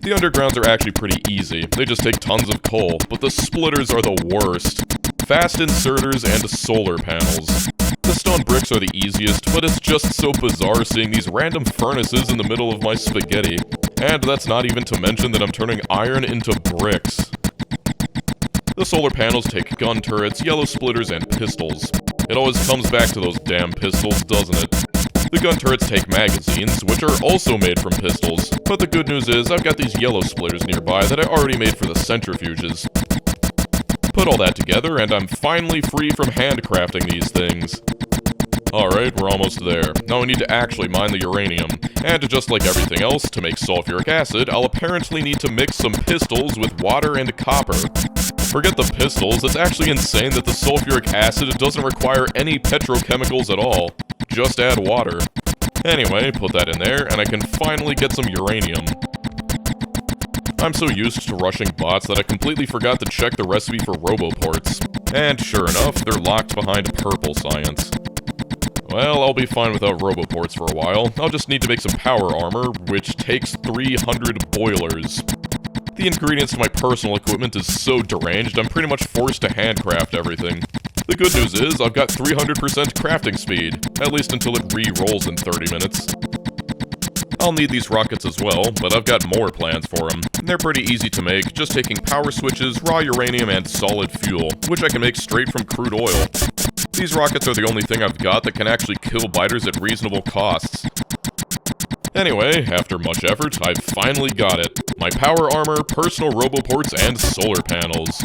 The undergrounds are actually pretty easy, they just take tons of coal, but the splitters are the worst. Fast inserters and solar panels. The stone bricks are the easiest, but it's just so bizarre seeing these random furnaces in the middle of my spaghetti. And that's not even to mention that I'm turning iron into bricks. The solar panels take gun turrets, yellow splitters, and pistols. It always comes back to those damn pistols, doesn't it? The gun turrets take magazines, which are also made from pistols. But the good news is, I've got these yellow splitters nearby that I already made for the centrifuges. Put all that together, and I'm finally free from handcrafting these things. Alright, we're almost there. Now I need to actually mine the uranium. And just like everything else, to make sulfuric acid, I'll apparently need to mix some pistols with water and copper. Forget the pistols, it's actually insane that the sulfuric acid doesn't require any petrochemicals at all. Just add water. Anyway, put that in there, and I can finally get some uranium. I'm so used to rushing bots that I completely forgot to check the recipe for roboports. And sure enough, they're locked behind purple science. Well, I'll be fine without roboports for a while. I'll just need to make some power armor, which takes 300 boilers. The ingredients to my personal equipment is so deranged, I'm pretty much forced to handcraft everything. The good news is, I've got 300% crafting speed, at least until it re-rolls in 30 minutes. I'll need these rockets as well, but I've got more plans for them. They're pretty easy to make, just taking power switches, raw uranium, and solid fuel, which I can make straight from crude oil. These rockets are the only thing I've got that can actually kill biters at reasonable costs. Anyway, after much effort, I've finally got it. My power armor, personal roboports, and solar panels.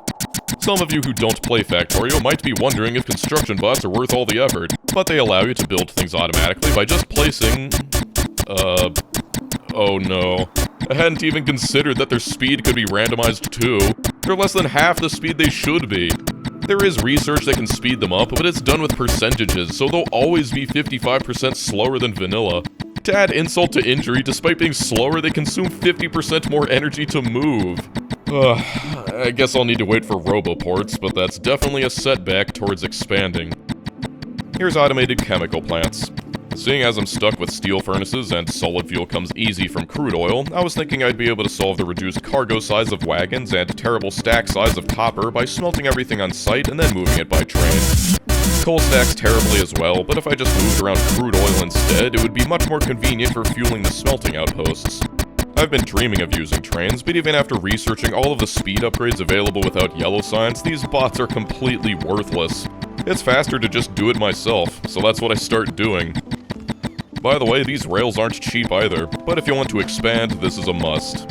Some of you who don't play Factorio might be wondering if construction bots are worth all the effort, but they allow you to build things automatically by just placing... oh no. I hadn't even considered that their speed could be randomized too. They're less than half the speed they should be. There is research that can speed them up, but it's done with percentages, so they'll always be 55% slower than vanilla. To add insult to injury, despite being slower, they consume 50% more energy to move. I guess I'll need to wait for roboports, but that's definitely a setback towards expanding. Here's automated chemical plants. Seeing as I'm stuck with steel furnaces and solid fuel comes easy from crude oil, I was thinking I'd be able to solve the reduced cargo size of wagons and terrible stack size of copper by smelting everything on site and then moving it by train. Coal stacks terribly as well, but if I just moved around crude oil instead, it would be much more convenient for fueling the smelting outposts. I've been dreaming of using trains, but even after researching all of the speed upgrades available without yellow signs, these bots are completely worthless. It's faster to just do it myself, so that's what I start doing. By the way, these rails aren't cheap either, but if you want to expand, this is a must.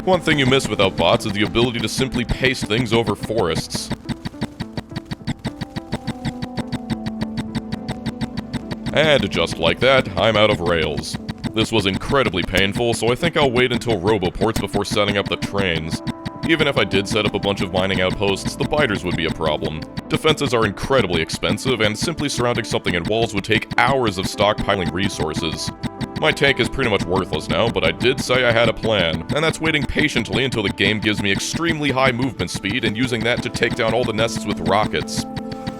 One thing you miss without bots is the ability to simply paste things over forests. And just like that, I'm out of rails. This was incredibly painful, so I think I'll wait until roboports before setting up the trains. Even if I did set up a bunch of mining outposts, the biters would be a problem. Defenses are incredibly expensive, and simply surrounding something in walls would take hours of stockpiling resources. My tank is pretty much worthless now, but I did say I had a plan, and that's waiting patiently until the game gives me extremely high movement speed and using that to take down all the nests with rockets.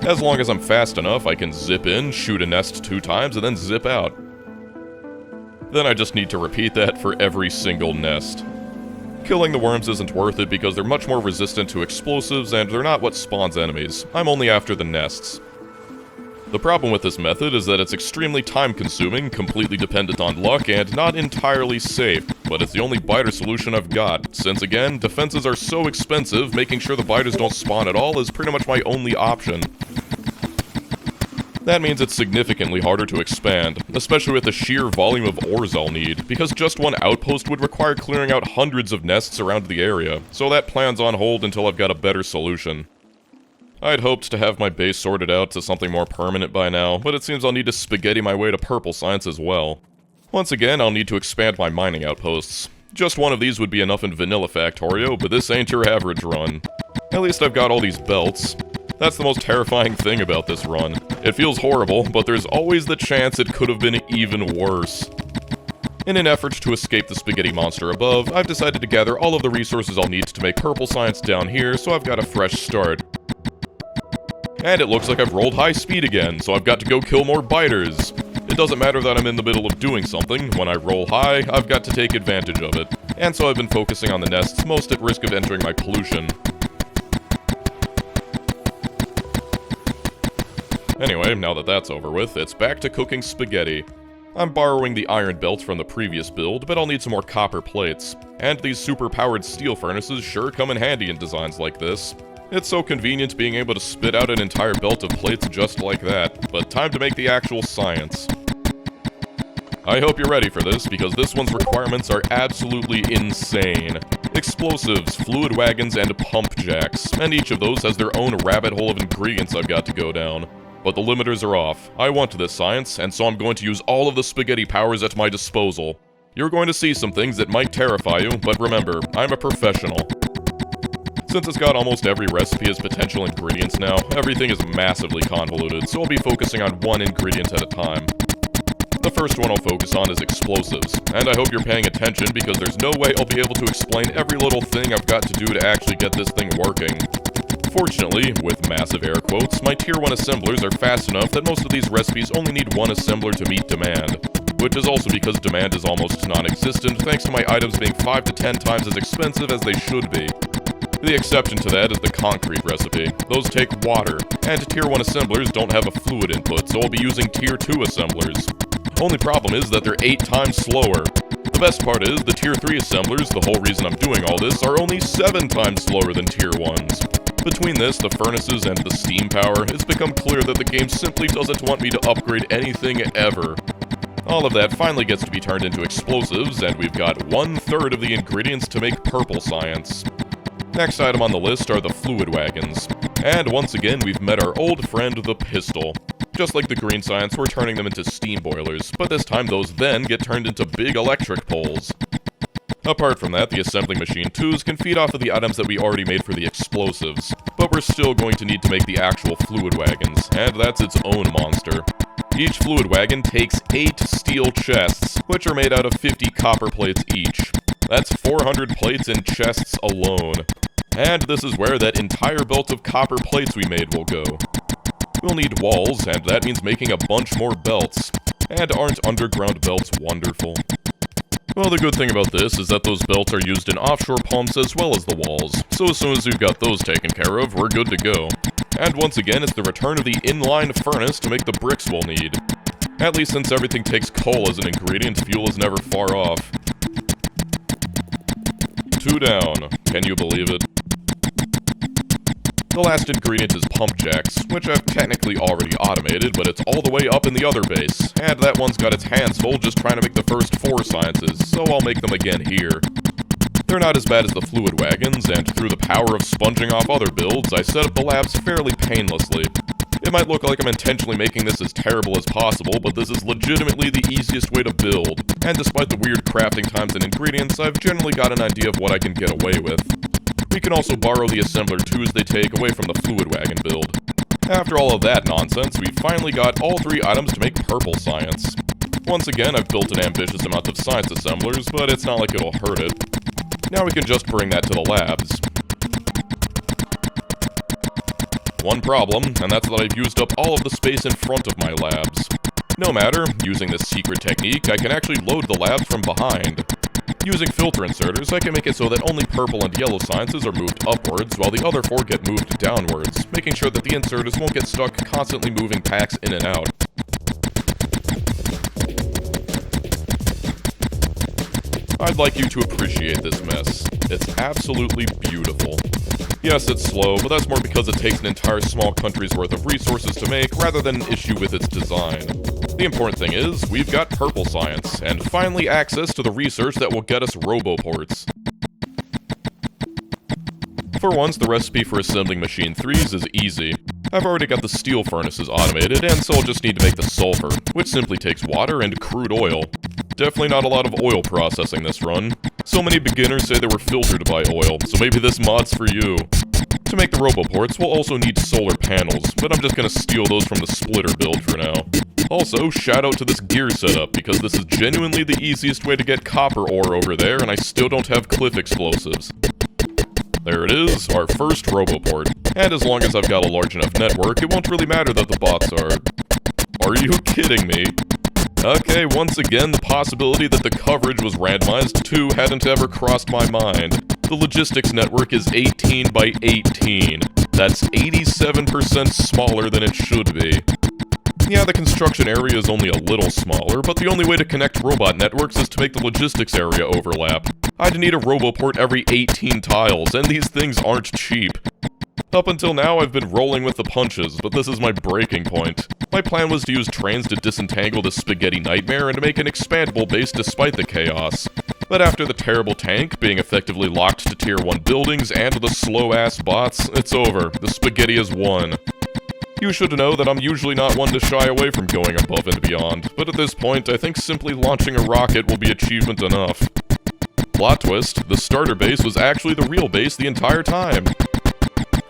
As long as I'm fast enough, I can zip in, shoot a nest 2 times, and then zip out. Then I just need to repeat that for every single nest. Killing the worms isn't worth it because they're much more resistant to explosives and they're not what spawns enemies. I'm only after the nests. The problem with this method is that it's extremely time-consuming, completely dependent on luck, and not entirely safe, but it's the only biter solution I've got, since again, defenses are so expensive, making sure the biters don't spawn at all is pretty much my only option. That means it's significantly harder to expand, especially with the sheer volume of ores I'll need, because just one outpost would require clearing out hundreds of nests around the area, so that plan's on hold until I've got a better solution. I'd hoped to have my base sorted out to something more permanent by now, but it seems I'll need to spaghetti my way to purple science as well. Once again, I'll need to expand my mining outposts. Just one of these would be enough in vanilla Factorio, but this ain't your average run. At least I've got all these belts. That's the most terrifying thing about this run. It feels horrible, but there's always the chance it could have been even worse. In an effort to escape the spaghetti monster above, I've decided to gather all of the resources I'll need to make purple science down here, so I've got a fresh start. And it looks like I've rolled high speed again, so I've got to go kill more biters. It doesn't matter that I'm in the middle of doing something. When I roll high, I've got to take advantage of it. And so I've been focusing on the nests most at risk of entering my pollution. Anyway, now that that's over with, it's back to cooking spaghetti. I'm borrowing the iron belt from the previous build, but I'll need some more copper plates. And these super-powered steel furnaces sure come in handy in designs like this. It's so convenient being able to spit out an entire belt of plates just like that, but time to make the actual science. I hope you're ready for this, because this one's requirements are absolutely insane. Explosives, fluid wagons, and pump jacks, and each of those has their own rabbit hole of ingredients I've got to go down. But the limiters are off. I want this science, and so I'm going to use all of the spaghetti powers at my disposal. You're going to see some things that might terrify you, but remember, I'm a professional. Since it's got almost every recipe as potential ingredients now, everything is massively convoluted, so I'll be focusing on one ingredient at a time. The first one I'll focus on is explosives, and I hope you're paying attention because there's no way I'll be able to explain every little thing I've got to do to actually get this thing working. Fortunately, with massive air quotes, my Tier 1 assemblers are fast enough that most of these recipes only need one assembler to meet demand, which is also because demand is almost non-existent thanks to my items being 5 to 10 times as expensive as they should be. The exception to that is the concrete recipe. Those take water, and Tier 1 assemblers don't have a fluid input, so I'll be using Tier 2 assemblers. Only problem is that they're 8 times slower. The best part is, the Tier 3 assemblers, the whole reason I'm doing all this, are only 7 times slower than Tier 1s. Between this, the furnaces, and the steam power, it's become clear that the game simply doesn't want me to upgrade anything ever. All of that finally gets to be turned into explosives, and we've got 1/3 of the ingredients to make purple science. Next item on the list are the fluid wagons. And once again, we've met our old friend, the pistol. Just like the green science, we're turning them into steam boilers, but this time those then get turned into big electric poles. Apart from that, the assembling machine 2s can feed off of the items that we already made for the explosives, but we're still going to need to make the actual fluid wagons, and that's its own monster. Each fluid wagon takes 8 steel chests, which are made out of 50 copper plates each. That's 400 plates in chests alone. And this is where that entire belt of copper plates we made will go. We'll need walls, and that means making a bunch more belts. And aren't underground belts wonderful? Well, the good thing about this is that those belts are used in offshore pumps as well as the walls, so as soon as we've got those taken care of, we're good to go. And once again, it's the return of the inline furnace to make the bricks we'll need. At least since everything takes coal as an ingredient, fuel is never far off. 2 down. Can you believe it? The last ingredient is pump jacks, which I've technically already automated, but it's all the way up in the other base, and that one's got its hands full just trying to make the first 4 sciences, so I'll make them again here. They're not as bad as the fluid wagons, and through the power of sponging off other builds, I set up the labs fairly painlessly. It might look like I'm intentionally making this as terrible as possible, but this is legitimately the easiest way to build, and despite the weird crafting times and ingredients, I've generally got an idea of what I can get away with. We can also borrow the assembler 2s they take away from the fluid wagon build. After all of that nonsense, we've finally got all 3 items to make purple science. Once again, I've built an ambitious amount of science assemblers, but it's not like it'll hurt it. Now we can just bring that to the labs. One problem, and that's that I've used up all of the space in front of my labs. No matter, using this secret technique, I can actually load the labs from behind. Using filter inserters, I can make it so that only purple and yellow sciences are moved upwards, while the other 4 get moved downwards, making sure that the inserters won't get stuck constantly moving packs in and out. I'd like you to appreciate this mess. It's absolutely beautiful. Yes, it's slow, but that's more because it takes an entire small country's worth of resources to make, rather than an issue with its design. The important thing is, we've got purple science, and finally access to the research that will get us roboports. For once, the recipe for assembling machine 3s is easy. I've already got the steel furnaces automated, and so I'll just need to make the sulfur, which simply takes water and crude oil. Definitely not a lot of oil processing this run. So many beginners say they were filtered by oil, so maybe this mod's for you. To make the roboports, we'll also need solar panels, but I'm just gonna steal those from the splitter build for now. Also, shout out to this gear setup, because this is genuinely the easiest way to get copper ore over there, and I still don't have cliff explosives. There it is, our first roboport. And as long as I've got a large enough network, it won't really matter that the bots are... Are you kidding me? Okay, once again, the possibility that the coverage was randomized to hadn't ever crossed my mind. The logistics network is 18 by 18. That's 87% smaller than it should be. Yeah, the construction area is only a little smaller, but the only way to connect robot networks is to make the logistics area overlap. I'd need a roboport every 18 tiles, and these things aren't cheap. Up until now, I've been rolling with the punches, but this is my breaking point. My plan was to use trains to disentangle the spaghetti nightmare and to make an expandable base despite the chaos. But after the terrible tank being effectively locked to tier 1 buildings and the slow-ass bots, it's over. The spaghetti has won. You should know that I'm usually not one to shy away from going above and beyond, but at this point, I think simply launching a rocket will be achievement enough. Plot twist, the starter base was actually the real base the entire time.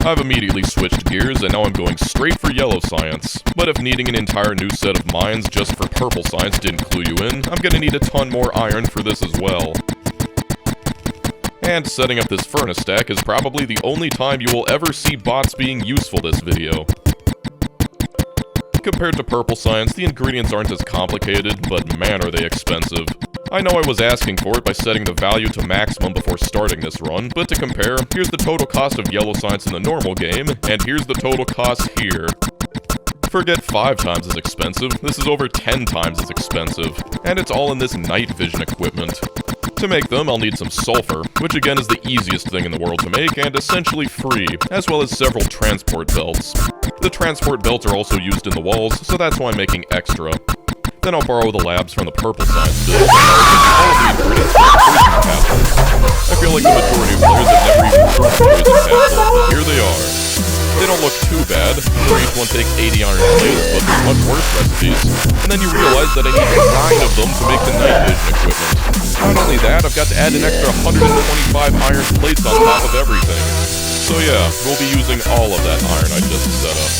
I've immediately switched gears and now I'm going straight for yellow science, but if needing an entire new set of mines just for purple science didn't clue you in, I'm gonna need a ton more iron for this as well. And setting up this furnace stack is probably the only time you will ever see bots being useful this video. Compared to purple science, the ingredients aren't as complicated, but man are they expensive. I know I was asking for it by setting the value to maximum before starting this run, but to compare, here's the total cost of yellow science in the normal game, and here's the total cost here. Forget 5 times as expensive, this is over 10 times as expensive, and it's all in this night vision equipment. To make them, I'll need some sulfur, which again is the easiest thing in the world to make and essentially free, as well as several transport belts. The transport belts are also used in the walls, so that's why I'm making extra. Then I'll borrow the labs from the purple science build, and I'll give you all of the ingredients for the poison capsules. I feel like the majority of players have never even heard of poison capsules, but here they are. They don't look too bad, for each one take 80 iron plates, but there's much worse recipes. And then you realize that I need 9 of them to make the night vision equipment. Not only that, I've got to add an extra 125 iron plates on top of everything. So yeah, we'll be using all of that iron I just set up.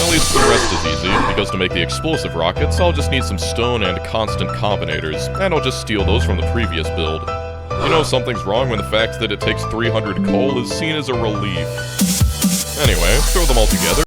At least the rest is easy, because to make the explosive rockets, I'll just need some stone and constant combinators, and I'll just steal those from the previous build. You know something's wrong when the fact that it takes 300 coal is seen as a relief. Anyway, throw them all together.